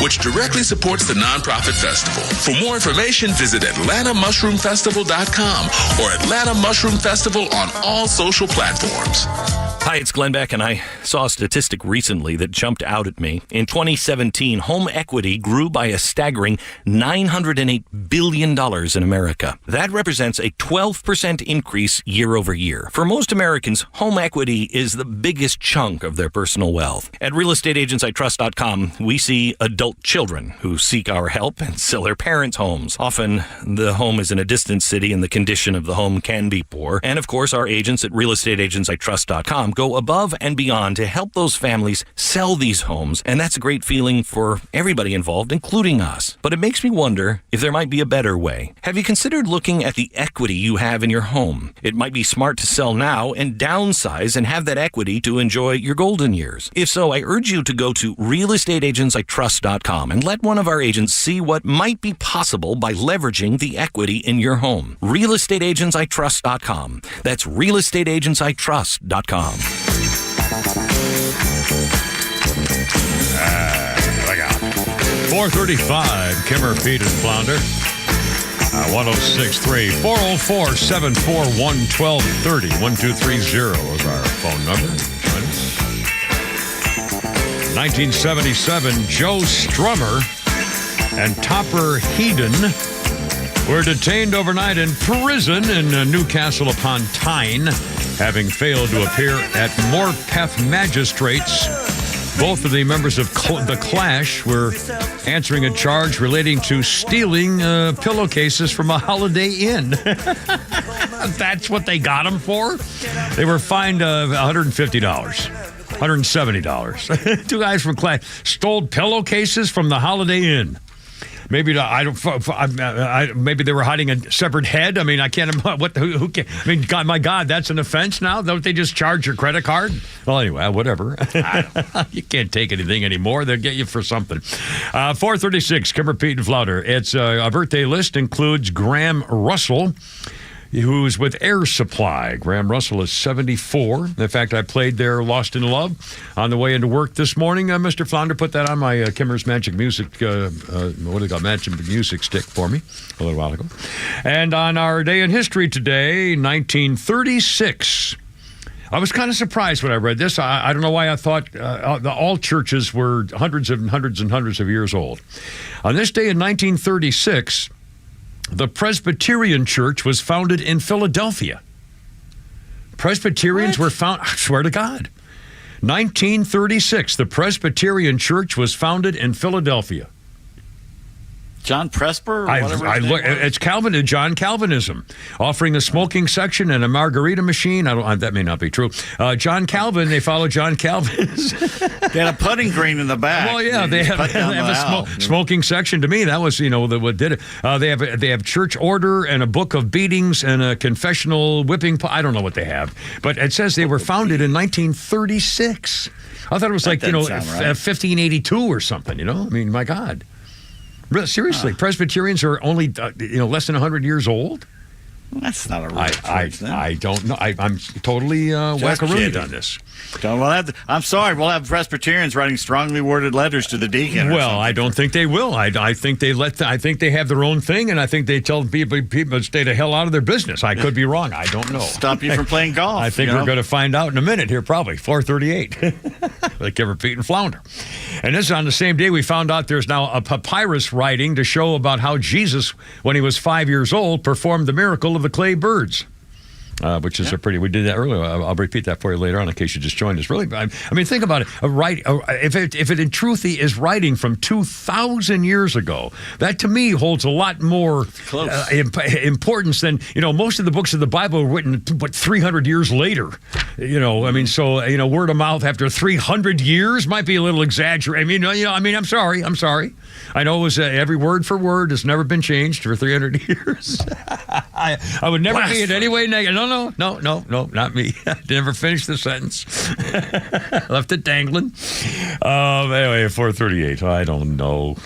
which directly supports the nonprofit festival. For more information, visit AtlantaMushroomFestival.com or Atlanta Mushroom Festival on all social platforms. Hi, it's Glenn Beck, and I saw a statistic recently that jumped out at me. In 2017, home equity grew by a staggering $908 billion in America. That represents a 12% increase year over year. For most Americans, home equity is the biggest chunk of their personal wealth. At realestateagentsitrust.com, we see adult children who seek our help and sell their parents' homes. Often, the home is in a distant city and the condition of the home can be poor. And of course, our agents at realestateagentsitrust.com go above and beyond to help those families sell these homes, and that's a great feeling for everybody involved, including us. But it makes me wonder if there might be a better way. Have you considered looking at the equity you have in your home? It might be smart to sell now and downsize and have that equity to enjoy your golden years. If so, I urge you to go to realestateagentsitrust.com and let one of our agents see what might be possible by leveraging the equity in your home. realestateagentsitrust.com. That's realestateagentsitrust.com. Look out. 435, Kimmer, Pete, and Flounder. 1063 404-741-1230. 1230 is our phone number. Join us. 1977, Joe Strummer and Topper Headon were detained overnight in prison in Newcastle upon Tyne, having failed to appear at Morpeth Magistrates. Both of the members of The Clash were answering a charge relating to stealing pillowcases from a Holiday Inn. That's what they got them for? They were fined $150. $170. Two guys from Clash stole pillowcases from the Holiday Inn. Maybe maybe they were hiding a separate head. I mean, I can't. Who can? I mean, God, my God, that's an offense now. Don't they just charge your credit card? Well, anyway, whatever. You can't take anything anymore. They'll get you for something. 436, Kimmer, Pete, and Flounder. It's a birthday list includes Graham Russell, who's with Air Supply. Graham Russell is 74. In fact, I played their Lost in Love on the way into work this morning. Mr. Flounder put that on my Kimmer's Magic Music, what do they call Magic Music stick for me a little while ago. And on our day in history today, 1936. I was kind of surprised when I read this. I don't know why I thought all churches were hundreds and hundreds and hundreds of years old. On this day in 1936, the Presbyterian Church was founded in Philadelphia. Presbyterians were found, I swear to God. 1936, the Presbyterian Church was founded in Philadelphia. John Presper? It's John Calvinism, offering a smoking section and a margarita machine. That may not be true. John Calvin, they follow John Calvin. They had a putting green in the back. Well, yeah, they have a smoking section. To me, that was what did it. They have church order and a book of beatings and a confessional whipping. I don't know what they have, but it says they were founded in 1936. I thought it was 1582 or something. I mean, my God. Seriously, Presbyterians are only less than 100 years old? Well, that's not a real church, then. I don't know. I'm totally wackaroonied on this. I'm sorry. We'll have Presbyterians writing strongly worded letters to the deacon. Well, I don't think they will. I think they I think they have their own thing, and I think they tell people to stay the hell out of their business. I could be wrong. I don't know. Stop you from playing golf. I think we're going to find out in a minute here, probably 4:38. Like Kimmer, Pete, and Flounder. And this is on the same day we found out there's now a papyrus writing to show about how Jesus, when he was 5 years old, performed the miracle of the clay birds. which is a pretty. We did that earlier. I'll repeat that for you later on in case you just joined us. Really, I mean, think about it. If it in truth is writing from 2,000 years ago, that to me holds a lot more importance than most of the books of the Bible were written 300 years later. I mean, so word of mouth after 300 years might be a little exaggerated. I mean, I'm sorry. I know it was every word for word has never been changed for 300 years. I would never be in any way negative. No, not me. I never finished the sentence. Left it dangling. Anyway, 4:38. I don't know.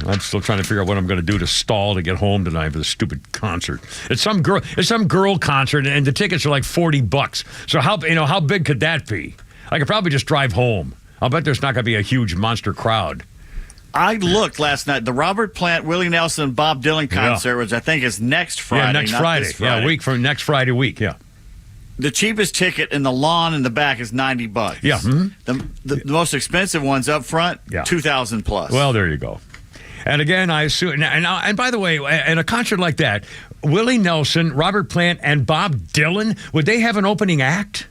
I'm still trying to figure out what I'm going to do to stall to get home tonight for the stupid concert. It's some girl concert, and the tickets are like $40. So how big could that be? I could probably just drive home. I'll bet there's not going to be a huge monster crowd. I looked last night. The Robert Plant, Willie Nelson, Bob Dylan concert, which I think is next Friday. Yeah, next Friday. Yeah, a week from next Friday week. Yeah. The cheapest ticket in the lawn in the back is $90. Yeah. Mm-hmm. The most expensive ones up front, $2,000 plus. Well, there you go. And again, I assume. And by the way, in a concert like that, Willie Nelson, Robert Plant, and Bob Dylan, would they have an opening act?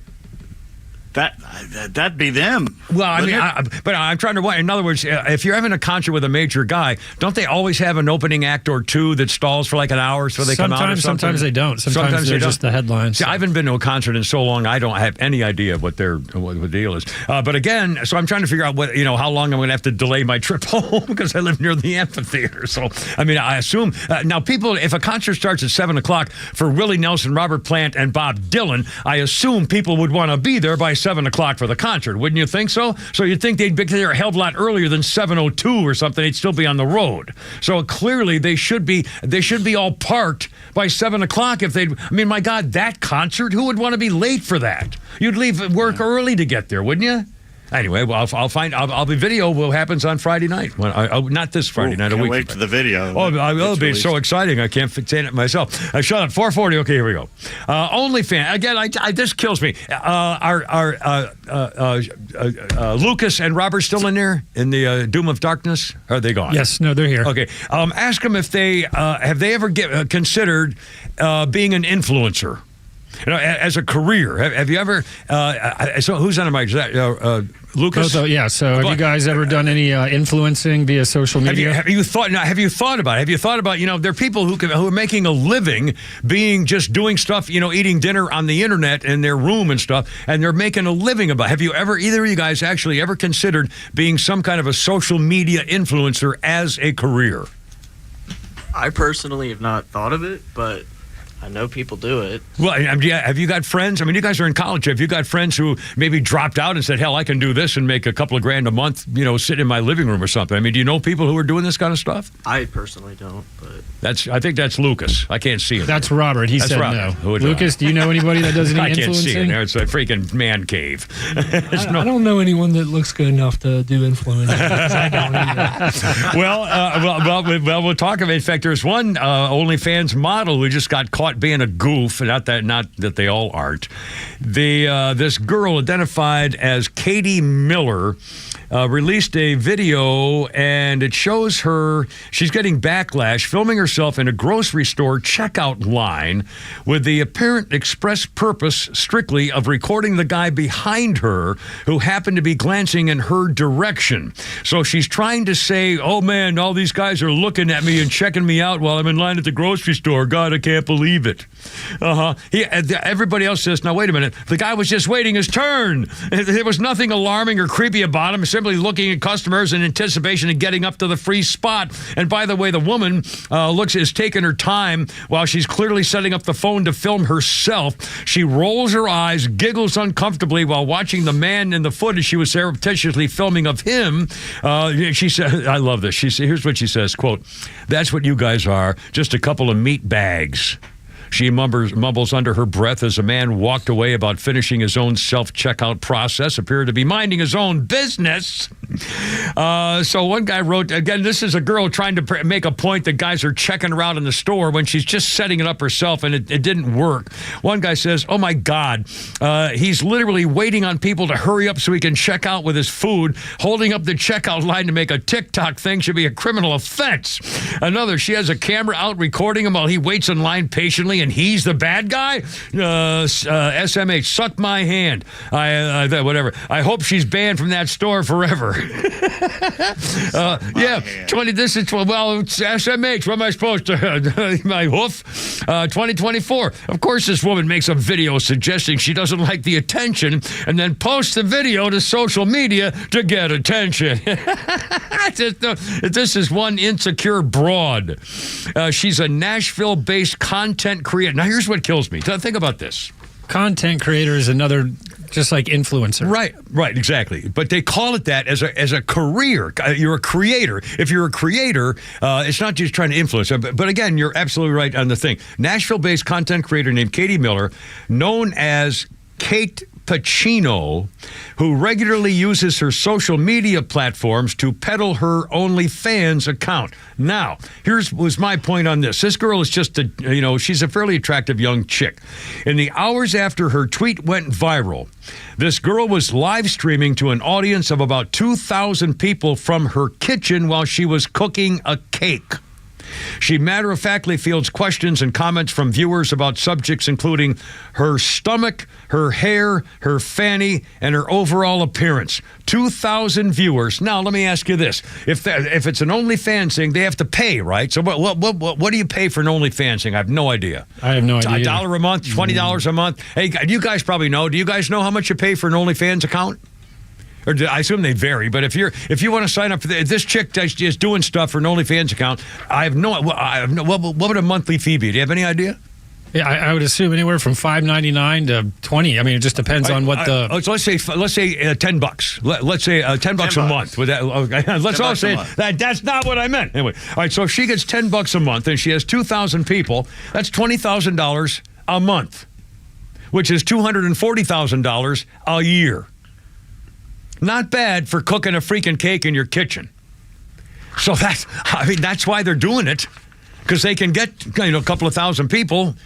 That'd be them. Well, I mean, but I'm trying to. In other words, if you're having a concert with a major guy, don't they always have an opening act or two that stalls for like an hour so they come out? Or sometimes they don't. Sometimes they're just the headlines. See, I haven't been to a concert in so long. I don't have any idea what the deal is. But again, so I'm trying to figure out how long I'm going to have to delay my trip home because I live near the amphitheater. So I mean, I assume now people, if a concert starts at 7:00 for Willie Nelson, Robert Plant, and Bob Dylan, I assume people would want to be there by 7:00 for the concert, wouldn't you think so? So you'd think they'd be there a hell of a lot earlier than 7:02 or something. They'd still be on the road. So clearly they should be all parked by 7:00 if they'd. I mean, my God, that concert, who would want to be late for that? You'd leave work early to get there, wouldn't you? Anyway, well, I'll be video will happens on Friday night. Not this Friday night. A week. Wait for the video. Oh, it will be so exciting. I can't contain it myself. Shut up. 4:40. Okay, here we go. OnlyFans. Again, this kills me. Are Lucas and Robert still in there in the Doom of Darkness? Or are they gone? Yes. No, they're here. Okay. Ask them if they have they ever considered being an influencer. As a career, have you ever? So who's on the mic? Is that Lucas? Yeah. So have you guys ever done any influencing via social media? Have you thought about it? Have you thought about there are people who are making a living just doing stuff, eating dinner on the internet in their room and stuff, and they're making a living about it. Have you ever, either of you guys actually ever considered being some kind of a social media influencer as a career? I personally have not thought of it, but I know people do it. Well, have you got friends? I mean, you guys are in college. Have you got friends who maybe dropped out and said, hell, I can do this and make a couple of grand a month, sit in my living room or something? I mean, do you know people who are doing this kind of stuff? I personally don't, but... I think that's Lucas. I can't see him. That's Robert. He said Robert. No. Lucas, do you know anybody that does any influencing? I can't see him there. It's a freaking man cave. I don't know anyone that looks good enough to do influencing. I don't either. Well, we'll talk about it. In fact, there's one OnlyFans model who just got caught being a goof. Not that they all aren't. This girl identified as Katie Miller released a video, and it shows her, she's getting backlash, filming herself in a grocery store checkout line with the apparent express purpose strictly of recording the guy behind her who happened to be glancing in her direction. So she's trying to say, oh man, all these guys are looking at me and checking me out while I'm in line at the grocery store. God, I can't believe it. Everybody else says, now wait a minute, the guy was just waiting his turn. There was nothing alarming or creepy about him, simply looking at customers in anticipation of getting up to the free spot. And by the way, the woman is taking her time while she's clearly setting up the phone to film herself. She rolls her eyes, giggles uncomfortably while watching the man in the footage she was surreptitiously filming of him. She said, I love this. Here's what she says, quote, "That's what you guys are, just a couple of meat bags." She mumbles under her breath as a man walked away about finishing his own self-checkout process, appeared to be minding his own business. So one guy wrote, again, this is a girl trying to make a point that guys are checking her out in the store when she's just setting it up herself, and it didn't work. One guy says, oh my God, he's literally waiting on people to hurry up so he can check out with his food. Holding up the checkout line to make a TikTok thing should be a criminal offense. Another, she has a camera out recording him while he waits in line patiently and he's the bad guy? SMH, suck my hand. Whatever. I hope she's banned from that store forever. Yeah, 20. This is it's SMH. What am I supposed to? My hoof. 2024. Of course, this woman makes a video suggesting she doesn't like the attention, and then posts the video to social media to get attention. This is one insecure broad. She's a Nashville-based content creator. Now, here's what kills me. Think about this. Content creator is another, just like influencer. Right, exactly. But they call it that as a career. You're a creator. If you're a creator, it's not just trying to influence. But again, you're absolutely right on the thing. Nashville-based content creator named Katie Miller, known as Kate Pacino, who regularly uses her social media platforms to peddle her OnlyFans account. Now, was my point on this. This girl is just she's a fairly attractive young chick. In the hours after her tweet went viral, this girl was live streaming to an audience of about 2,000 people from her kitchen while she was cooking a cake. She matter-of-factly fields questions and comments from viewers about subjects including her stomach, her hair, her fanny, and her overall appearance. 2,000 viewers. Now, let me ask you this. If it's an OnlyFans thing, they have to pay, right? So what do you pay for an OnlyFans thing? I have no idea. I have no idea. $1 a month? $20 a month? Hey, you guys probably know. Do you guys know how much you pay for an OnlyFans account? Or I assume they vary, but if you want to sign up for this chick is doing stuff for an OnlyFans account, I have no. What would a monthly fee be? Do you have any idea? Yeah, I would assume anywhere from $5.99 to $20. I mean, it just depends on what the. Let's say $10. Let's say $10 a month. With that, okay. Let's all say that's not what I meant. Anyway, all right. So if she gets $10 a month and she has 2,000 people, that's $20,000 a month, which is $240,000 a year. Not bad for cooking a freaking cake in your kitchen. So that's why they're doing it, because they can get a couple of thousand people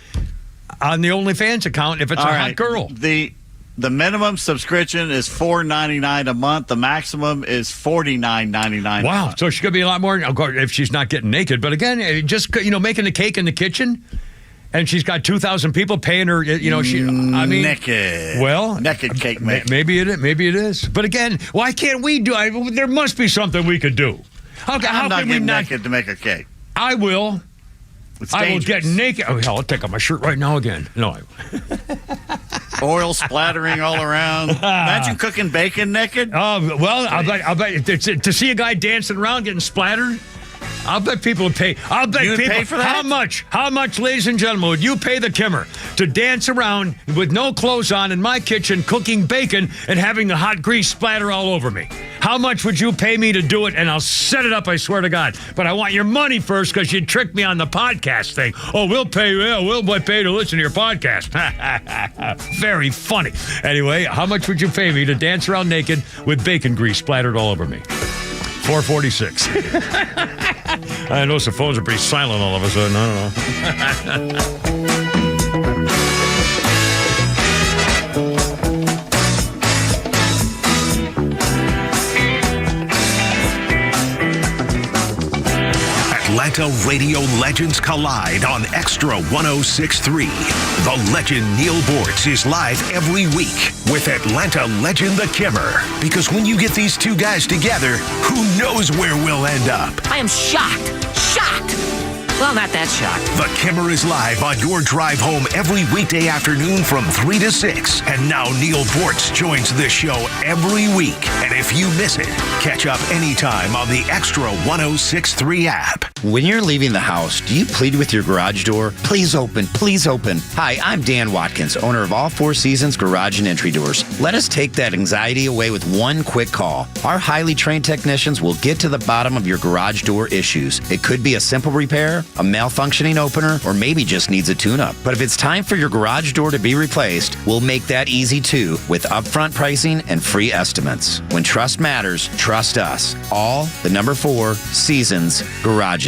on the OnlyFans account if it's a hot girl. The minimum subscription is $4.99 a month. The maximum is $49.99. Wow! So she could be a lot more if she's not getting naked. But again, just making the cake in the kitchen. And she's got 2,000 people paying her, naked. Well, naked cake making. Maybe it is. But again, why can't we do it? There must be something we could do. I'm not getting naked to make a cake. I will. I will get naked. Oh, hell, I'll take off my shirt right now again. No, I Oil splattering all around. Imagine cooking bacon naked. Well, I'll bet to see a guy dancing around getting splattered. I'll bet people would pay. You'd pay for that? How much, ladies and gentlemen, would you pay the Kimmer to dance around with no clothes on in my kitchen cooking bacon and having the hot grease splatter all over me? How much would you pay me to do it? And I'll set it up, I swear to God. But I want your money first, because you tricked me on the podcast thing. Oh, we'll pay to listen to your podcast. Very funny. Anyway, how much would you pay me to dance around naked with bacon grease splattered all over me? 446. I know the phones are pretty silent all of a sudden. I don't know. Atlanta radio legends collide on Extra 106.3. The legend Neil Bortz is live every week with Atlanta legend The Kimmer. Because when you get these two guys together, who knows where we'll end up? I am shocked. Well, not that shocked. The Kimmer is live on your drive home every weekday afternoon from 3 to 6. And now Neil Bortz joins this show every week. And if you miss it, catch up anytime on the Extra 106.3 app. When you're leaving the house, do you plead with your garage door? Please open, please open. Hi, I'm Dan Watkins, owner of All Four Seasons Garage and Entry Doors. Let us take that anxiety away with one quick call. Our highly trained technicians will get to the bottom of your garage door issues. It could be a simple repair, a malfunctioning opener, or maybe just needs a tune-up. But if it's time for your garage door to be replaced, we'll make that easy too with upfront pricing and free estimates. When trust matters, trust us. All, the number 4, seasonsgarages.com.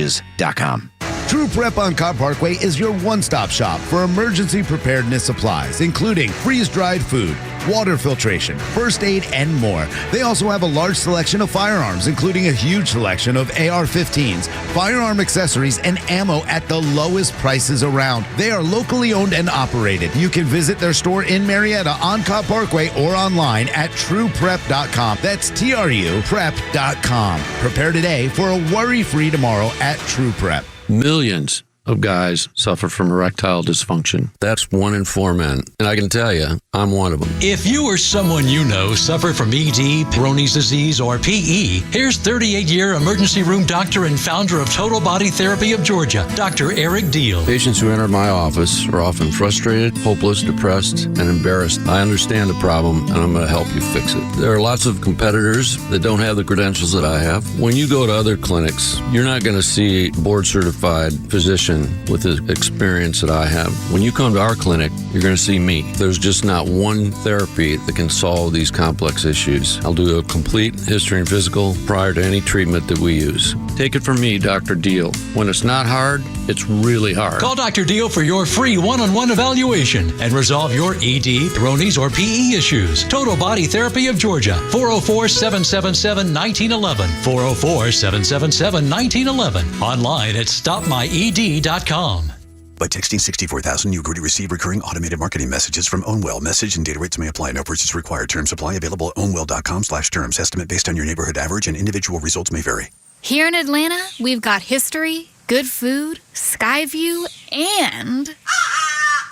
True Prep on Cobb Parkway is your one-stop shop for emergency preparedness supplies, including freeze-dried food, water filtration, first aid, and more. They also have a large selection of firearms, including a huge selection of AR-15s, firearm accessories, and ammo at the lowest prices around. They are locally owned and operated. You can visit their store in Marietta on Cobb Parkway or online at trueprep.com. That's TRU Prep.com. Prepare today for a worry-free tomorrow at True Prep. Millions of guys suffer from erectile dysfunction. That's 1 in 4 men. And I can tell you, I'm one of them. If you or someone you know suffer from ED, Peyronie's disease, or PE, here's 38-year emergency room doctor and founder of Total Body Therapy of Georgia, Dr. Eric Deal. Patients who enter my office are often frustrated, hopeless, depressed, and embarrassed. I understand the problem, and I'm going to help you fix it. There are lots of competitors that don't have the credentials that I have. When you go to other clinics, you're not going to see a board-certified physician with the experience that I have. When you come to our clinic, you're going to see me. There's just not one therapy that can solve these complex issues. I'll do a complete history and physical prior to any treatment that we use. Take it from me, Dr. Deal. When it's not hard, it's really hard. Call Dr. Deal for your free one-on-one evaluation and resolve your ED, Peyronie's, or PE issues. Total Body Therapy of Georgia, 404-777-1911, 404-777-1911, online at stopmyed.com. By texting 64,000, you agree to receive recurring automated marketing messages from Ownwell. Message and data rates may apply. No purchase required. Terms apply. Available at ownwell.com/terms. Estimate based on your neighborhood average and individual results may vary. Here in Atlanta, we've got history, good food, sky view, and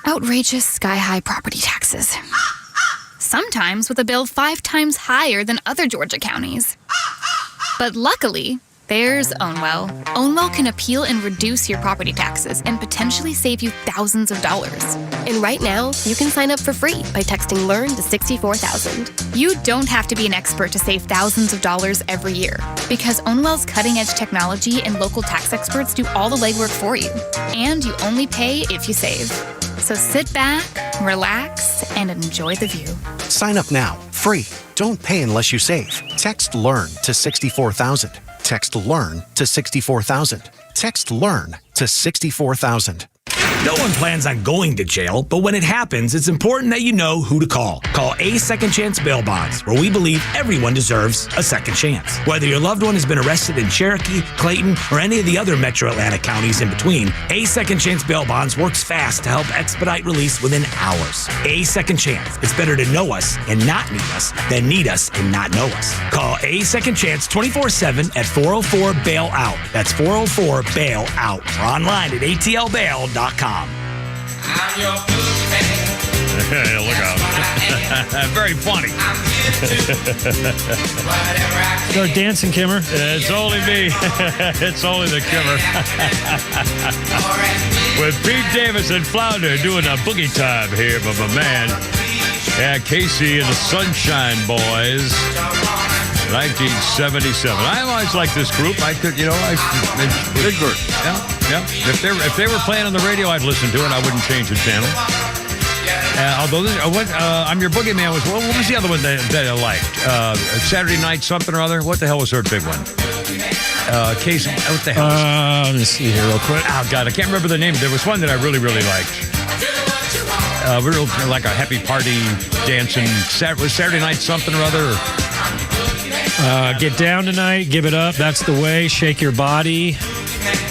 outrageous sky-high property taxes. Sometimes with a bill 5 times higher than other Georgia counties. But luckily, there's Ownwell. Ownwell can appeal and reduce your property taxes and potentially save you thousands of dollars. And right now, you can sign up for free by texting LEARN to 64,000. You don't have to be an expert to save thousands of dollars every year, because Ownwell's cutting-edge technology and local tax experts do all the legwork for you. And you only pay if you save. So sit back, relax, and enjoy the view. Sign up now, free. Don't pay unless you save. Text LEARN to 64,000. Text LEARN to 64,000. Text LEARN to 64,000. No one plans on going to jail, but when it happens, it's important that you know who to call. Call A Second Chance Bail Bonds, where we believe everyone deserves a second chance. Whether your loved one has been arrested in Cherokee, Clayton, or any of the other metro Atlanta counties in between, A Second Chance Bail Bonds works fast to help expedite release within hours. A Second Chance. It's better to know us and not need us than need us and not know us. Call A Second Chance 24/7 at 404-BAIL-OUT. That's 404-BAIL-OUT. Or online at atlbail.com. Hey, look out. Very funny. Start dancing, Kimmer. It's only me. It's only the Kimmer. With Pete Davis and Flounder doing a boogie time here, but my man. Yeah, Casey and the Sunshine Boys. 1977. I always liked this group. I could, good group. Yeah. If they were playing on the radio, I'd listen to it. I wouldn't change the channel. Although I'm Your Boogeyman was what was the other one that I liked? Saturday Night something or other. What the hell was their big one? Casey. What the hell? Let me see here real quick. Oh God, I can't remember the name. There was one that I really liked. Real like a happy party dancing. Was Saturday Night something or other? Get Down Tonight, Give It Up, That's the Way, Shake Your Body.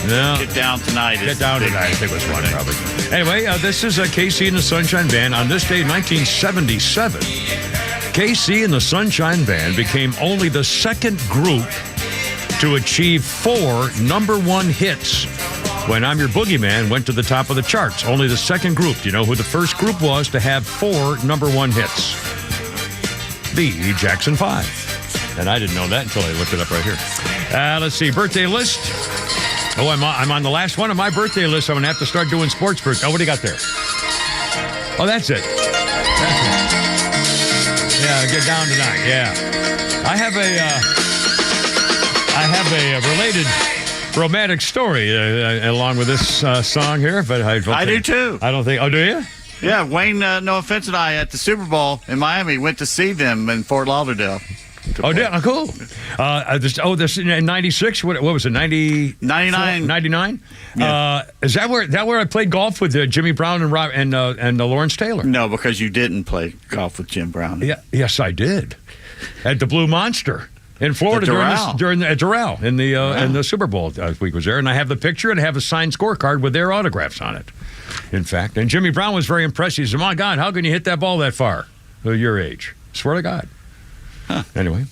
No. Get Down Tonight. Get Down Tonight, I think was one probably. Anyway, this is Casey and the Sunshine Band. On this day, 1977, Casey and the Sunshine Band became only the second group to achieve 4 #1 hits when I'm Your Boogeyman went to the top of the charts. Only the second group. Do you know who the first group was to have 4 #1 hits? The Jackson 5. And I didn't know that until I looked it up right here. Let's see, birthday list. Oh, I'm on the last one of my birthday list. I'm going to have to start doing sports birthday. Oh, what do you got there? Oh, that's it. Yeah, Get Down Tonight. Yeah. I have a related romantic story along with this song here, but I do too. I don't think. Oh, do you? Yeah, Wayne, no offense, and I at the Super Bowl in Miami went to see them in Fort Lauderdale. to Oh, play. yeah, cool. This in '96. What was it? 99. 99. Yeah. Is that where I played golf with Jimmy Brown and Lawrence Taylor? No, because you didn't play golf with Jim Brown. Yeah, yes, I did. At the Blue Monster in Florida during Doral in the Super Bowl week was there, and I have the picture and I have a signed scorecard with their autographs on it. In fact, and Jimmy Brown was very impressed. He said, "My God, how can you hit that ball that far at your age?" Swear to God. Huh. Anyway,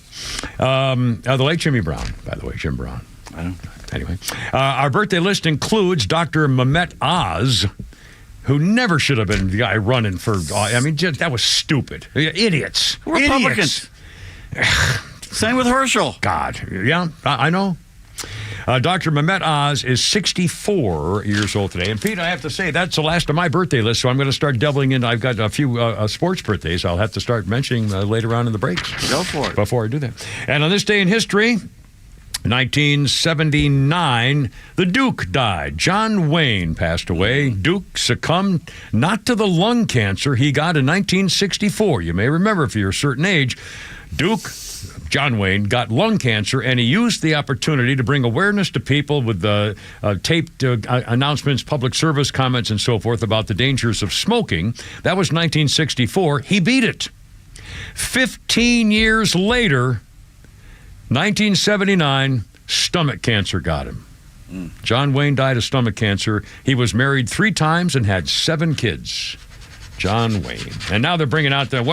the late Jimmy Brown, by the way, Jim Brown. I don't. Anyway, our birthday list includes Dr. Mehmet Oz, who never should have been the guy running for. I mean, that was stupid. Idiots. Republicans. Same with Herschel. God, yeah, I know. Dr. Mehmet Oz is 64 years old today. And, Pete, I have to say, that's the last of my birthday list, so I'm going to start doubling in. I've got a few sports birthdays I'll have to start mentioning later on in the breaks. Go for it. Before I do that. And on this day in history, 1979, the Duke died. John Wayne passed away. Duke succumbed not to the lung cancer he got in 1964. You may remember if you're a certain age, John Wayne got lung cancer, and he used the opportunity to bring awareness to people with the taped announcements, public service comments, and so forth about the dangers of smoking. That was 1964. He beat it. 15 years later, 1979, stomach cancer got him. John Wayne died of stomach cancer. He was married 3 times and had 7 kids. John Wayne. And now they're bringing out the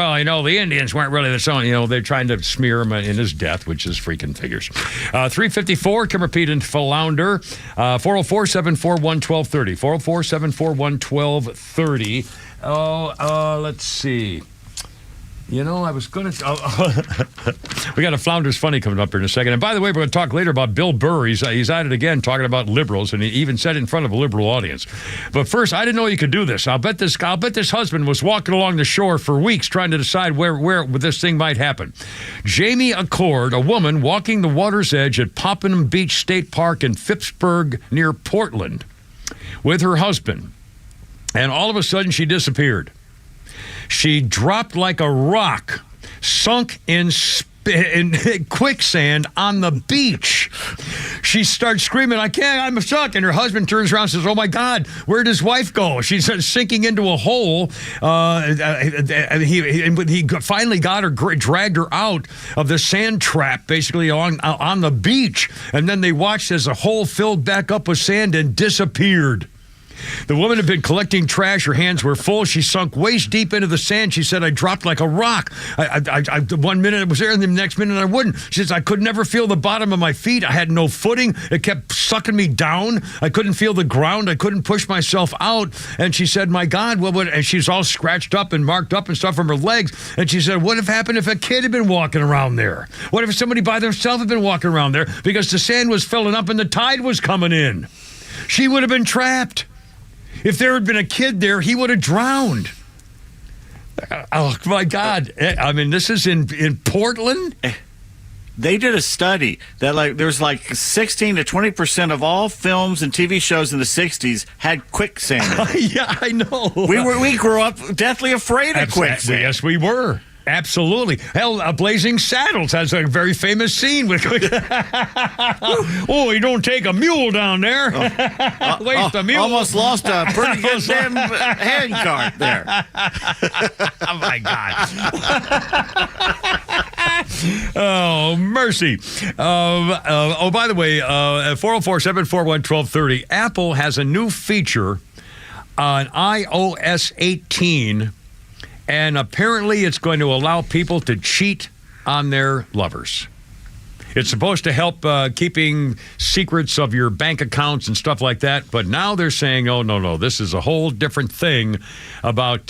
Indians weren't really the son. They're trying to smear him in his death, which is freaking figures. 354, Kim Repeat and Philander. 404-741-1230. 404-741-1230. Let's see. I was going to... we got a Flounders Funny coming up here in a second. And by the way, we're going to talk later about Bill Burr. He's at it again talking about liberals, and he even said it in front of a liberal audience. But first, I didn't know you could do this. I'll bet this husband was walking along the shore for weeks trying to decide where this thing might happen. Jamie Accord, a woman walking the water's edge at Pompano Beach State Park in Phippsburg near Portland with her husband. And all of a sudden, she disappeared. She dropped like a rock, sunk in quicksand on the beach. She starts screaming, "I can't, I'm stuck." And her husband turns around and says, "Oh my God, where'd his wife go?" She's sinking into a hole. He finally got her, dragged her out of the sand trap, basically on the beach. And then they watched as the hole filled back up with sand and disappeared. The woman had been collecting trash. Her hands were full. She sunk waist deep into the sand. She said, "I dropped like a rock. I 1 minute I was there, and the next minute I wouldn't." She says, "I could never feel the bottom of my feet. I had no footing. It kept sucking me down. I couldn't feel the ground. I couldn't push myself out." And she said, "My God, what would..." And she's all scratched up and marked up and stuff from her legs. And she said, "What have happened if a kid had been walking around there? What if somebody by themselves had been walking around there because the sand was filling up and the tide was coming in? She would have been trapped. If there had been a kid there, he would have drowned." Oh, my God. I mean, this is in Portland? They did a study that there's 16 to 20% of all films and TV shows in the 60s had quicksand in it. Yeah, I know. We grew up deathly afraid of quicksand. Yes, we were. Absolutely. Hell, Blazing Saddles has a very famous scene with. Oh, you don't take a mule down there. Waste a mule. Almost lost a pretty good damn hand cart there. Oh, my God. Oh, mercy. By the way, 404-741-1230, Apple has a new feature on iOS 18. And apparently it's going to allow people to cheat on their lovers. It's supposed to help keeping secrets of your bank accounts and stuff like that. But now they're saying, oh, no, this is a whole different thing about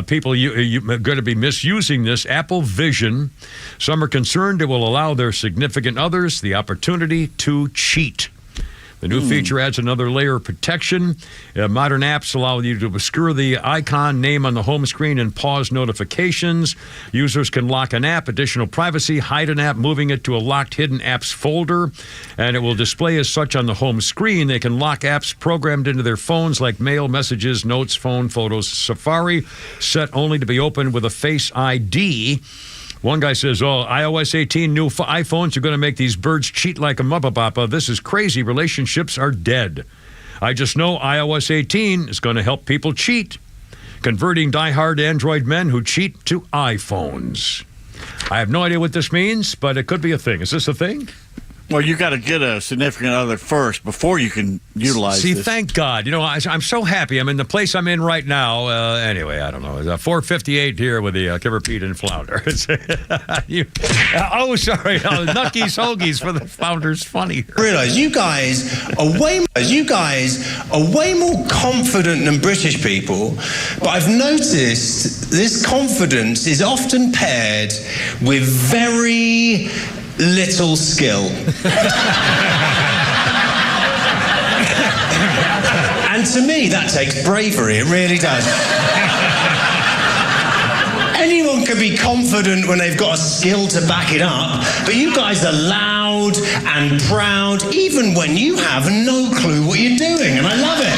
people going to be misusing this Apple Vision. Some are concerned it will allow their significant others the opportunity to cheat. The new feature adds another layer of protection. Modern apps allow you to obscure the icon name on the home screen and pause notifications. Users can lock an app, additional privacy, hide an app, moving it to a locked hidden apps folder, and it will display as such on the home screen. They can lock apps programmed into their phones like mail, messages, notes, phone, photos. Safari, set only to be opened with a Face ID. One guy says, iOS 18 new iPhones are going to make these birds cheat like a muppa papa. This is crazy. Relationships are dead. I just know iOS 18 is going to help people cheat, converting diehard Android men who cheat to iPhones. I have no idea what this means, but it could be a thing. Is this a thing? Well, you got to get a significant other first before you can utilize this. Thank God. I'm so happy. I'm in the place I'm in right now. Anyway, I don't know. It's 4:58 here with the Kipper, Pete, and Flounder. Sorry. Nuckies, Hoagies for the Flounder's funny. Realize you guys are way more confident than British people, but I've noticed this confidence is often paired with very little skill. And to me, that takes bravery. It really does. Anyone can be confident when they've got a skill to back it up, but you guys are loud and proud even when you have no clue what you're doing, and I love it.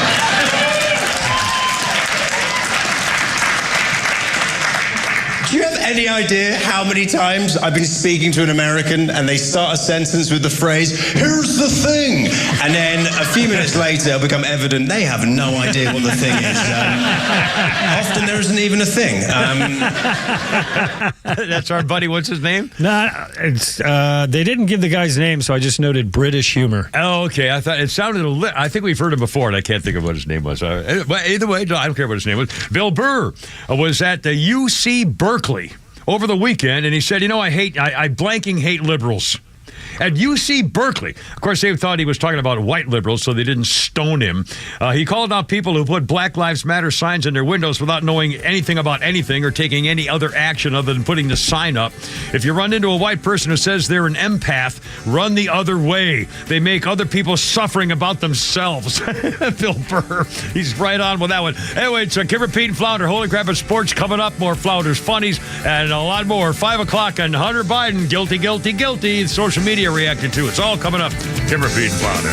Do you have any idea how many times I've been speaking to an American and they start a sentence with the phrase, "Here's the thing," and then a few minutes later it'll become evident they have no idea what the thing is. Often there isn't even a thing. That's our buddy. What's his name? They didn't give the guy's name, so I just noted British humor. Oh, okay. I thought it sounded I think we've heard him before, and I can't think of what his name was. But either way, I don't care what his name was. Bill Burr was at the UC Berkeley over the weekend, and he said, I blanking hate liberals. At UC Berkeley. Of course, they thought he was talking about white liberals, so they didn't stone him. He called out people who put Black Lives Matter signs in their windows without knowing anything about anything or taking any other action other than putting the sign up. If you run into a white person who says they're an empath, run the other way. They make other people suffering about themselves. Bill Burr, he's right on with that one. Anyway, it's Kipper, Pete, and Flounder. Holy crap, it's sports coming up. More Flounders, funnies, and a lot more. 5 o'clock, and Hunter Biden, guilty, guilty, guilty. Social media reacted to. It's all coming up. Kipper, Pete, and Flounder.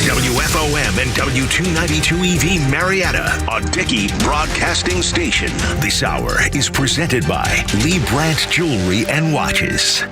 WFOM and W292 EV Marietta, a Dickey broadcasting station. This hour is presented by Lee Brandt Jewelry and Watches.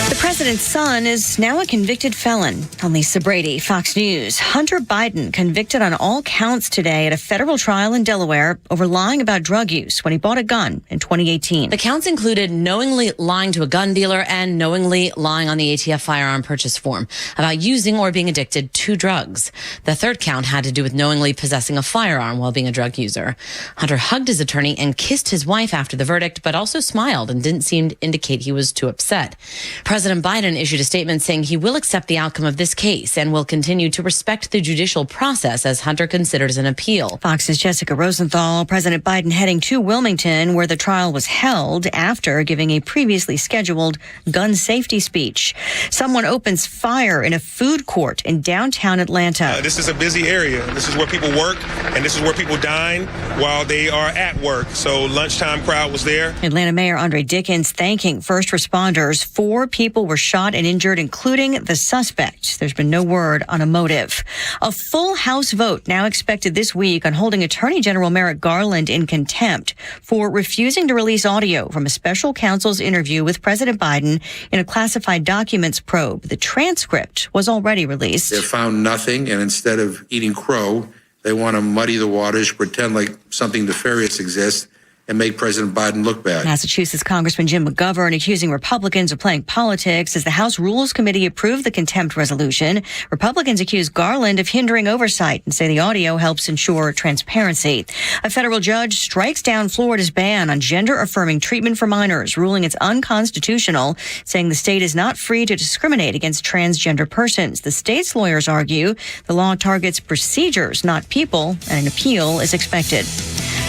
The president's son is now a convicted felon. I'm Lisa Brady, Fox News. Hunter Biden convicted on all counts today at a federal trial in Delaware over lying about drug use when he bought a gun in 2018. The counts included knowingly lying to a gun dealer and knowingly lying on the ATF firearm purchase form about using or being addicted to drugs. The third count had to do with knowingly possessing a firearm while being a drug user. Hunter hugged his attorney and kissed his wife after the verdict, but also smiled and didn't seem to indicate he was too upset. President Biden issued a statement saying he will accept the outcome of this case and will continue to respect the judicial process as Hunter considers an appeal. Fox's Jessica Rosenthal. President Biden heading to Wilmington, where the trial was held after giving a previously scheduled gun safety speech. Someone opens fire in a food court in downtown Atlanta. This is a busy area. This is where people work, and this is where people dine while they are at work. So lunchtime crowd was there. Atlanta Mayor Andre Dickens thanking first responders. 4 people were shot and injured, including the suspect. There's been no word on a motive. A full House vote now expected this week on holding Attorney General Merrick Garland in contempt for refusing to release audio from a special counsel's interview with President Biden in a classified documents probe. The transcript was already released. They found nothing, and instead of eating crow, they want to muddy the waters, pretend like something nefarious exists, and make President Biden look bad. Massachusetts Congressman Jim McGovern accusing Republicans of playing politics as the House Rules Committee approved the contempt resolution. Republicans accuse Garland of hindering oversight and say the audio helps ensure transparency. A federal judge strikes down Florida's ban on gender-affirming treatment for minors, ruling it's unconstitutional, saying the state is not free to discriminate against transgender persons. The state's lawyers argue the law targets procedures, not people, and an appeal is expected.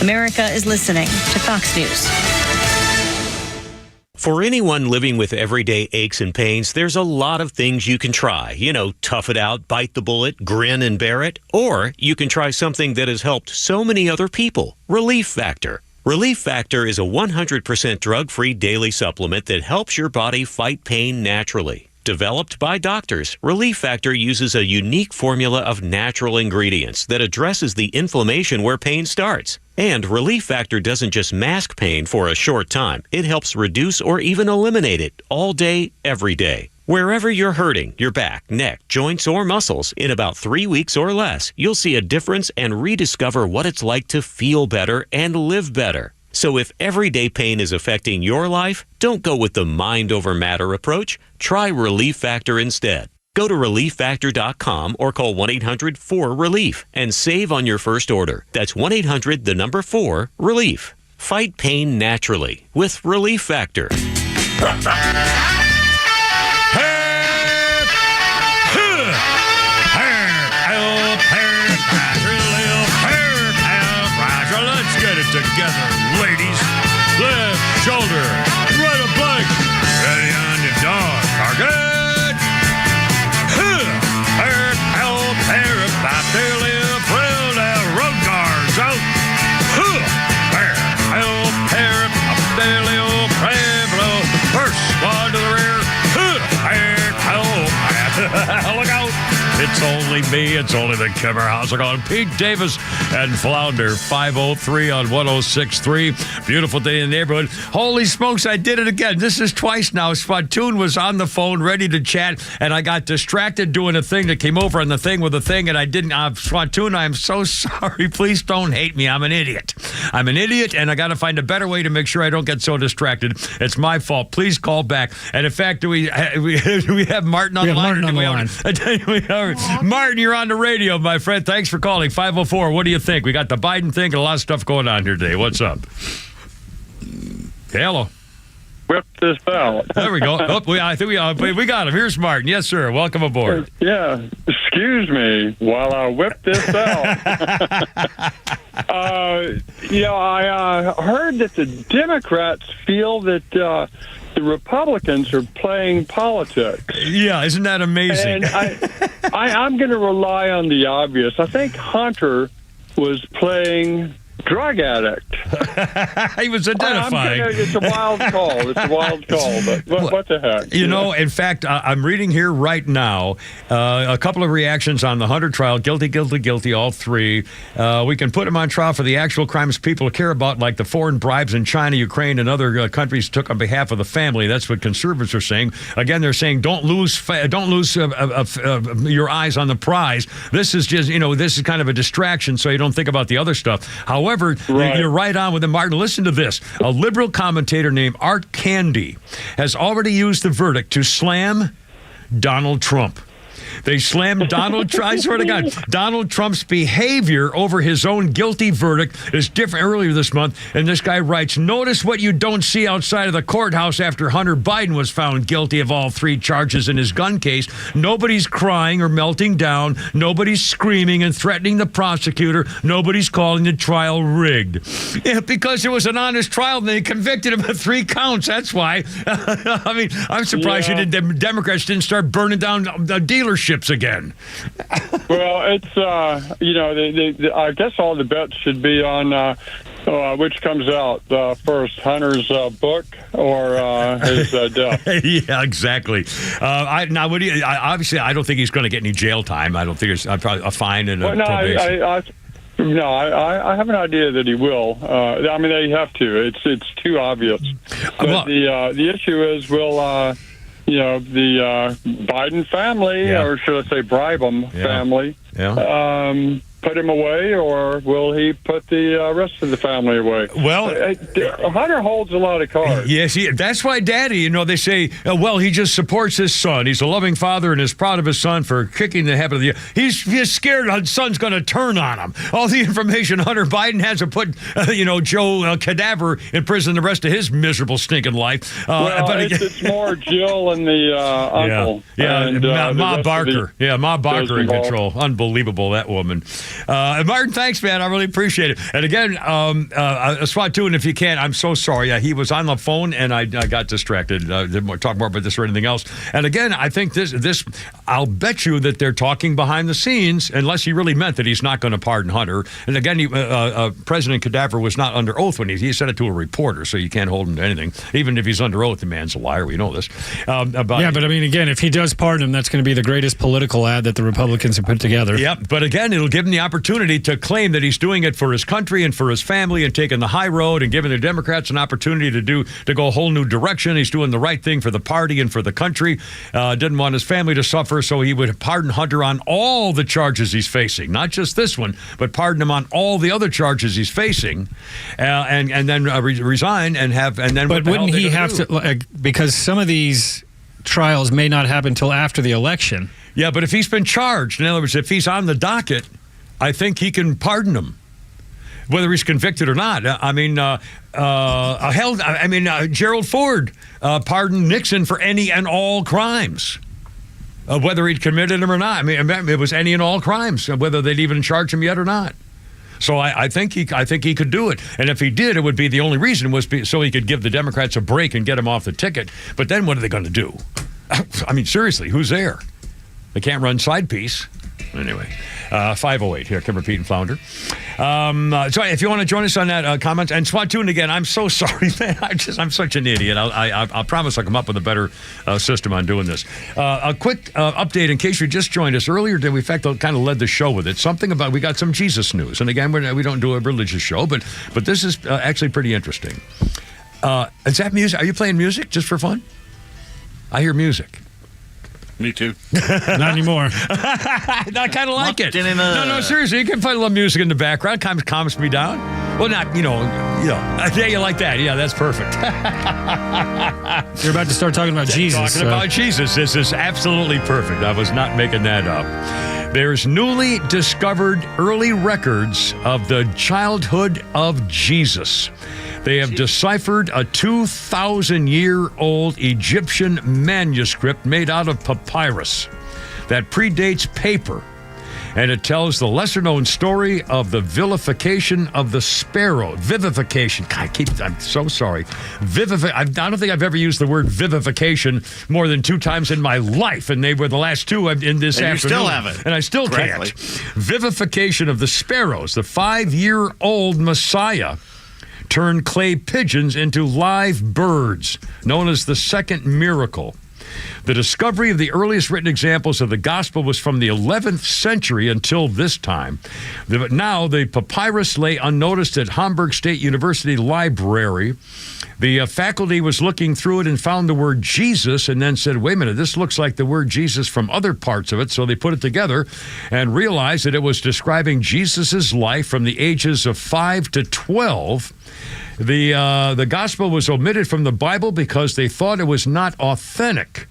America is listening to Fox News. For anyone living with everyday aches and pains, there's a lot of things you can try. Tough it out, bite the bullet, grin and bear it. Or you can try something that has helped so many other people, Relief Factor. Relief Factor is a 100% drug-free daily supplement that helps your body fight pain naturally. Developed by doctors, Relief Factor uses a unique formula of natural ingredients that addresses the inflammation where pain starts. And Relief Factor doesn't just mask pain for a short time. It helps reduce or even eliminate it all day, every day. Wherever you're hurting, your back, neck, joints, or muscles, in about 3 weeks or less, you'll see a difference and rediscover what it's like to feel better and live better. So if everyday pain is affecting your life, don't go with the mind over matter approach. Try Relief Factor instead. Go to ReliefFactor.com or call 1-800-4RELIEF and save on your first order. That's 1-800-4-RELIEF. Fight pain naturally with Relief Factor. Let's get it together, ladies. Left shoulder, right a blank. Ready on your dog. Target. Road cars out. First one to the rear. Look out. It's only me. It's only the Kimmer. How's it going? Pete Davis and Flounder, 503 on 106.3. Beautiful day in the neighborhood. Holy smokes, I did it again. This is twice now. Swatoon was on the phone ready to chat, and I got distracted doing a thing that came over on the thing with a thing, and I didn't. Swatoon, I'm so sorry. Please don't hate me. I'm an idiot. I'm an idiot, and I got to find a better way to make sure I don't get so distracted. It's my fault. Please call back. And in fact, do we have Martin on the line? Martin on the line. Martin, you're on the radio, my friend. Thanks for calling. 504. What do you think? We got the Biden thing and a lot of stuff going on here today. What's up? Hello. Whip this out. There we go. I think we got him. Here's Martin. Yes, sir. Welcome aboard. Yeah. Excuse me while I whip this out. I heard that the Democrats feel that the Republicans are playing politics. Yeah, isn't that amazing? And I'm going to rely on the obvious. I think Hunter was playing drug addict. He was identifying. It's a wild call. But what the heck? You know, in fact, I'm reading here right now a couple of reactions on the Hunter trial. Guilty, guilty, guilty, all three. We can put him on trial for the actual crimes people care about, like the foreign bribes in China, Ukraine, and other countries took on behalf of the family. That's what conservatives are saying. Again, they're saying don't lose your eyes on the prize. This is just, this is kind of a distraction, so you don't think about the other stuff. However, you're right on with it, Martin. Listen to this. A liberal commentator named Art Candy has already used the verdict to slam Donald Trump. They slammed Donald Trump. I swear to God, Donald Trump's behavior over his own guilty verdict is different earlier this month. And this guy writes, notice what you don't see outside of the courthouse after Hunter Biden was found guilty of all three charges in his gun case. Nobody's crying or melting down. Nobody's screaming and threatening the prosecutor. Nobody's calling the trial rigged. Yeah, because it was an honest trial and they convicted him of 3 counts. That's why. I mean, I'm surprised the Democrats didn't start burning down the dealerships again. Well, it's I guess all the bets should be on which comes out first, Hunter's book or his death. Yeah, exactly. Obviously, I don't think he's going to get any jail time. I don't think it's probably a fine and probation. I have an idea that he will. They have to. It's too obvious. But the issue is, will the Biden family, or should I say bribe him family, put him away, or will he put the rest of the family away? Well, Hunter holds a lot of cards. Yes, that's why Daddy, they say, he just supports his son. He's a loving father and is proud of his son for kicking the habit of the... He's scared his son's going to turn on him. All the information Hunter Biden has to put, Joe Cadaver in prison the rest of his miserable stinking life. It's more Jill and the uncle. Ma Barker. Ma Barker in control. Unbelievable, that woman. Martin, thanks, man. I really appreciate it. And again, SWAT 2, and if you can, I'm so sorry. He was on the phone, and I got distracted. Didn't talk more about this or anything else. And again, I think this, I'll bet you that they're talking behind the scenes, unless he really meant that he's not going to pardon Hunter. And again, President Cadaver was not under oath when he said it to a reporter, so you can't hold him to anything. Even if he's under oath, the man's a liar. We know this. But I mean, again, if he does pardon him, that's going to be the greatest political ad that the Republicans have put together. Yep, but again, it'll give him the opportunity to claim that he's doing it for his country and for his family and taking the high road and giving the Democrats an opportunity to go a whole new direction. He's doing the right thing for the party and for the country. Didn't want his family to suffer, so he would pardon Hunter on all the charges he's facing, not just this one, but pardon him on all the other charges he's facing, and then resign and have and then. But wouldn't he have to? Because some of these trials may not happen until after the election. Yeah, but if he's been charged, in other words, if he's on the docket, I think he can pardon him, whether he's convicted or not. I mean, Gerald Ford pardoned Nixon for any and all crimes, whether he'd committed them or not. I mean, it was any and all crimes, whether they'd even charge him yet or not. So I think he could do it, and if he did, it would be the only reason was so he could give the Democrats a break and get him off the ticket. But then what are they going to do? I mean, seriously, who's there? They can't run side piece. Anyway, 508 here, Kimber, Pete, and Flounder. So if you want to join us on that comment, and SWAT 2, and again, I'm so sorry, man. I'm such an idiot. I promise I'll come up with a better system on doing this. A quick update in case you just joined us earlier. We in fact kind of led the show with it. Something about we got some Jesus news, and again, we don't do a religious show, but this is actually pretty interesting. Is that music? Are you playing music just for fun? I hear music. Me too. Not anymore. I kind of like it. No, seriously, you can put a little music in the background. Calms me down. Well, not, yeah, you like that. Yeah, that's perfect. You're about to start talking about Jesus. Talking about Jesus. This is absolutely perfect. I was not making that up. There's newly discovered early records of the childhood of Jesus. They have deciphered a 2,000-year-old Egyptian manuscript made out of papyrus that predates paper. And it tells the lesser-known story of the vilification of the sparrow. Vivification. God, I'm so sorry. I don't think I've ever used the word vivification more than 2 times in my life, and they were the last 2 in this afternoon. You still haven't. And I still correctly. Can't. Vivification of the sparrows. The 5-year-old Messiah turned clay pigeons into live birds, known as the second miracle. The discovery of the earliest written examples of the gospel was from the 11th century until this time. But now the papyrus lay unnoticed at Hamburg State University Library. The faculty was looking through it and found the word Jesus and then said, wait a minute, this looks like the word Jesus from other parts of it. So they put it together and realized that it was describing Jesus's life from the ages of 5 to 12. The gospel was omitted from the Bible because they thought it was not authentic.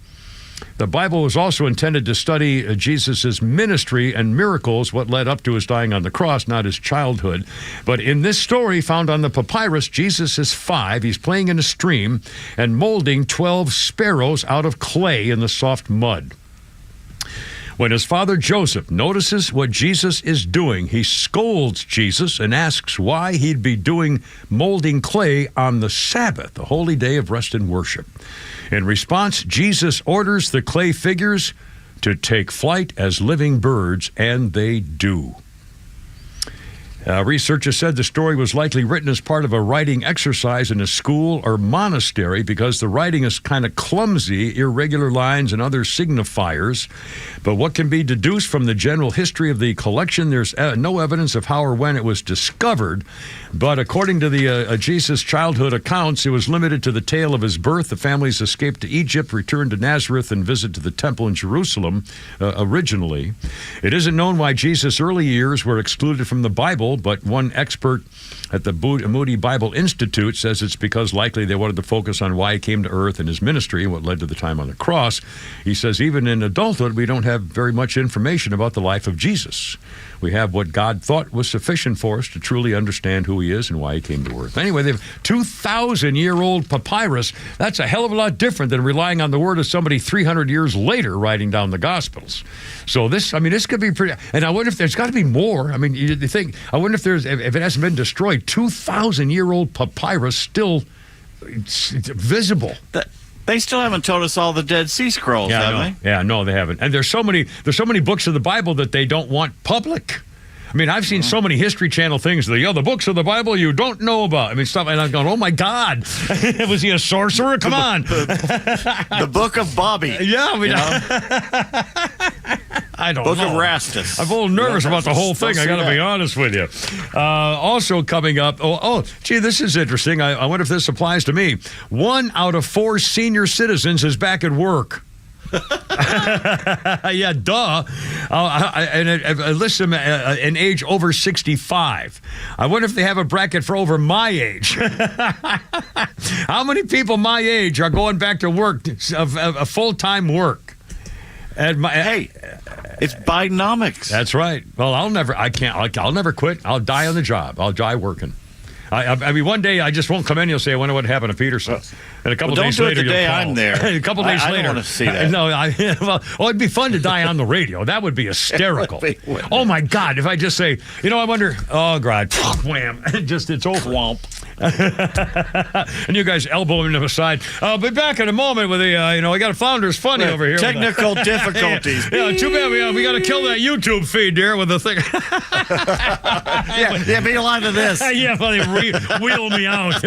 The Bible was also intended to study Jesus' ministry and miracles, what led up to his dying on the cross, not his childhood. But in this story found on the papyrus, Jesus is 5. He's playing in a stream and molding 12 sparrows out of clay in the soft mud. When his father Joseph notices what Jesus is doing, he scolds Jesus and asks why he'd be molding clay on the Sabbath, the holy day of rest and worship. In response, Jesus orders the clay figures to take flight as living birds, and they do. Researchers said the story was likely written as part of a writing exercise in a school or monastery because the writing is kind of clumsy, irregular lines and other signifiers. But what can be deduced from the general history of the collection, there's no evidence of how or when it was discovered. But according to the Jesus' childhood accounts, it was limited to the tale of his birth, the family's escape to Egypt, return to Nazareth, and visit to the temple in Jerusalem originally. It isn't known why Jesus' early years were excluded from the Bible, but one expert at the Moody Bible Institute says it's because likely they wanted to focus on why he came to earth and his ministry and what led to the time on the cross. He says even in adulthood, we don't have very much information about the life of Jesus. we have what God thought was sufficient for us to truly understand who he is and why he came to earth. Anyway, they have 2,000-year-old papyrus. That's a hell of a lot different than relying on the word of somebody 300 years later writing down the Gospels. So this could be pretty. And I wonder if there's got to be more. I mean, you think, I wonder if it hasn't been destroyed. 2,000-year-old papyrus still visible. They still haven't told us all the Dead Sea Scrolls, have they? Yeah, no, they haven't. And there's so many books of the Bible that they don't want public. I mean, I've seen so many History Channel things. The books of the Bible you don't know about. I mean, stuff, and I'm going, oh my God, was he a sorcerer? Come on, the Book of Bobby. Yeah, I mean, I don't know. Book of Rastus. I'm a little nervous about the whole thing. I got to be honest with you. Also coming up, gee, this is interesting. I wonder if this applies to me. 1 out of 4 senior citizens is back at work. Yeah, duh. And listen, an age over 65. I wonder if they have a bracket for over my age. How many people my age are going back to work, a full-time work? Hey, it's Bidenomics. That's right. Well, I'll never quit. I'll die on the job. I'll die working. I mean, one day I just won't come in. You'll say, "I wonder what happened to Peterson." And a couple days later, the day I'm there. A couple days later, I don't want to see that. No, it'd be fun to die on the radio. That would be hysterical. Oh my God! If I just say, I wonder. Oh God! Wham! It's over. Womp. And you guys elbow him aside. I'll be back in a moment with the. I got a Founders Funny over here. Technical difficulties. Yeah, too bad we got to kill that YouTube feed there with the thing. Yeah, be alive to this. Yeah, well, they wheel me out.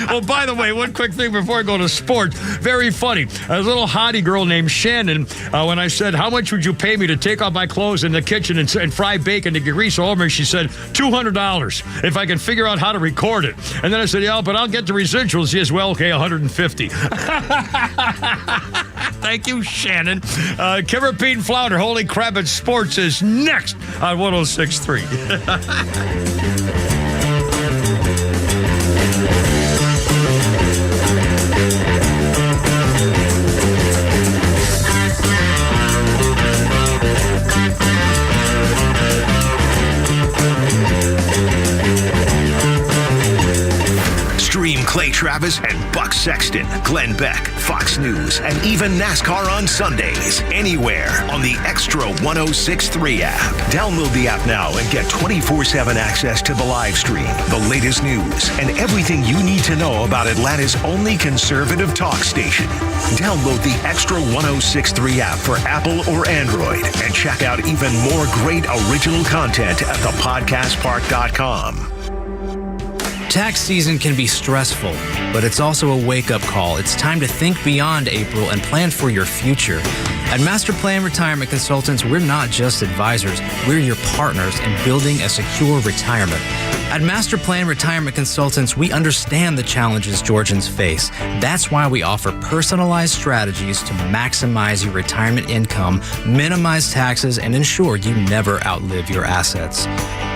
Well, by the way, one quick thing before I go to sports. Very funny. A little hottie girl named Shannon, when I said, how much would you pay me to take off my clothes in the kitchen and fry bacon to get grease all over me? She said, $200 if I can figure out how to record it. And then I said, yeah, but I'll get the residuals. She says, well, okay, $150. Thank you, Shannon. Kipper, Pete, and Flounder, Holy Crap, It's Sports is next on 106.3. Stream Clay Travis and Buck Sexton, Glenn Beck, Fox News, and even NASCAR on Sundays, anywhere on the Extra 106.3 app. Download the app now and get 24/7 access to the live stream, the latest news, and everything you need to know about Atlanta's only conservative talk station. Download the Extra 106.3 app for Apple or Android and check out even more great original content at thepodcastpark.com. Tax season can be stressful, but it's also a wake-up call. It's time to think beyond April and plan for your future. At Master Plan Retirement Consultants, we're not just advisors, we're your partners in building a secure retirement. At Master Plan Retirement Consultants, we understand the challenges Georgians face. That's why we offer personalized strategies to maximize your retirement income, minimize taxes, and ensure you never outlive your assets.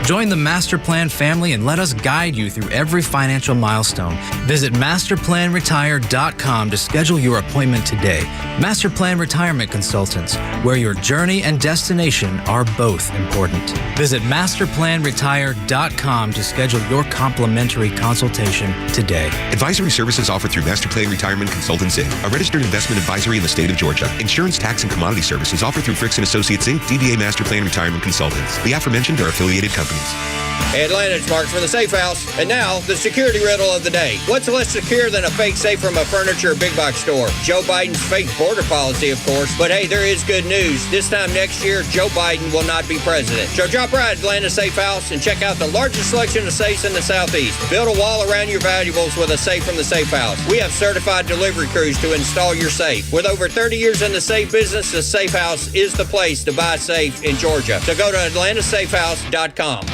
Join the Master Plan family and let us guide you through every financial milestone. Visit masterplanretire.com to schedule your appointment today. Master Plan Retirement Consultants, where your journey and destination are both important. Visit masterplanretire.com to schedule your complimentary consultation today. Advisory services offered through Master Plan Retirement Consultants, Inc., a registered investment advisory in the state of Georgia. Insurance, tax, and commodity services offered through Fricks & Associates, Inc., DBA Master Plan Retirement Consultants. The aforementioned are affiliated companies. Hey, Atlanta, it's Mark from the Safe House. And now, the security riddle of the day. What's less secure than a fake safe from a furniture or big box store? Joe Biden's fake border policy, of course. But hey, there is good news. This time next year, Joe Biden will not be president. So drop right at Atlanta Safe House and check out the largest selection of safes in the Southeast. Build a wall around your valuables with a safe from the Safe House. We have certified delivery crews to install your safe. With over 30 years in the safe business, the Safe House is the place to buy safe in Georgia. So go to atlantasafehouse.com.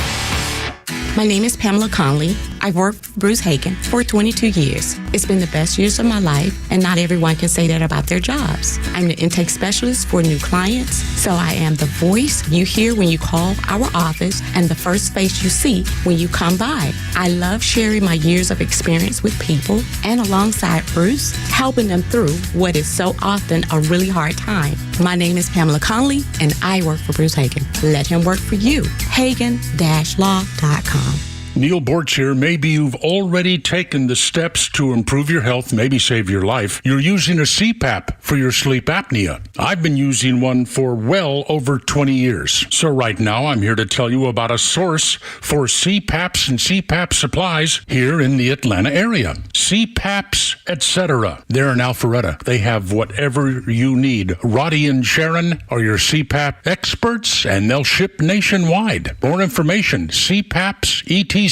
My name is Pamela Conley. I've worked for Bruce Hagen for 22 years. It's been the best years of my life, and not everyone can say that about their jobs. I'm the intake specialist for new clients, so I am the voice you hear when you call our office and the first face you see when you come by. I love sharing my years of experience with people and alongside Bruce, helping them through what is so often a really hard time. My name is Pamela Conley, and I work for Bruce Hagen. Let him work for you. Hagen-law.com. Neil Borch here. Maybe you've already taken the steps to improve your health, maybe save your life. You're using a CPAP for your sleep apnea. I've been using one for well over 20 years. So right now, I'm here to tell you about a source for CPAPs and CPAP supplies here in the Atlanta area. CPAPs, etc. They're in Alpharetta. They have whatever you need. Roddy and Sharon are your CPAP experts, and they'll ship nationwide. More information, CPAPs.com.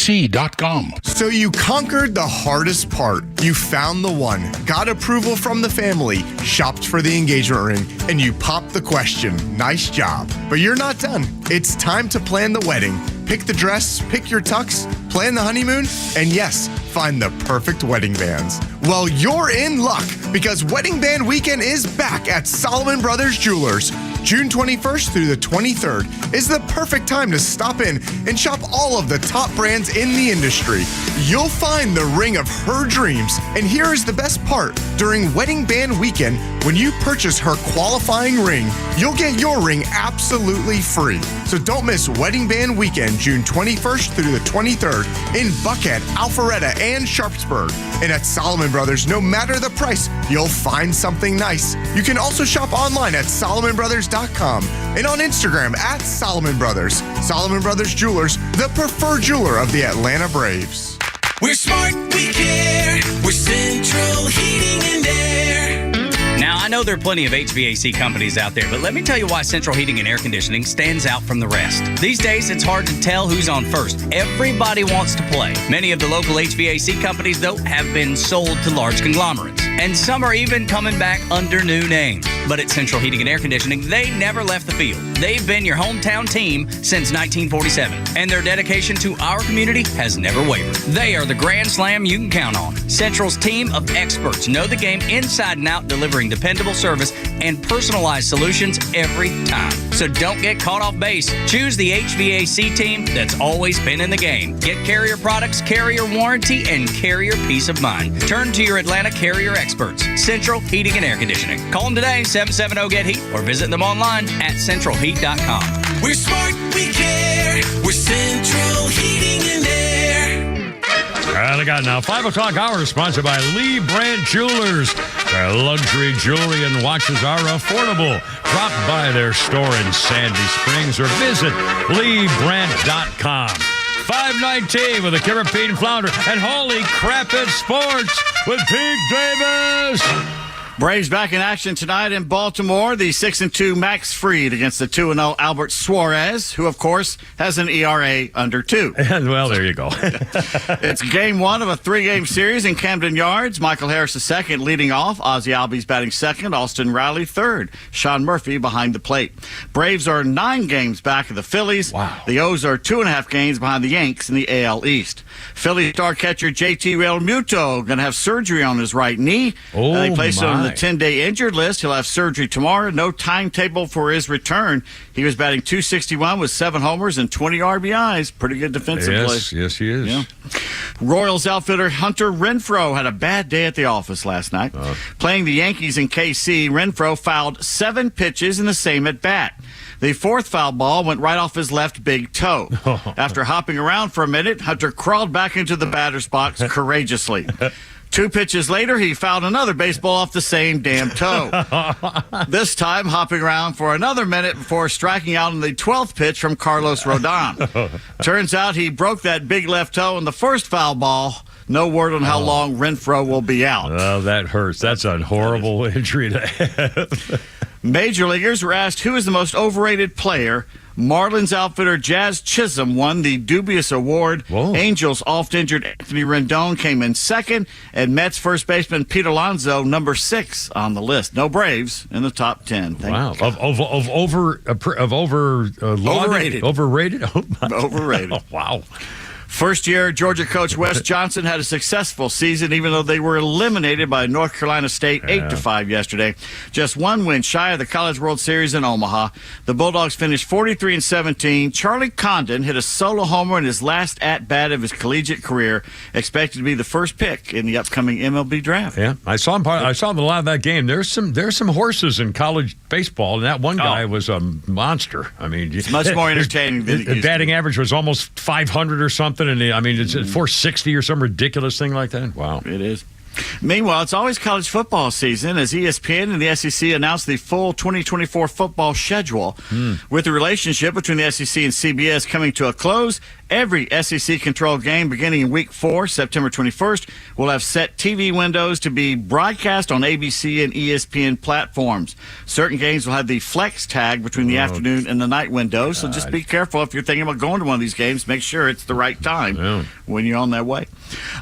So you conquered the hardest part. You found the one, got approval from the family, shopped for the engagement ring, and you popped the question. Nice job. But you're not done. It's time to plan the wedding. Pick the dress, pick your tux, plan the honeymoon, and yes, find the perfect wedding bands. Well, you're in luck because Wedding Band Weekend is back at Solomon Brothers Jewelers. June 21st through the 23rd is the perfect time to stop in and shop all of the top brands in the industry. You'll find the ring of her dreams. And here is the best part. During Wedding Band Weekend, when you purchase her qualifying ring, you'll get your ring absolutely free. So don't miss Wedding Band Weekend, June 21st through the 23rd in Buckhead, Alpharetta, and Sharpsburg. And at Solomon Brothers, no matter the price, you'll find something nice. You can also shop online at SolomonBrothers.com and on Instagram at Solomon Brothers. Solomon Brothers Jewelers, the preferred jeweler of the Atlanta Braves. We're smart, we care. We're Central Heating and Air. Now, I know there are plenty of HVAC companies out there, but let me tell you why Central Heating and Air Conditioning stands out from the rest. These days, it's hard to tell who's on first. Everybody wants to play. Many of the local HVAC companies, though, have been sold to large conglomerates. And some are even coming back under new names. But at Central Heating and Air Conditioning, they never left the field. They've been your hometown team since 1947. And their dedication to our community has never wavered. They are the grand slam you can count on. Central's team of experts know the game inside and out, delivering dependable service and personalized solutions every time. So don't get caught off base. Choose the HVAC team that's always been in the game. Get Carrier products, Carrier warranty, and Carrier peace of mind. Turn to your Atlanta Carrier experts. Central Heating and Air Conditioning. Call them today, 770-GET-HEAT, or visit them online at centralheat.com. We're smart, we care. We're Central Heating and Air. All right, I got now. 5 o'clock hour is sponsored by Lee Brandt Jewelers. Their luxury jewelry and watches are affordable. Drop by their store in Sandy Springs or visit LeeBrandt.com. 5:19 with a Caribbean Flounder. And holy crap, it's sports with Pete Davis. Braves back in action tonight in Baltimore. The 6-2 Max Fried against the 2-0 Albert Suarez, who, of course, has an ERA under 2. Well, there you go. It's game 1 of a 3-game series in Camden Yards. Michael Harris II leading off. Ozzie Albies batting second. Austin Riley third. Sean Murphy behind the plate. Braves are 9 games back of the Phillies. Wow. The O's are 2.5 games behind the Yanks in the AL East. Philly star catcher JT Realmuto going to have surgery on his right knee. They placed it on the 10-day injured list. He'll have surgery tomorrow. No timetable for his return. He was batting .261 with 7 homers and 20 RBIs. Pretty good defensive play. Yes, he is. Yeah. Royals outfitter Hunter Renfroe had a bad day at the office last night. Playing the Yankees in KC, Renfroe fouled 7 pitches in the same at-bat. The 4th foul ball went right off his left big toe. After hopping around for a minute, Hunter crawled back into the batter's box courageously. 2 pitches later, he fouled another baseball off the same damn toe. This time, hopping around for another minute before striking out on the 12th pitch from Carlos Rodon. Turns out he broke that big left toe in the first foul ball. No word on how long Renfroe will be out. Oh, that hurts. That's a horrible injury to have. Major leaguers were asked who is the most overrated player. Marlins outfitter Jazz Chisholm won the dubious award. Whoa. Angels oft-injured Anthony Rendon came in second, and Mets first baseman Pete Alonso number 6 on the list. No Braves in the top 10. Wow, overrated. Overrated. Oh, Overrated. wow. First-year Georgia coach Wes Johnson had a successful season, even though they were eliminated by North Carolina State 8-5 yesterday. Just one win shy of the College World Series in Omaha. The Bulldogs finished 43-17. Charlie Condon hit a solo homer in his last at-bat of his collegiate career, expected to be the first pick in the upcoming MLB draft. Yeah, I saw him a lot of that game. There's some horses in college baseball, and that one guy was a monster. I mean, it's much more entertaining than the batting average was almost 500 or something, and it's 460 or some ridiculous thing like that. Wow, it is. Meanwhile, it's always college football season as ESPN and the SEC announced the full 2024 football schedule. With the relationship between the SEC and CBS coming to a close, every SEC-controlled game beginning in Week 4, September 21st, will have set TV windows to be broadcast on ABC and ESPN platforms. Certain games will have the flex tag between the afternoon and the night window, so just be careful if you're thinking about going to one of these games. Make sure it's the right time when you're on that way.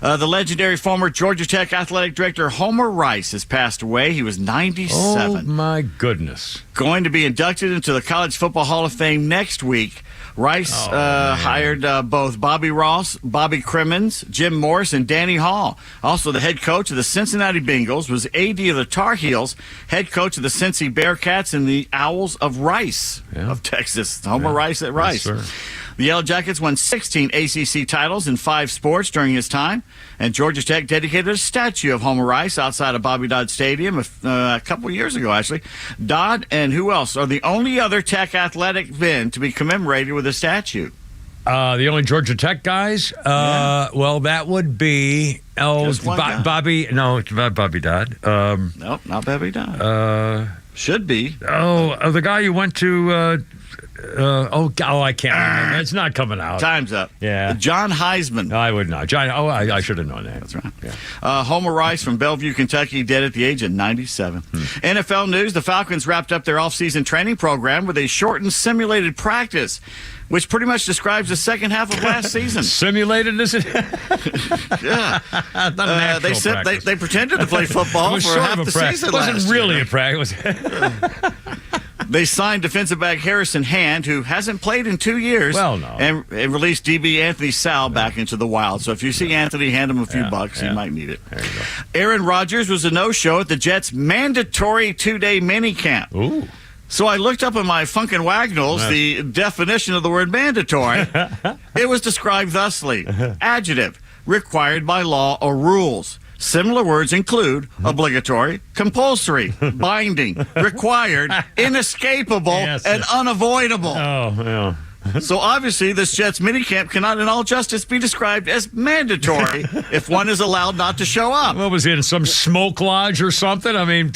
The legendary former Georgia Tech athletic director Homer Rice has passed away. He was 97. Oh, my goodness. Going to be inducted into the College Football Hall of Fame next week. Rice hired both Bobby Ross, Bobby Crimmins, Jim Morris, and Danny Hall. Also, the head coach of the Cincinnati Bengals was AD of the Tar Heels, head coach of the Cincy Bearcats, and the Owls of Rice of Texas. Homer Rice at Rice. Yes, the Yellow Jackets won 16 ACC titles in 5 sports during his time, and Georgia Tech dedicated a statue of Homer Rice outside of Bobby Dodd Stadium a couple years ago, actually. Dodd and who else are the only other Tech athletic men to be commemorated with a statue? The only Georgia Tech guys? Well, that would be Bobby. No, it's not Bobby Dodd. Nope, not Bobby Dodd. Should be. The guy you went to. I can't remember. It's not coming out. Time's up. Yeah. John Heisman. No, I would not. I should have known that. That's right. Yeah. Homer Rice from Bellevue, Kentucky, dead at the age of 97. NFL news, the Falcons wrapped up their off-season training program with a shortened simulated practice, which pretty much describes the second half of last season. Simulated, is it? Yeah. Not an actual practice. They pretended to play football for half the season last year. It wasn't really a practice. They signed defensive back Harrison Hand, who hasn't played in 2 years, and released DB Anthony Sal back into the wild. So if you see Anthony, hand him a few bucks. He might need it. There you go. Aaron Rodgers was a no-show at the Jets' mandatory 2-day minicamp. Ooh. So I looked up in my Funkin' Wagnalls the definition of the word mandatory. It was described thusly. Adjective, required by law or rules. Similar words include obligatory, compulsory, binding, required, inescapable, and unavoidable. Oh, yeah. So obviously, this Jets minicamp cannot in all justice be described as mandatory if one is allowed not to show up. What was it, in some smoke lodge or something? I mean...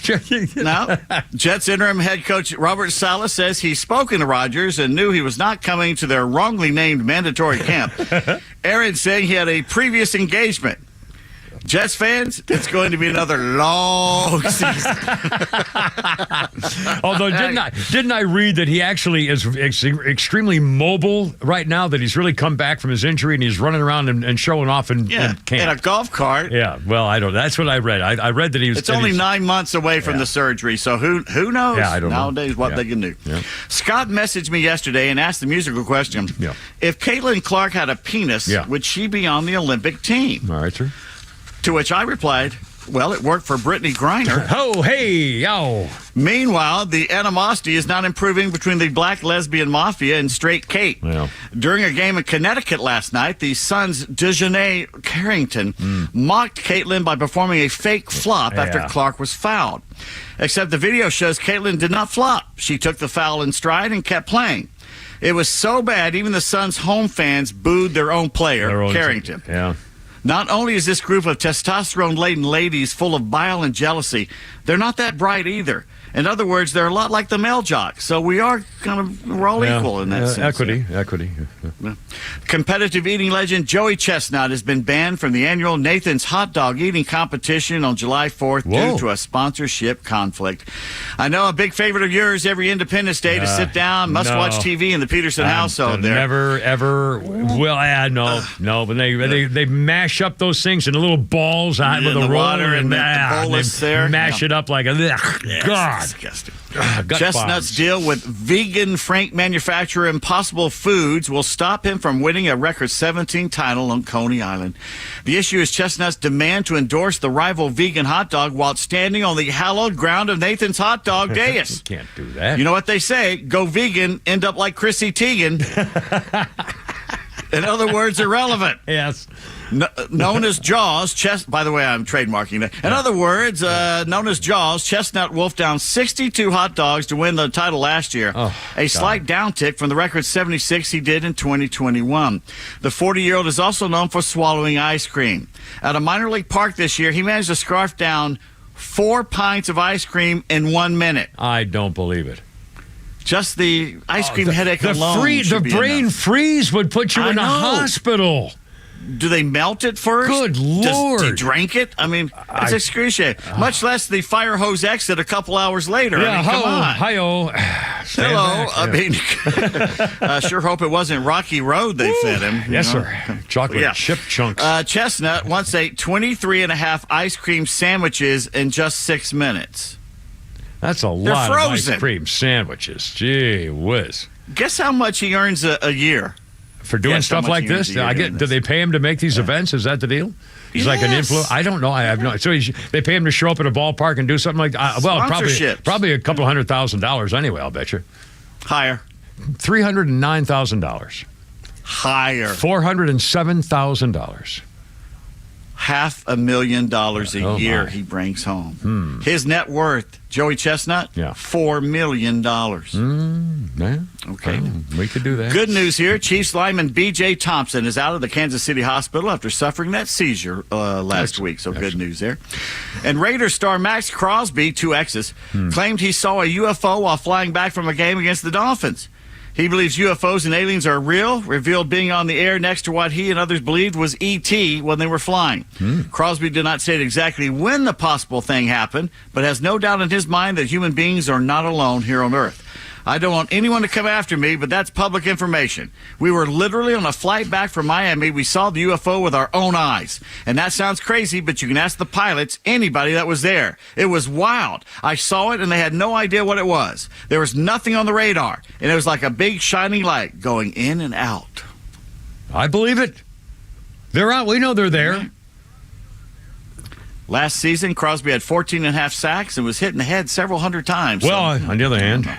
No. Jets interim head coach Robert Saleh says he's spoken to Rodgers and knew he was not coming to their wrongly named mandatory camp. Aaron saying he had a previous engagement. Jets fans, it's going to be another long season. Although, didn't I read that he actually is extremely mobile right now, that he's really come back from his injury and he's running around and showing off in camp. In a golf cart. Yeah, well, I don't. That's what I read. I read that he was... It's only 9 months away from the surgery, so who knows I don't nowadays know. what they can do. Yeah. Scott messaged me yesterday and asked the musical question. Yeah. If Caitlin Clark had a penis, would she be on the Olympic team? All right, sir. To which I replied, well, it worked for Brittany Griner. Oh, hey, yo. Meanwhile, the animosity is not improving between the black lesbian mafia and straight Kate. Yeah. During a game in Connecticut last night, the Suns' Dejanay Carrington mocked Caitlin by performing a fake flop after Clark was fouled. Except the video shows Caitlin did not flop. She took the foul in stride and kept playing. It was so bad, even the Suns' home fans booed their own player, Carrington. Yeah. Not only is this group of testosterone-laden ladies full of bile and jealousy, they're not that bright either. In other words, they're a lot like the male jocks. So we're all equal in that sense. Equity. Yeah. Competitive eating legend Joey Chestnut has been banned from the annual Nathan's Hot Dog Eating Competition on July 4th due to a sponsorship conflict. I know a big favorite of yours every Independence Day to sit down, must-watch TV in the Peterson household there. Never, ever will. No, but they mash mash up those things in little balls out with in a the roller water and the bolus there. Mash it up like a God. Disgusting. Gut Chestnut's bombs. deal with vegan Frank manufacturer Impossible Foods will stop him from winning a record 17 title on Coney Island. The issue is Chestnut's demand to endorse the rival vegan hot dog while standing on the hallowed ground of Nathan's hot dog dais. You can't do that. You know what they say? Go vegan, end up like Chrissy Teigen. In other words, irrelevant. Yes. Known as Jaws, by the way, I'm trademarking that. In other words, known as Jaws, Chestnut wolfed down 62 hot dogs to win the title last year. A slight downtick from the record 76 he did in 2021. The 40-year-old is also known for swallowing ice cream. At a minor league park this year, he managed to scarf down 4 pints of ice cream in 1 minute. I don't believe it. Just the ice cream headache alone. The brain freeze would put you in a hospital. Do they melt it first? Good Lord. Does he drink it? I mean, it's excruciating. Much less the fire hose exit a couple hours later. Yeah, I mean, come on. Hi-oh. Hello. Back, I mean, sure hope it wasn't Rocky Road they fed him. Yes, sir. Chocolate chip chunks. Chestnut once ate 23.5 ice cream sandwiches in just 6 minutes. That's a lot of ice cream sandwiches. Gee whiz. Guess how much he earns a year? For doing stuff like this? Do they pay him to make these events? Is that the deal? He's like an influencer. I don't know. I have no. So they pay him to show up at a ballpark and do something like that. Well, probably a couple $100,000 anyway. I'll bet you. Higher. $309,000. Higher. $407,000. $500,000 a year he brings home. His net worth, Joey Chestnut, $4 million. Okay. We could do that. Good news here. Chiefs lineman B.J. Thompson is out of the Kansas City hospital after suffering that seizure last week. So good news there. And Raiders star Max Crosby, 2 X's, claimed he saw a UFO while flying back from a game against the Dolphins. He believes UFOs and aliens are real, revealed being on the air next to what he and others believed was E.T. when they were flying. Crosby did not state exactly when the possible thing happened, but has no doubt in his mind that human beings are not alone here on Earth. I don't want anyone to come after me, but that's public information. We were literally on a flight back from Miami. We saw the UFO with our own eyes. And that sounds crazy, but you can ask the pilots, anybody that was there. It was wild. I saw it, and they had no idea what it was. There was nothing on the radar, and it was like a big shining light going in and out. I believe it. They're out. We know they're there. Last season, Crosby had 14.5 sacks and was hit in the head several hundred times. Well, on the other hand...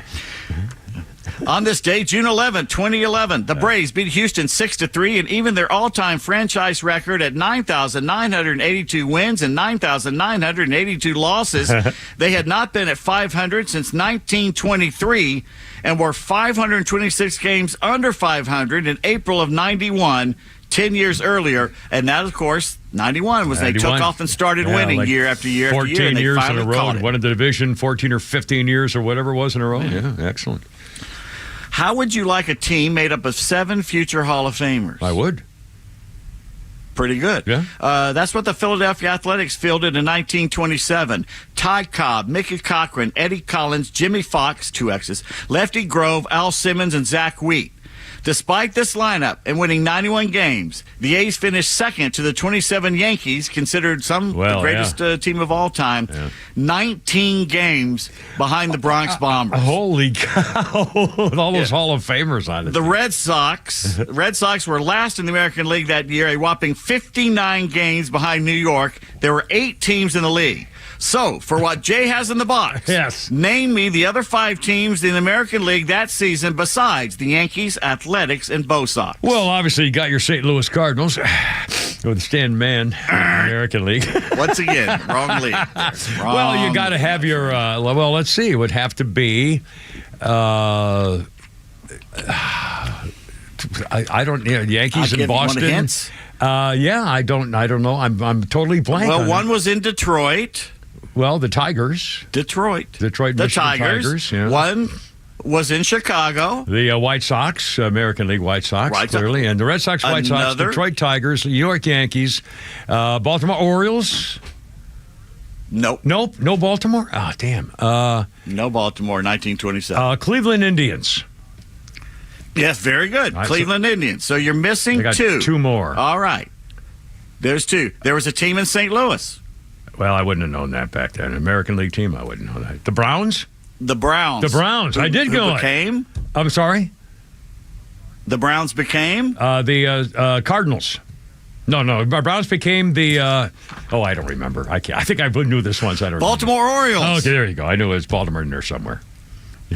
On this day, June 11, 2011, the Braves beat Houston 6-3, and even their all-time franchise record at 9,982 wins and 9,982 losses. They had not been at 500 since 1923 and were 526 games under 500 in April of 91, 10 years earlier. And that, of course, 91 was 91. They took off and started winning like year after year after year. 14 years in a row, won the division, 14 or 15 years or whatever it was in a row. Yeah, excellent. How would you like a team made up of 7 future Hall of Famers? I would. Pretty good. Yeah. That's what the Philadelphia Athletics fielded in 1927. Ty Cobb, Mickey Cochran, Eddie Collins, Jimmy Fox, 2 X's, Lefty Grove, Al Simmons, and Zach Wheat. Despite this lineup and winning 91 games, the A's finished second to the 27 Yankees, considered the greatest team of all time, 19 games behind the Bronx Bombers. Holy cow. With all those Hall of Famers on it. The Red Sox were last in the American League that year, a whopping 59 games behind New York. There were 8 teams in the league. So, for what Jay has in the box, name me the other 5 teams in the American League that season besides the Yankees, Athletics, and Bo Sox. Well, obviously, you got your St. Louis Cardinals with Stan Mann in the American League. Once again, wrong league. Well, you got to have your, let's see. It would have to be, I don't know, Yankees and Boston. Hints. I don't know. I'm totally blank. Well, one was in Detroit. Well, the Tigers. Detroit, the Tigers. Yeah. One was in Chicago. The White Sox, American League White Sox, clearly. And the Red Sox, White Sox, Detroit Tigers, New York Yankees, Baltimore Orioles. Nope. No Baltimore? Oh, damn. No Baltimore, 1927. Cleveland Indians. Yes, very good. Cleveland Indians. So you're missing 2. 2 more. All right. There's two. There was a team in St. Louis. Well, I wouldn't have known that back then. An American League team, I wouldn't know that. The Browns? The Browns. The Browns. I did go. Became? I'm sorry? The Browns became? The Cardinals. No. Browns became the. I don't remember. I can't. I think I knew this once. I don't. Baltimore Orioles. Oh, okay, there you go. I knew it was Baltimore in there somewhere.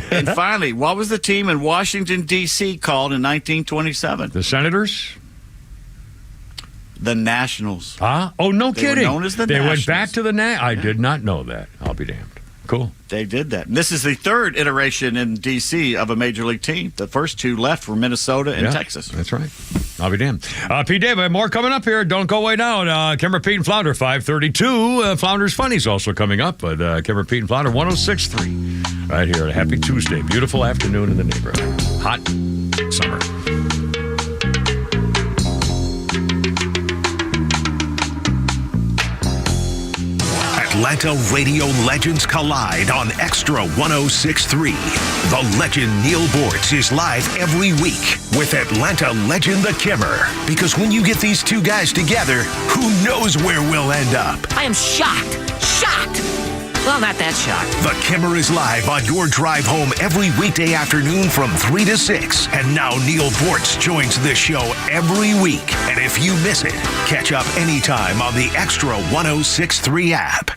And finally, what was the team in Washington, D.C. called in 1927? The Senators? The Nationals. Oh, no They kidding. were known as the They Nationals. went back to the I did not know that. I'll be damned. Cool. They did that. And this is the third iteration in D.C. of a major league team. The first two left were Minnesota and Texas. That's right. I'll be damned. Pete David, more coming up here. Don't go way down. Kimber, Pete, and Flounder, 532. Flounder's Funny's also coming up. But Kimber, Pete, and Flounder, 106.3. Right here. Happy Tuesday. Beautiful afternoon in the neighborhood. Hot summer. Atlanta radio legends collide on Extra 106.3. The legend Neil Bortz is live every week with Atlanta legend The Kimmer. Because when you get these two guys together, who knows where we'll end up? I am shocked. Shocked. Well, not that shocked. The Kimmer is live on your drive home every weekday afternoon from 3 to 6. And now Neil Bortz joins this show every week. And if you miss it, catch up anytime on the Extra 106.3 app.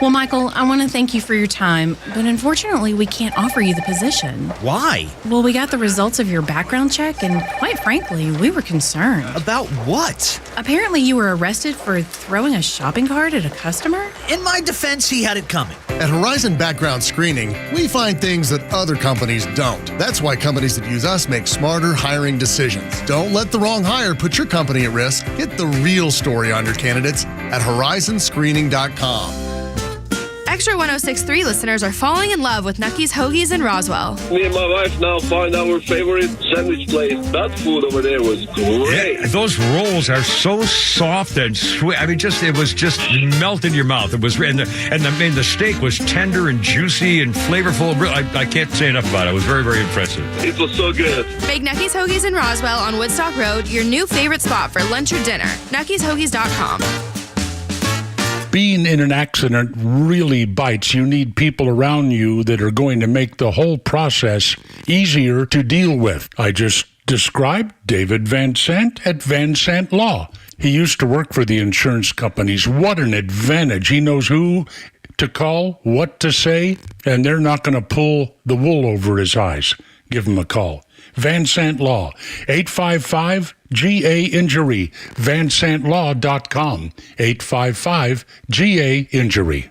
Well, Michael, I want to thank you for your time, but unfortunately, we can't offer you the position. Why? Well, we got the results of your background check, and quite frankly, we were concerned. About what? Apparently, you were arrested for throwing a shopping cart at a customer? In my defense, he had it coming. At Horizon Background Screening, we find things that other companies don't. That's why companies that use us make smarter hiring decisions. Don't let the wrong hire put your company at risk. Get the real story on your candidates at horizonscreening.com. Extra 106.3 listeners are falling in love with Nucky's Hoagies in Roswell. Me and my wife now find our favorite sandwich place. That food over there was great. Yeah, those rolls are so soft and sweet. I mean, it was just melt in your mouth. It was, and the steak was tender and juicy and flavorful. I can't say enough about it. It was very, very impressive. It was so good. Make Nucky's Hoagies in Roswell on Woodstock Road your new favorite spot for lunch or dinner. Nucky'sHoagies.com. Being in an accident really bites. You need people around you that are going to make the whole process easier to deal with. I just described David Van Sant at Van Sant Law. He used to work for the insurance companies. What an advantage. He knows who to call, what to say, and they're not going to pull the wool over his eyes. Give him a call. Van Sant Law, 855-GA-INJURY, vansantlaw.com, 855-GA-INJURY.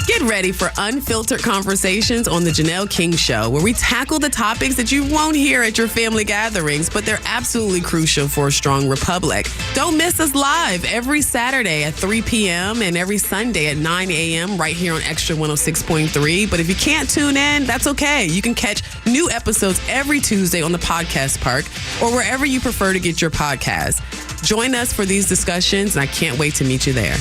Get ready for unfiltered conversations on The Janelle King Show, where we tackle the topics that you won't hear at your family gatherings, but they're absolutely crucial for a strong republic. Don't miss us live every Saturday at 3 p.m. and every Sunday at 9 a.m. right here on Extra 106.3. But if you can't tune in, that's okay. You can catch new episodes every Tuesday on the Podcast Park or wherever you prefer to get your podcasts. Join us for these discussions, and I can't wait to meet you there.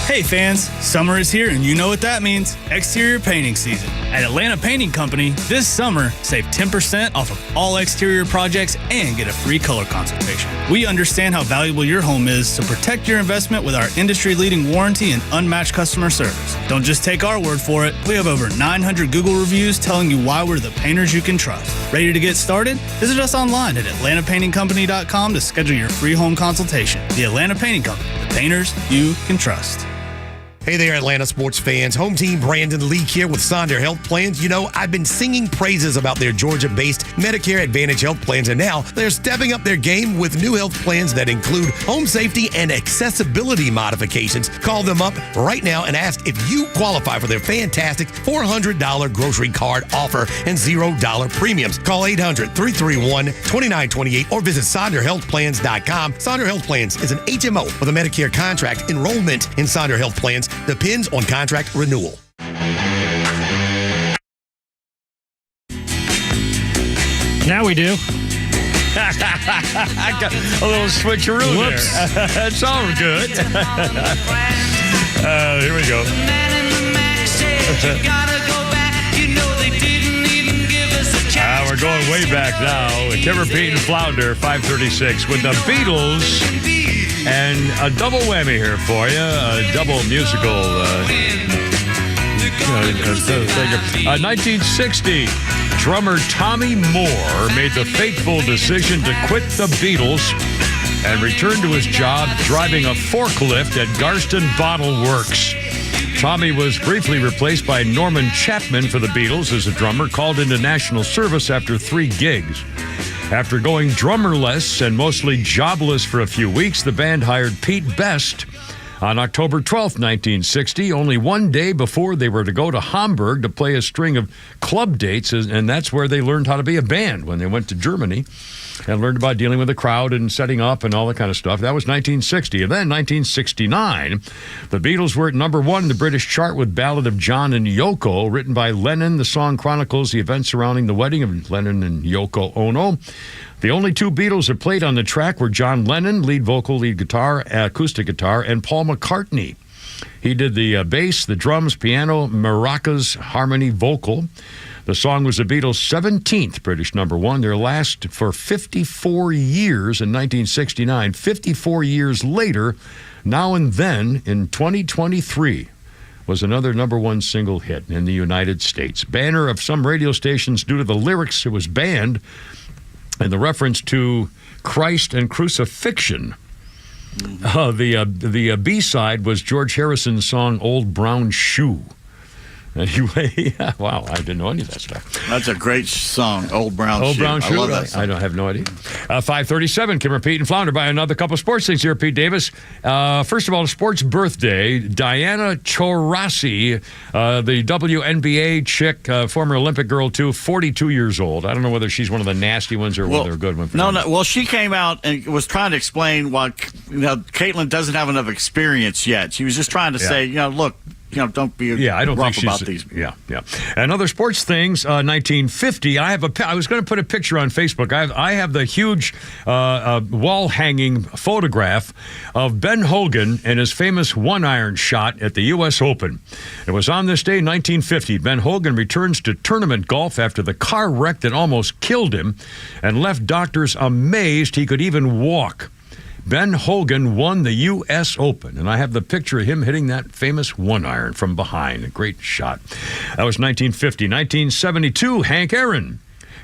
Hey fans, summer is here and you know what that means. Exterior painting season. At Atlanta Painting Company, this summer, save 10% off of all exterior projects and get a free color consultation. We understand how valuable your home is, so protect your investment with our industry-leading warranty and unmatched customer service. Don't just take our word for it. We have over 900 Google reviews telling you why we're the painters you can trust. Ready to get started? Visit us online at atlantapaintingcompany.com to schedule your free home consultation. The Atlanta Painting Company, the painters you can trust. Hey there, Atlanta sports fans. Home team Brandon Leak here with Sonder Health Plans. You know, I've been singing praises about their Georgia-based Medicare Advantage health plans, and now they're stepping up their game with new health plans that include home safety and accessibility modifications. Call them up right now and ask if you qualify for their fantastic $400 grocery card offer and $0 premiums. Call 800-331-2928 or visit SonderHealthPlans.com. Sonder Health Plans is an HMO with a Medicare contract. Enrollment in Sonder Health Plans depends on contract renewal. Now we do. I got a little switcheroo Whoops. there. That's all good. Here we go. We're going way back now. Kimmer, Pete, and Flounder, 536, with the Beatles. And a double whammy here for you. A double musical thing. 1960, drummer Tommy Moore made the fateful decision to quit the Beatles and return to his job driving a forklift at Garston Bottle Works. Tommy was briefly replaced by Norman Chapman for the Beatles as a drummer, called into national service after 3 gigs. After going drummerless and mostly jobless for a few weeks, the band hired Pete Best on October 12th, 1960, only one day before they were to go to Hamburg to play a string of club dates, and that's where they learned how to be a band when they went to Germany and learned about dealing with the crowd and setting up and all that kind of stuff. That was 1960. And then 1969, the Beatles were at number 1 in the British chart with Ballad of John and Yoko, written by Lennon. The song chronicles the events surrounding the wedding of Lennon and Yoko Ono. The only 2 Beatles that played on the track were John Lennon, lead vocal, lead guitar, acoustic guitar, and Paul McCartney. He did the bass, the drums, piano, maracas, harmony, vocal. The song was the Beatles' 17th British number 1. Their last for 54 years in 1969. 54 years later, Now and Then in 2023 was another number 1 single hit in the United States. Banner of some radio stations due to the lyrics. It was banned, and the reference to Christ and crucifixion. The B-side was George Harrison's song Old Brown Shoe. Anyway, wow, I didn't know any of that stuff. That's a great song, Old Brown Shoe. Old Brown Shoe. I love that song. I don't have no idea. 537, Kimmer, Pete, and Flounder by another couple of sports things here, Pete Davis. First of all, a sports birthday. Diana Taurasi, the WNBA chick, former Olympic girl, too, 42 years old. I don't know whether she's one of the nasty ones or whether they're a good one. No. Well, she came out and was trying to explain why Caitlin doesn't have enough experience yet. She was just trying to say, look, don't be I don't rough think about she's, these. Yeah. And other sports things, 1950, I was going to put a picture on Facebook. I have the huge wall-hanging photograph of Ben Hogan and his famous one-iron shot at the U.S. Open. It was on this day, 1950. Ben Hogan returns to tournament golf after the car wreck that almost killed him and left doctors amazed he could even walk. Ben Hogan won the U.S. Open, and I have the picture of him hitting that famous one-iron from behind. A great shot. That was 1950. 1972, Hank Aaron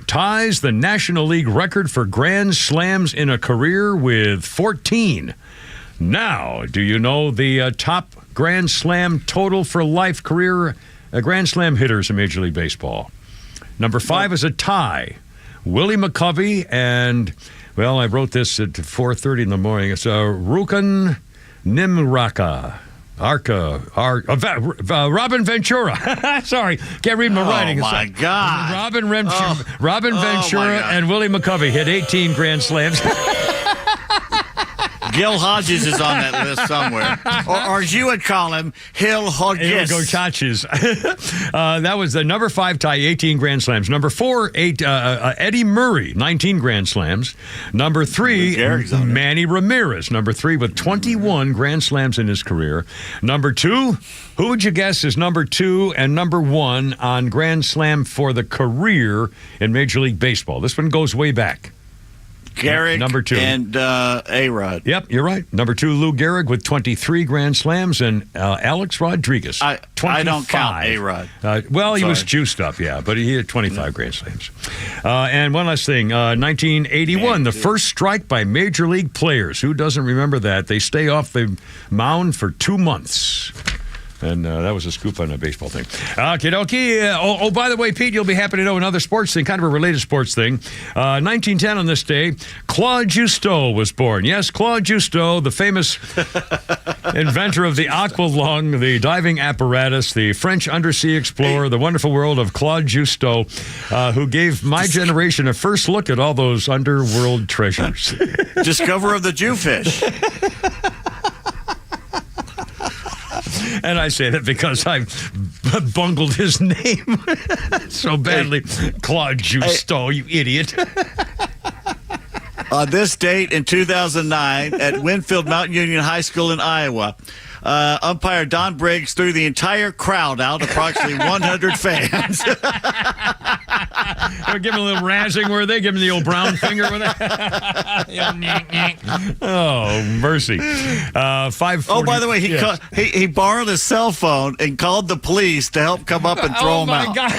ties the National League record for Grand Slams in a career with 14. Now, do you know the top Grand Slam total for life career Grand Slam hitters in Major League Baseball? Number 5 is a tie. Willie McCovey and... Well, I wrote this at 4:30 in the morning. It's Rukan Nimraka. Robin Ventura. Sorry, can't read my writing. Oh, my God. Robin Ventura and Willie McCovey hit 18 Grand Slams. Gil Hodges is on that list somewhere. Or as you would call him, Hill Hodges. Go Hodges. That was the number 5 tie, 18 Grand Slams. Number 4, Eddie Murray, 19 Grand Slams. Number 3, Manny Ramirez, number 3 with 21 Grand Slams in his career. Number 2, who would you guess is number 2 and number 1 on Grand Slam for the career in Major League Baseball? This one goes way back. Gehrig number 2. And A-Rod. Yep, you're right. Number 2, Lou Gehrig with 23 Grand Slams, and Alex Rodriguez, 25. I don't count A-Rod. He was juiced up, but he had 25 Grand Slams. And one last thing, 1981, the first strike by Major League players. Who doesn't remember that? They stay off the mound for 2 months. And that was a scoop on a baseball thing. Okie dokie. By the way, Pete, you'll be happy to know another sports thing, kind of a related sports thing. 1910 on this day, Claude Justeau was born. Yes, Claude Justeau, the famous inventor of the aqualung, the diving apparatus, the French undersea explorer, the wonderful world of Claude Justeau, who gave my generation a first look at all those underworld treasures. Discoverer of the Jewfish. And I say that because I bungled his name so badly. Claude Justeau, you idiot. On this date in 2009 at Winfield Mountain Union High School in Iowa, umpire Don Briggs threw the entire crowd out, approximately 100 fans. They're giving a little razzing, were they? Giving the old brown finger with it? Oh, mercy. 540. Oh, by the way, he borrowed his cell phone and called the police to help come up and throw him out. God.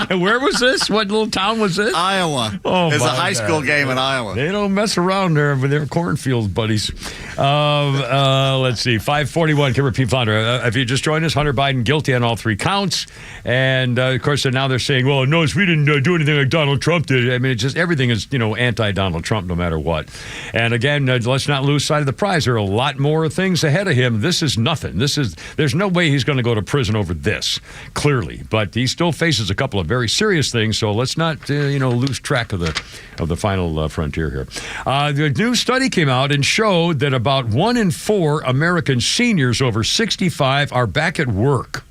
And where was this? What little town was this? Iowa. Oh, it's a my high school God. game in Iowa. They don't mess around there, but they're cornfield buddies. Let's see. 541, Kimber P. Flounder. If you just joined us, Hunter Biden guilty on all 3 counts. And, of course, now they're saying, well, notice we didn't do anything like Donald Trump did. I mean, it's just everything is, anti-Donald Trump no matter what. And, again, let's not lose sight of the prize. There are a lot more things ahead of him. This is nothing. There's no way he's going to go to prison over this, clearly. But he still faces a couple of very serious things, so let's not, lose track of the final frontier here. The new study came out and showed that about 1 in 4 American seniors over 65 are back at work.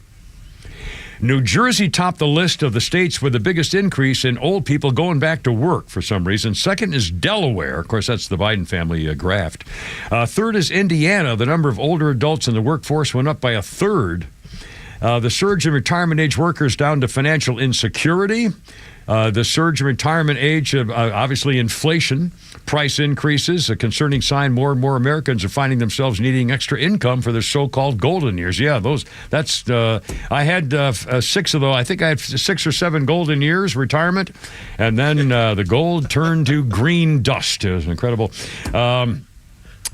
New Jersey topped the list of the states with the biggest increase in old people going back to work for some reason. Second is Delaware. Of course, that's the Biden family graft. Third is Indiana. The number of older adults in the workforce went up by a third. The surge in retirement age workers down to financial insecurity. The surge in retirement age, obviously inflation, price increases, a concerning sign more and more Americans are finding themselves needing extra income for their so-called golden years. Yeah, I had 6 of those. I think I had 6 or 7 golden years retirement, and then the gold turned to green dust. It was incredible.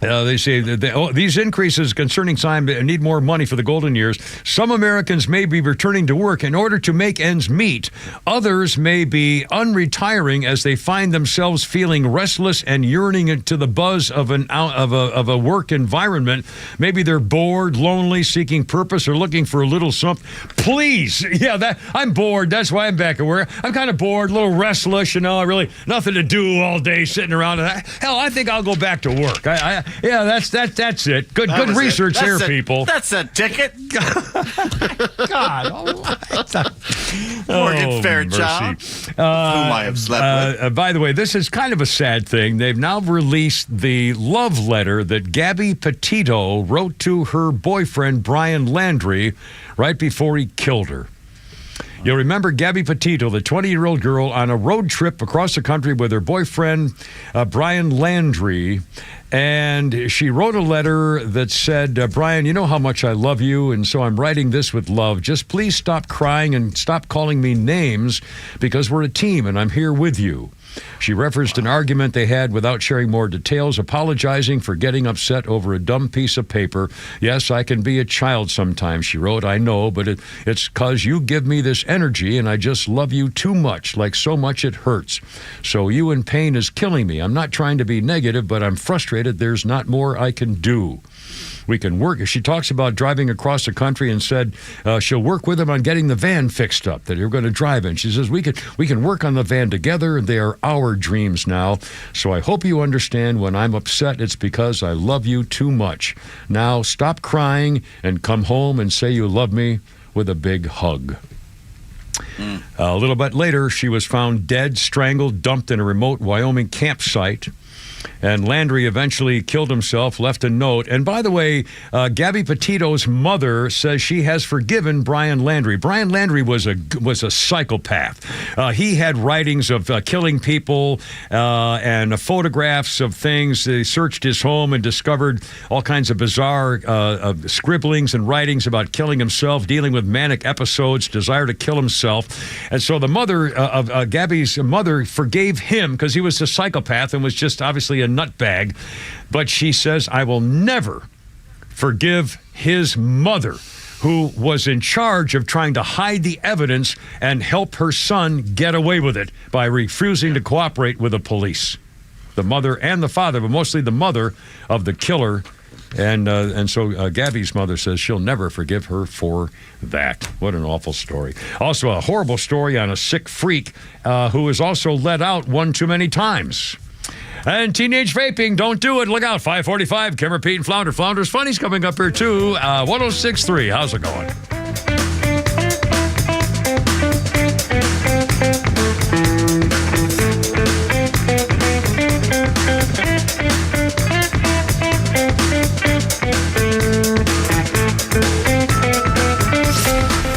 They say that these increases concerning sign need more money for the golden years. Some Americans may be returning to work in order to make ends meet. Others may be unretiring as they find themselves feeling restless and yearning to the buzz of a work environment. Maybe they're bored, lonely, seeking purpose, or looking for a little something. Please, I'm bored. That's why I'm back at work. I'm kind of bored, a little restless. I really nothing to do all day, sitting around. Hell, I think I'll go back to work. That's it. Good research there, people. That's a ticket. God, Morgan Fairchild, whom I have slept with. By the way, this is kind of a sad thing. They've now released the love letter that Gabby Petito wrote to her boyfriend, Brian Landry, right before he killed her. You'll remember Gabby Petito, the 20-year-old girl, on a road trip across the country with her boyfriend, Brian Landry. And she wrote a letter that said, Brian, you know how much I love you, and so I'm writing this with love. Just please stop crying and stop calling me names because we're a team and I'm here with you. She referenced an argument they had without sharing more details, apologizing for getting upset over a dumb piece of paper. Yes, I can be a child sometimes, she wrote. I know, but it's because you give me this energy and I just love you too much, like so much it hurts. So you in pain is killing me. I'm not trying to be negative, but I'm frustrated. There's not more I can do. We can work. She talks about driving across the country and said she'll work with him on getting the van fixed up that you're going to drive in. She says we can work on the van together. They are our dreams now. So I hope you understand when I'm upset, it's because I love you too much. Now stop crying and come home and say you love me with a big hug. A little bit later, she was found dead, strangled, dumped in a remote Wyoming campsite. And Landry eventually killed himself, left a note. And by the way, Gabby Petito's mother says she has forgiven Brian Landry. Brian Landry was a psychopath. He had writings of killing people and photographs of things. They searched his home and discovered all kinds of bizarre scribblings and writings about killing himself, dealing with manic episodes, desire to kill himself. And so the mother of Gabby's mother forgave him because he was a psychopath and was just obviously a nutbag, but she says, I will never forgive his mother, who was in charge of trying to hide the evidence and help her son get away with it by refusing to cooperate with the police. The mother and the father, but mostly the mother of the killer. And so Gabby's mother says she'll never forgive her for that. What an awful story. Also, a horrible story on a sick freak who was also let out one too many times. And teenage vaping, don't do it. Look out, 545, Kimmer, Pete, and Flounder. Flounder's Funny's coming up here, too. 106.3, how's it going?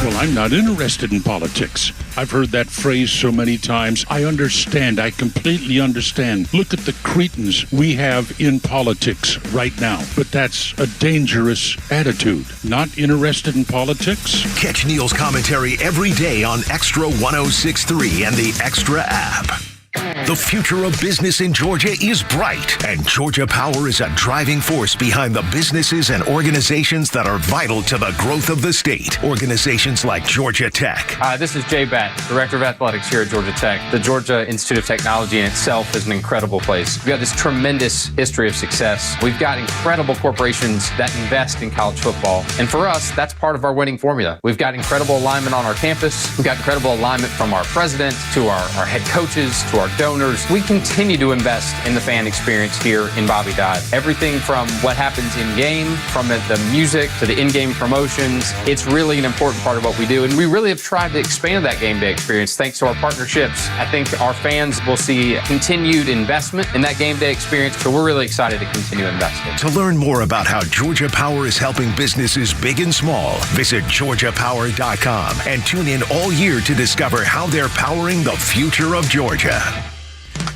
Well, I'm not not interested in politics. I've heard that phrase so many times. I understand. I completely understand. Look at the cretins we have in politics right now. But that's a dangerous attitude. Not interested in politics? Catch Neil's commentary every day on Extra 106.3 and the Extra app. The future of business in Georgia is bright, and Georgia Power is a driving force behind the businesses and organizations that are vital to the growth of the state. Organizations like Georgia Tech. Hi, this is Jay Batt, Director of Athletics here at Georgia Tech. The Georgia Institute of Technology in itself is an incredible place. We've got this tremendous history of success. We've got incredible corporations that invest in college football. And for us, that's part of our winning formula. We've got incredible alignment on our campus. We've got incredible alignment from our president to our head coaches to our donors. We continue to invest in the fan experience here in Bobby Dodd. Everything from what happens in game, from the music to the in-game promotions, it's really an important part of what we do. And we really have tried to expand that game day experience thanks to our partnerships. I think our fans will see continued investment in that game day experience. So we're really excited to continue investing. To learn more about how Georgia Power is helping businesses big and small, visit GeorgiaPower.com and tune in all year to discover how they're powering the future of Georgia.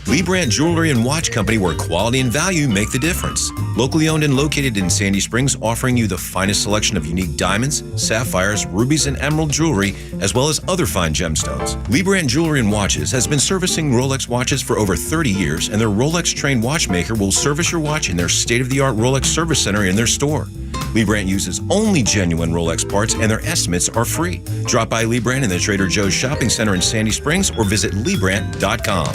Lee Brandt Jewelry and Watch Company, where quality and value make the difference. Locally owned and located in Sandy Springs, offering you the finest selection of unique diamonds, sapphires, rubies, and emerald jewelry, as well as other fine gemstones. Lee Brandt Jewelry and Watches has been servicing Rolex watches for over 30 years, and their Rolex-trained watchmaker will service your watch in their state-of-the-art Rolex service center in their store. Lee Brandt uses only genuine Rolex parts, and their estimates are free. Drop by Lee Brandt in the Trader Joe's Shopping Center in Sandy Springs or visit LeeBrandt.com.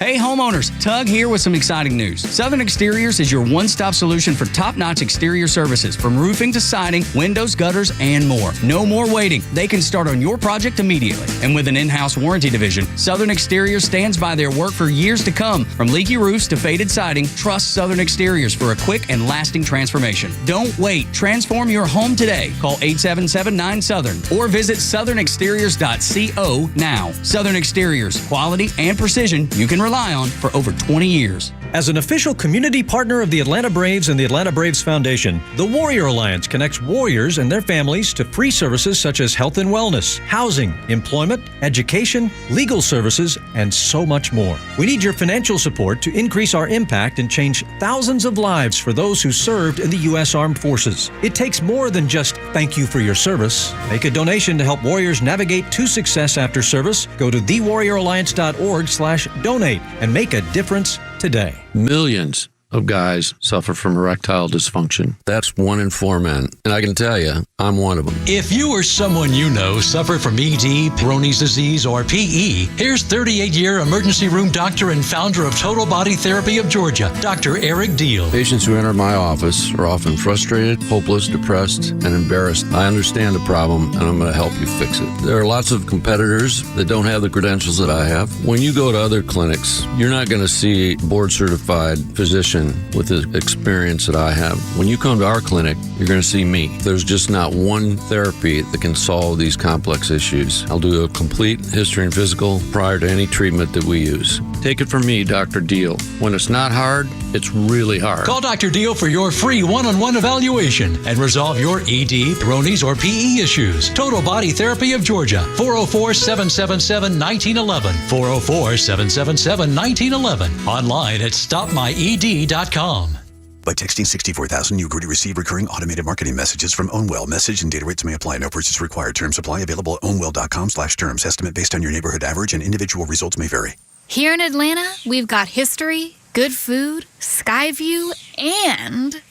Hey homeowners, Tug here with some exciting news. Southern Exteriors is your one-stop solution for top-notch exterior services, from roofing to siding, windows, gutters, and more. No more waiting. They can start on your project immediately. And with an in-house warranty division, Southern Exteriors stands by their work for years to come. From leaky roofs to faded siding, trust Southern Exteriors for a quick and lasting transformation. Don't wait. Transform your home today. Call 877-9-SOUTHERN or visit southernexteriors.co now. Southern Exteriors, quality and precision you can rely on for over 20 years. As an official community partner of the Atlanta Braves and the Atlanta Braves Foundation, the Warrior Alliance connects warriors and their families to free services such as health and wellness, housing, employment, education, legal services, and so much more. We need your financial support to increase our impact and change thousands of lives for those who served in the U.S. Armed Forces. It takes more than just thank you for your service. Make a donation to help warriors navigate to success after service. Go to thewarrioralliance.org/donate and make a difference today. Millions of guys suffer from erectile dysfunction. That's 1 in 4 men. And I can tell you, I'm one of them. If you or someone you know suffer from ED, Peyronie's disease, or PE, here's 38-year emergency room doctor and founder of Total Body Therapy of Georgia, Dr. Eric Deal. Patients who enter my office are often frustrated, hopeless, depressed, and embarrassed. I understand the problem, and I'm going to help you fix it. There are lots of competitors that don't have the credentials that I have. When you go to other clinics, you're not going to see a board-certified physician with the experience that I have. When you come to our clinic, you're going to see me. There's just not one therapy that can solve these complex issues. I'll do a complete history and physical prior to any treatment that we use. Take it from me, Dr. Deal. When it's not hard, it's really hard. Call Dr. Deal for your free one-on-one evaluation and resolve your ED, Peyronie's, or PE issues. Total Body Therapy of Georgia, 404-777-1911, 404-777-1911, online at stopmyed.com. By texting 64,000, you agree to receive recurring automated marketing messages from Ownwell. Message and data rates may apply. No purchase required. Terms apply. Available at ownwell.com/terms. Estimate based on your neighborhood average and individual results may vary. Here in Atlanta, we've got history, good food, sky view, and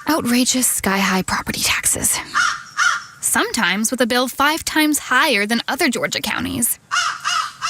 outrageous sky-high property taxes. Sometimes with a bill 5 times higher than other Georgia counties.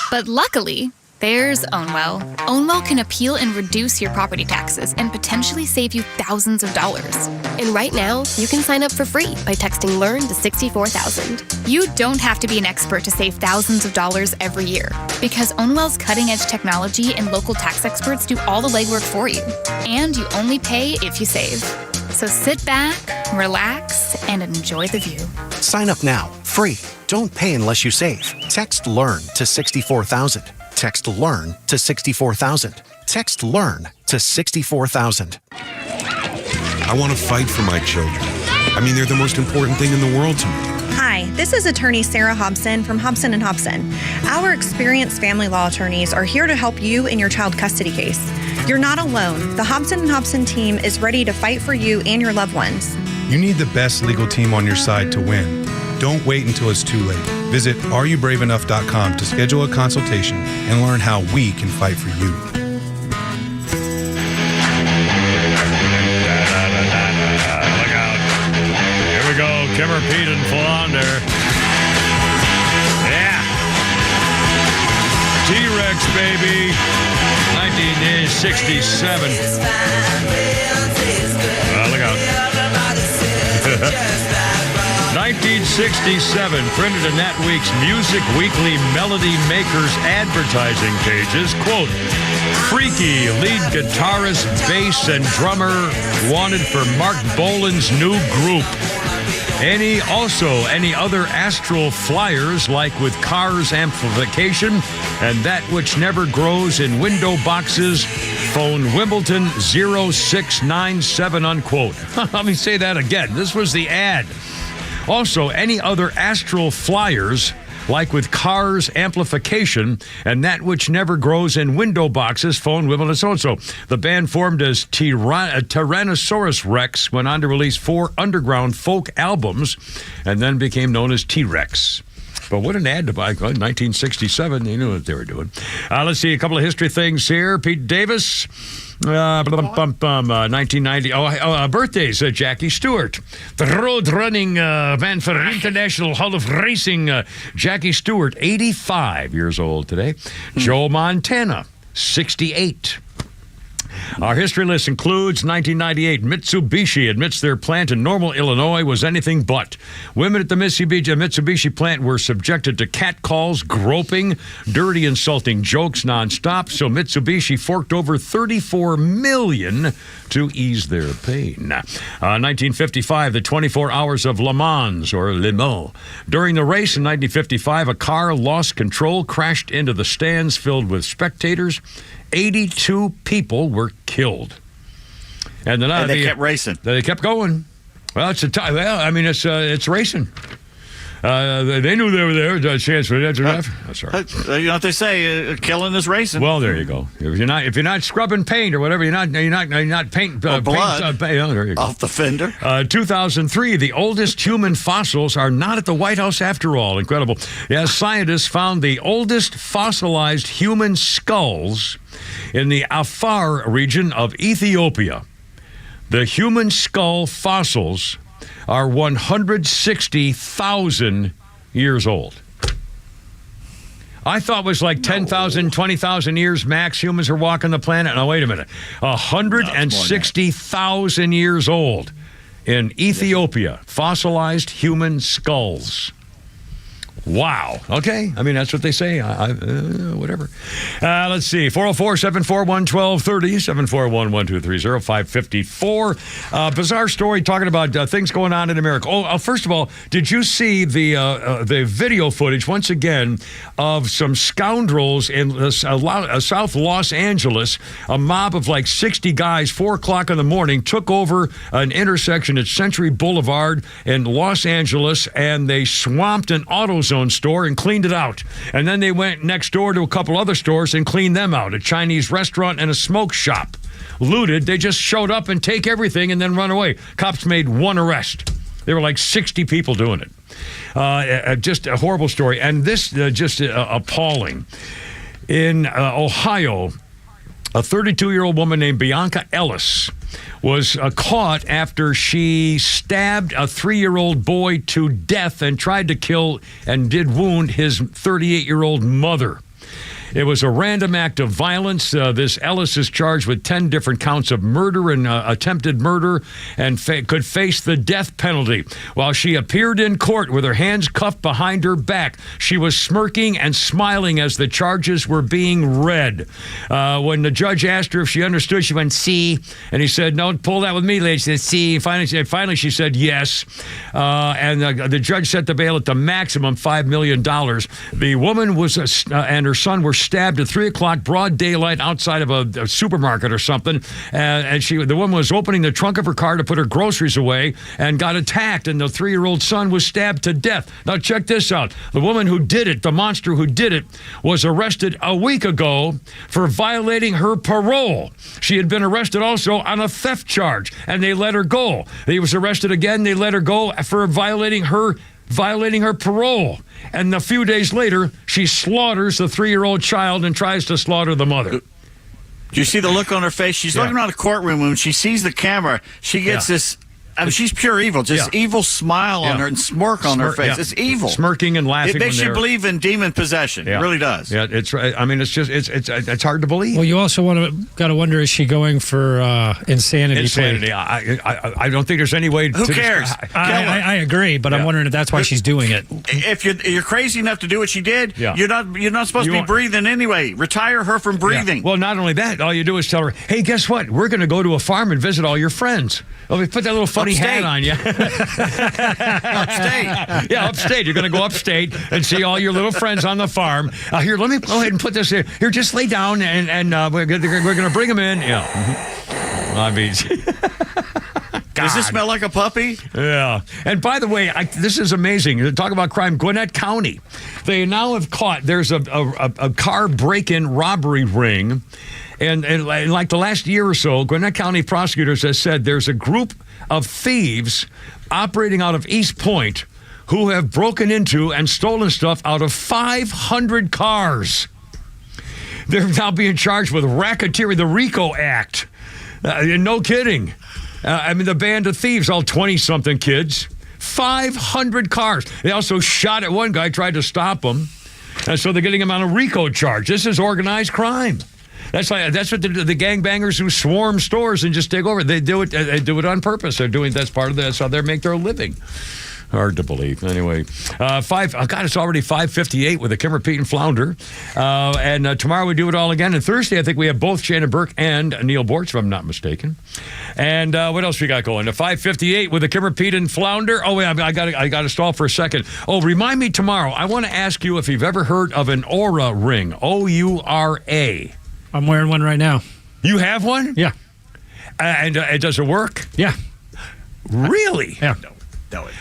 But luckily, there's Ownwell. Ownwell can appeal and reduce your property taxes and potentially save you thousands of dollars. And right now, you can sign up for free by texting LEARN to 64,000. You don't have to be an expert to save thousands of dollars every year, because Ownwell's cutting-edge technology and local tax experts do all the legwork for you. And you only pay if you save. So sit back, relax, and enjoy the view. Sign up now, free. Don't pay unless you save. Text LEARN to 64,000. Text LEARN to 64,000. Text LEARN to 64,000. I want to fight for my children. I mean, they're the most important thing in the world to me. Hi, this is attorney Sarah Hobson from Hobson & Hobson. Our experienced family law attorneys are here to help you in your child custody case. You're not alone. The Hobson & Hobson team is ready to fight for you and your loved ones. You need the best legal team on your side to win. Don't wait until it's too late. Visit areyoubraveenoughh.com to schedule a consultation and learn how we can fight for you. Look out. Here we go. Kimmer, Pete, and Flounder. Yeah. T-Rex, baby. 1967. Look out. 1967, printed in that week's Music Weekly Melody Makers advertising pages. Quote, freaky lead guitarist, bass, and drummer wanted for Mark Bolan's new group. Any other astral flyers, like with Cars amplification and that which never grows in window boxes, phone Wimbledon 0697, unquote. Let me say that again. This was the ad. Also, any other astral flyers, like with Cars amplification and that which never grows in window boxes, phone Wimbledon so-and-so. The band formed as Tyrannosaurus Rex, went on to release 4 underground folk albums, and then became known as T-Rex. But what an ad to buy. 1967, they knew what they were doing. Let's see a couple of history things here. Pete Davis. 1990. Birthdays. Jackie Stewart, the road running man for International Hall of Racing. Jackie Stewart, 85 years old today. Joe Montana, 68. Our history list includes 1998. Mitsubishi admits their plant in Normal, Illinois was anything but. Women at the Mitsubishi plant were subjected to catcalls, groping, dirty, insulting jokes nonstop, so Mitsubishi forked over $34 million to ease their pain. 1955, the 24 Hours of Le Mans, or Le Mans. During the race in 1955, a car lost control, crashed into the stands filled with spectators. 82 people were killed, and then they kept racing. They kept going. Well, it's it's racing. They knew they were there. A chance for that. That's all right. You know what they say? Killing is racing. Well, there you go. If you're not scrubbing paint or whatever, you're not paint blood there you go. Off the fender. 2003. The oldest human fossils are not at the White House after all. Incredible. Yes, scientists found the oldest fossilized human skulls in the Afar region of Ethiopia. The human skull fossils are 160,000 years old. I thought it was like 10,000, 20,000 years max humans are walking the planet. Now, wait a minute. 160,000 years old in Ethiopia. Fossilized human skulls. Wow. Okay. I mean, that's what they say. Whatever. Let's see. 404-741-1230, 741-1230-554. Bizarre story talking about things going on in America. First of all, did you see the video footage, once again, of some scoundrels in South Los Angeles? A mob of like 60 guys, 4 o'clock in the morning, took over an intersection at Century Boulevard in Los Angeles, and they swamped an AutoZone store and cleaned it out. And then they went next door to a couple other stores and cleaned them out. A Chinese restaurant and a smoke shop. Looted. They just showed up and take everything and then run away. Cops made 1 arrest. There were like 60 people doing it. Just a horrible story. And this just appalling. In Ohio, a 32-year-old woman named Bianca Ellis was caught after she stabbed a 3-year-old boy to death and tried to kill and did wound his 38-year-old mother. It was a random act of violence. This Ellis is charged with 10 different counts of murder and attempted murder and could face the death penalty. While she appeared in court with her hands cuffed behind her back, she was smirking and smiling as the charges were being read. When the judge asked her if she understood, she went, "See," and he said, "No, pull that with me, lady." She said, "See." Finally, she said, "Yes." And the judge set the bail at the maximum $5 million. The woman and her son were stabbed at 3 o'clock, broad daylight, outside of a supermarket or something. And the woman was opening the trunk of her car to put her groceries away and got attacked. And the 3-year-old son was stabbed to death. Now, check this out. The woman who did it, the monster who did it, was arrested a week ago for violating her parole. She had been arrested also on a theft charge, and they let her go. He was arrested again. They let her go for violating her parole. And a few days later, she slaughters the 3-year-old child and tries to slaughter the mother. Do you see the look on her face? She's looking around the courtroom. When she sees the camera, she gets this... I mean, she's pure evil. Just evil smile on her and smirk on her face. It's evil. Smirking and laughing. It makes you believe in demon possession. It really does. Yeah, it's. I mean, it's hard to believe. Well, you also got to wonder, is she going for insanity? Insanity. I don't think there's any way. Who cares? I agree, but I'm wondering if that's why she's doing it. If you're crazy enough to do what she did, you're not supposed to be breathing anyway. Retire her from breathing. Well, not only that, all you do is tell her, "Hey, guess what? We're going to go to a farm and visit all your friends. Let me put that little funny hat on you." Upstate. Yeah, upstate. You're going to go upstate and see all your little friends on the farm. Here, let me go ahead and put this here. Here, just lay down, and we're going to bring them in. Yeah. I mean... Does this smell like a puppy? Yeah. And by the way, this is amazing. Talk about crime. Gwinnett County. They now have caught, there's a car break-in robbery ring. And like the last year or so, Gwinnett County prosecutors have said there's a group of thieves operating out of East Point who have broken into and stolen stuff out of 500 cars. They're now being charged with racketeering, the RICO Act. No kidding. I mean, the band of thieves, all 20-something kids, 500 cars. They also shot at one guy, tried to stop him, and so they're getting him on a RICO charge. This is organized crime. That's what the gangbangers who swarm stores and just take over. They do it. They do it on purpose. That's part of that's how they make their living. Hard to believe. Anyway, God, it's already 5:58 with the Kimmer, Pete, and Flounder. And tomorrow we do it all again. And Thursday, I think we have both Shannon Burke and Neil Bortz, if I'm not mistaken. And what else we got going? 5:58 with the Kimmer, Pete, and Flounder. Oh, wait, I got to stall for a second. Oh, remind me tomorrow. I want to ask you if you've ever heard of an Oura ring. Oura. I'm wearing one right now. You have one? Yeah. And does it work? Yeah. Really? Yeah.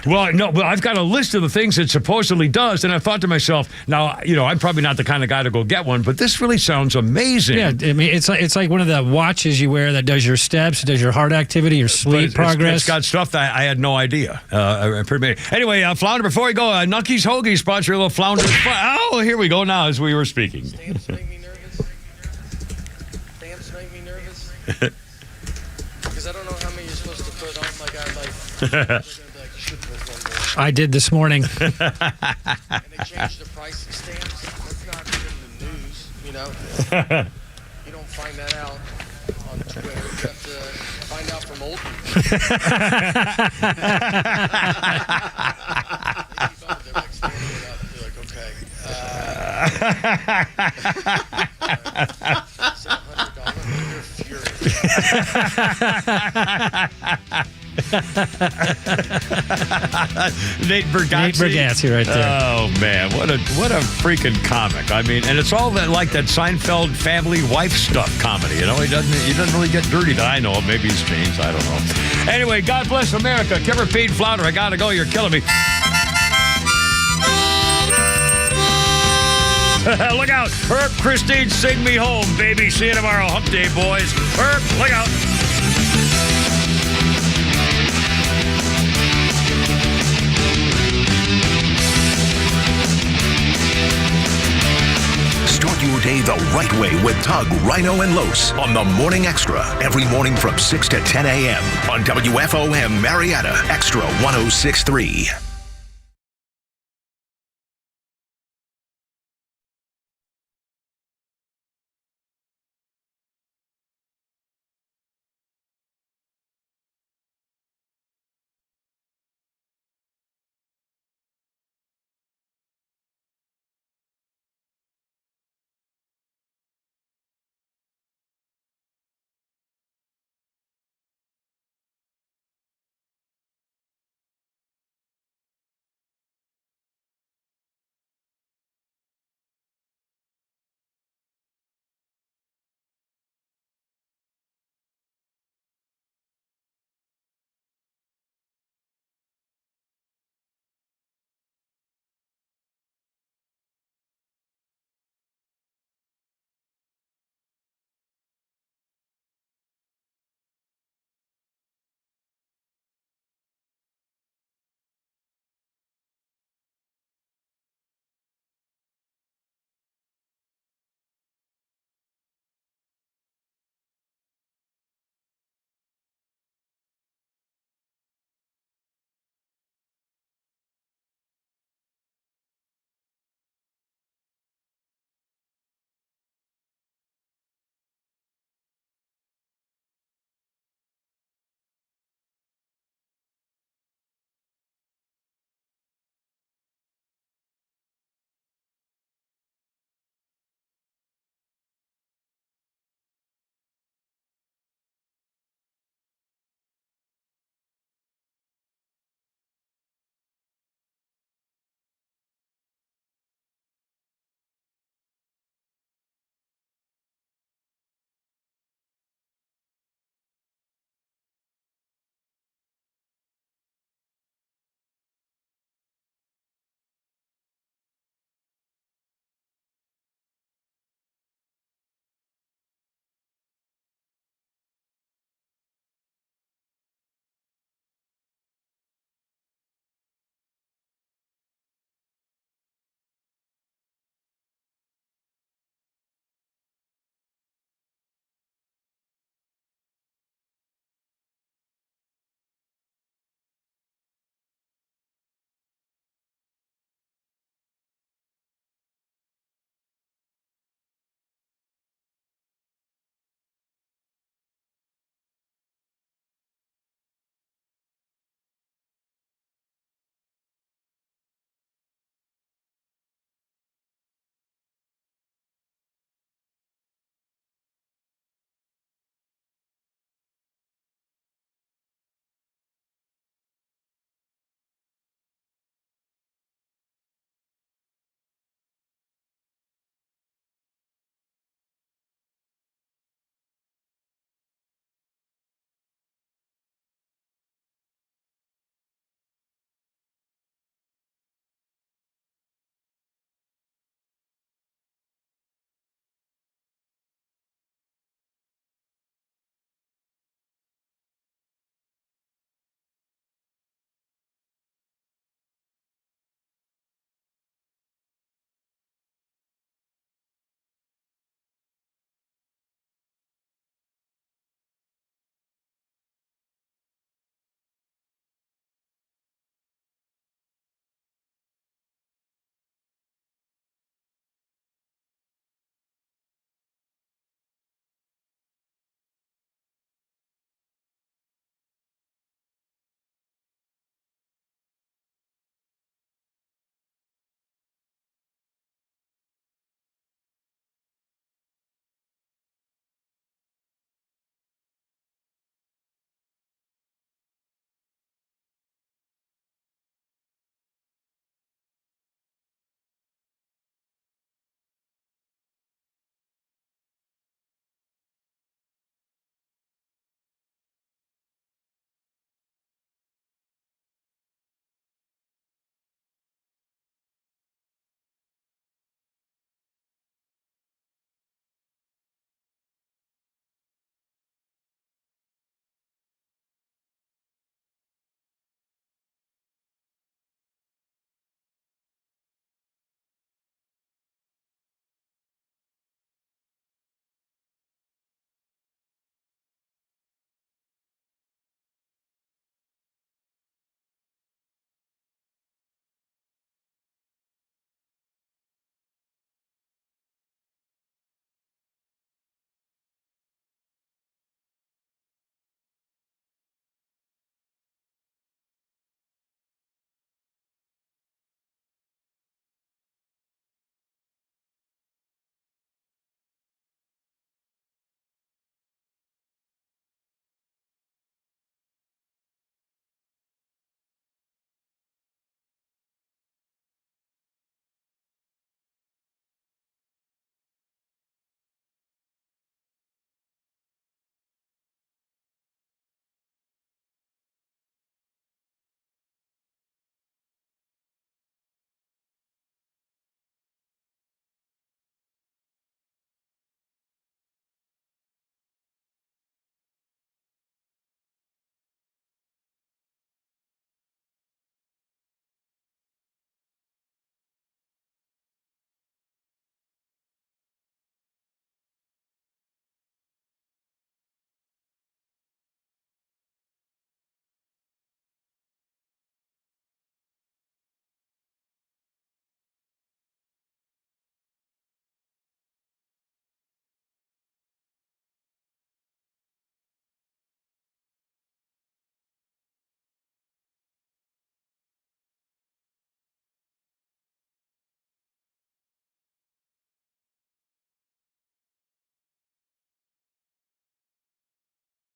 Well, no, but I've got a list of the things it supposedly does, and I thought to myself, now, I'm probably not the kind of guy to go get one, but this really sounds amazing. Yeah, I mean, it's like one of the watches you wear that does your steps, does your heart activity, your sleep progress. It's got stuff that I had no idea. Anyway, Flounder, before we go, Nucky's Hoagie sponsor a little Flounder. Oh, here we go now as we were speaking. Stamps make me nervous. Stamps make me nervous. Because I don't know how many you're supposed to put on. I did this morning. And they changed the price of stamps. That's not in the news, you don't find that out on Twitter. You have to find out from old Nate Bargatze right there. Oh man, what a freaking comic! I mean, and it's all that like that Seinfeld family wife stuff comedy. He doesn't really get dirty that I know of. Maybe he's changed. I don't know. Anyway, God bless America. Kimmer, Pete, Flounder. I gotta go. You're killing me. Look out. Herb, Christine, sing me home, baby. See you tomorrow. Hump Day, boys. Herb, look out. Start your day the right way with Tug, Rhino, and Los on the Morning Extra. Every morning from 6 to 10 a.m. on WFOM Marietta Extra 106.3.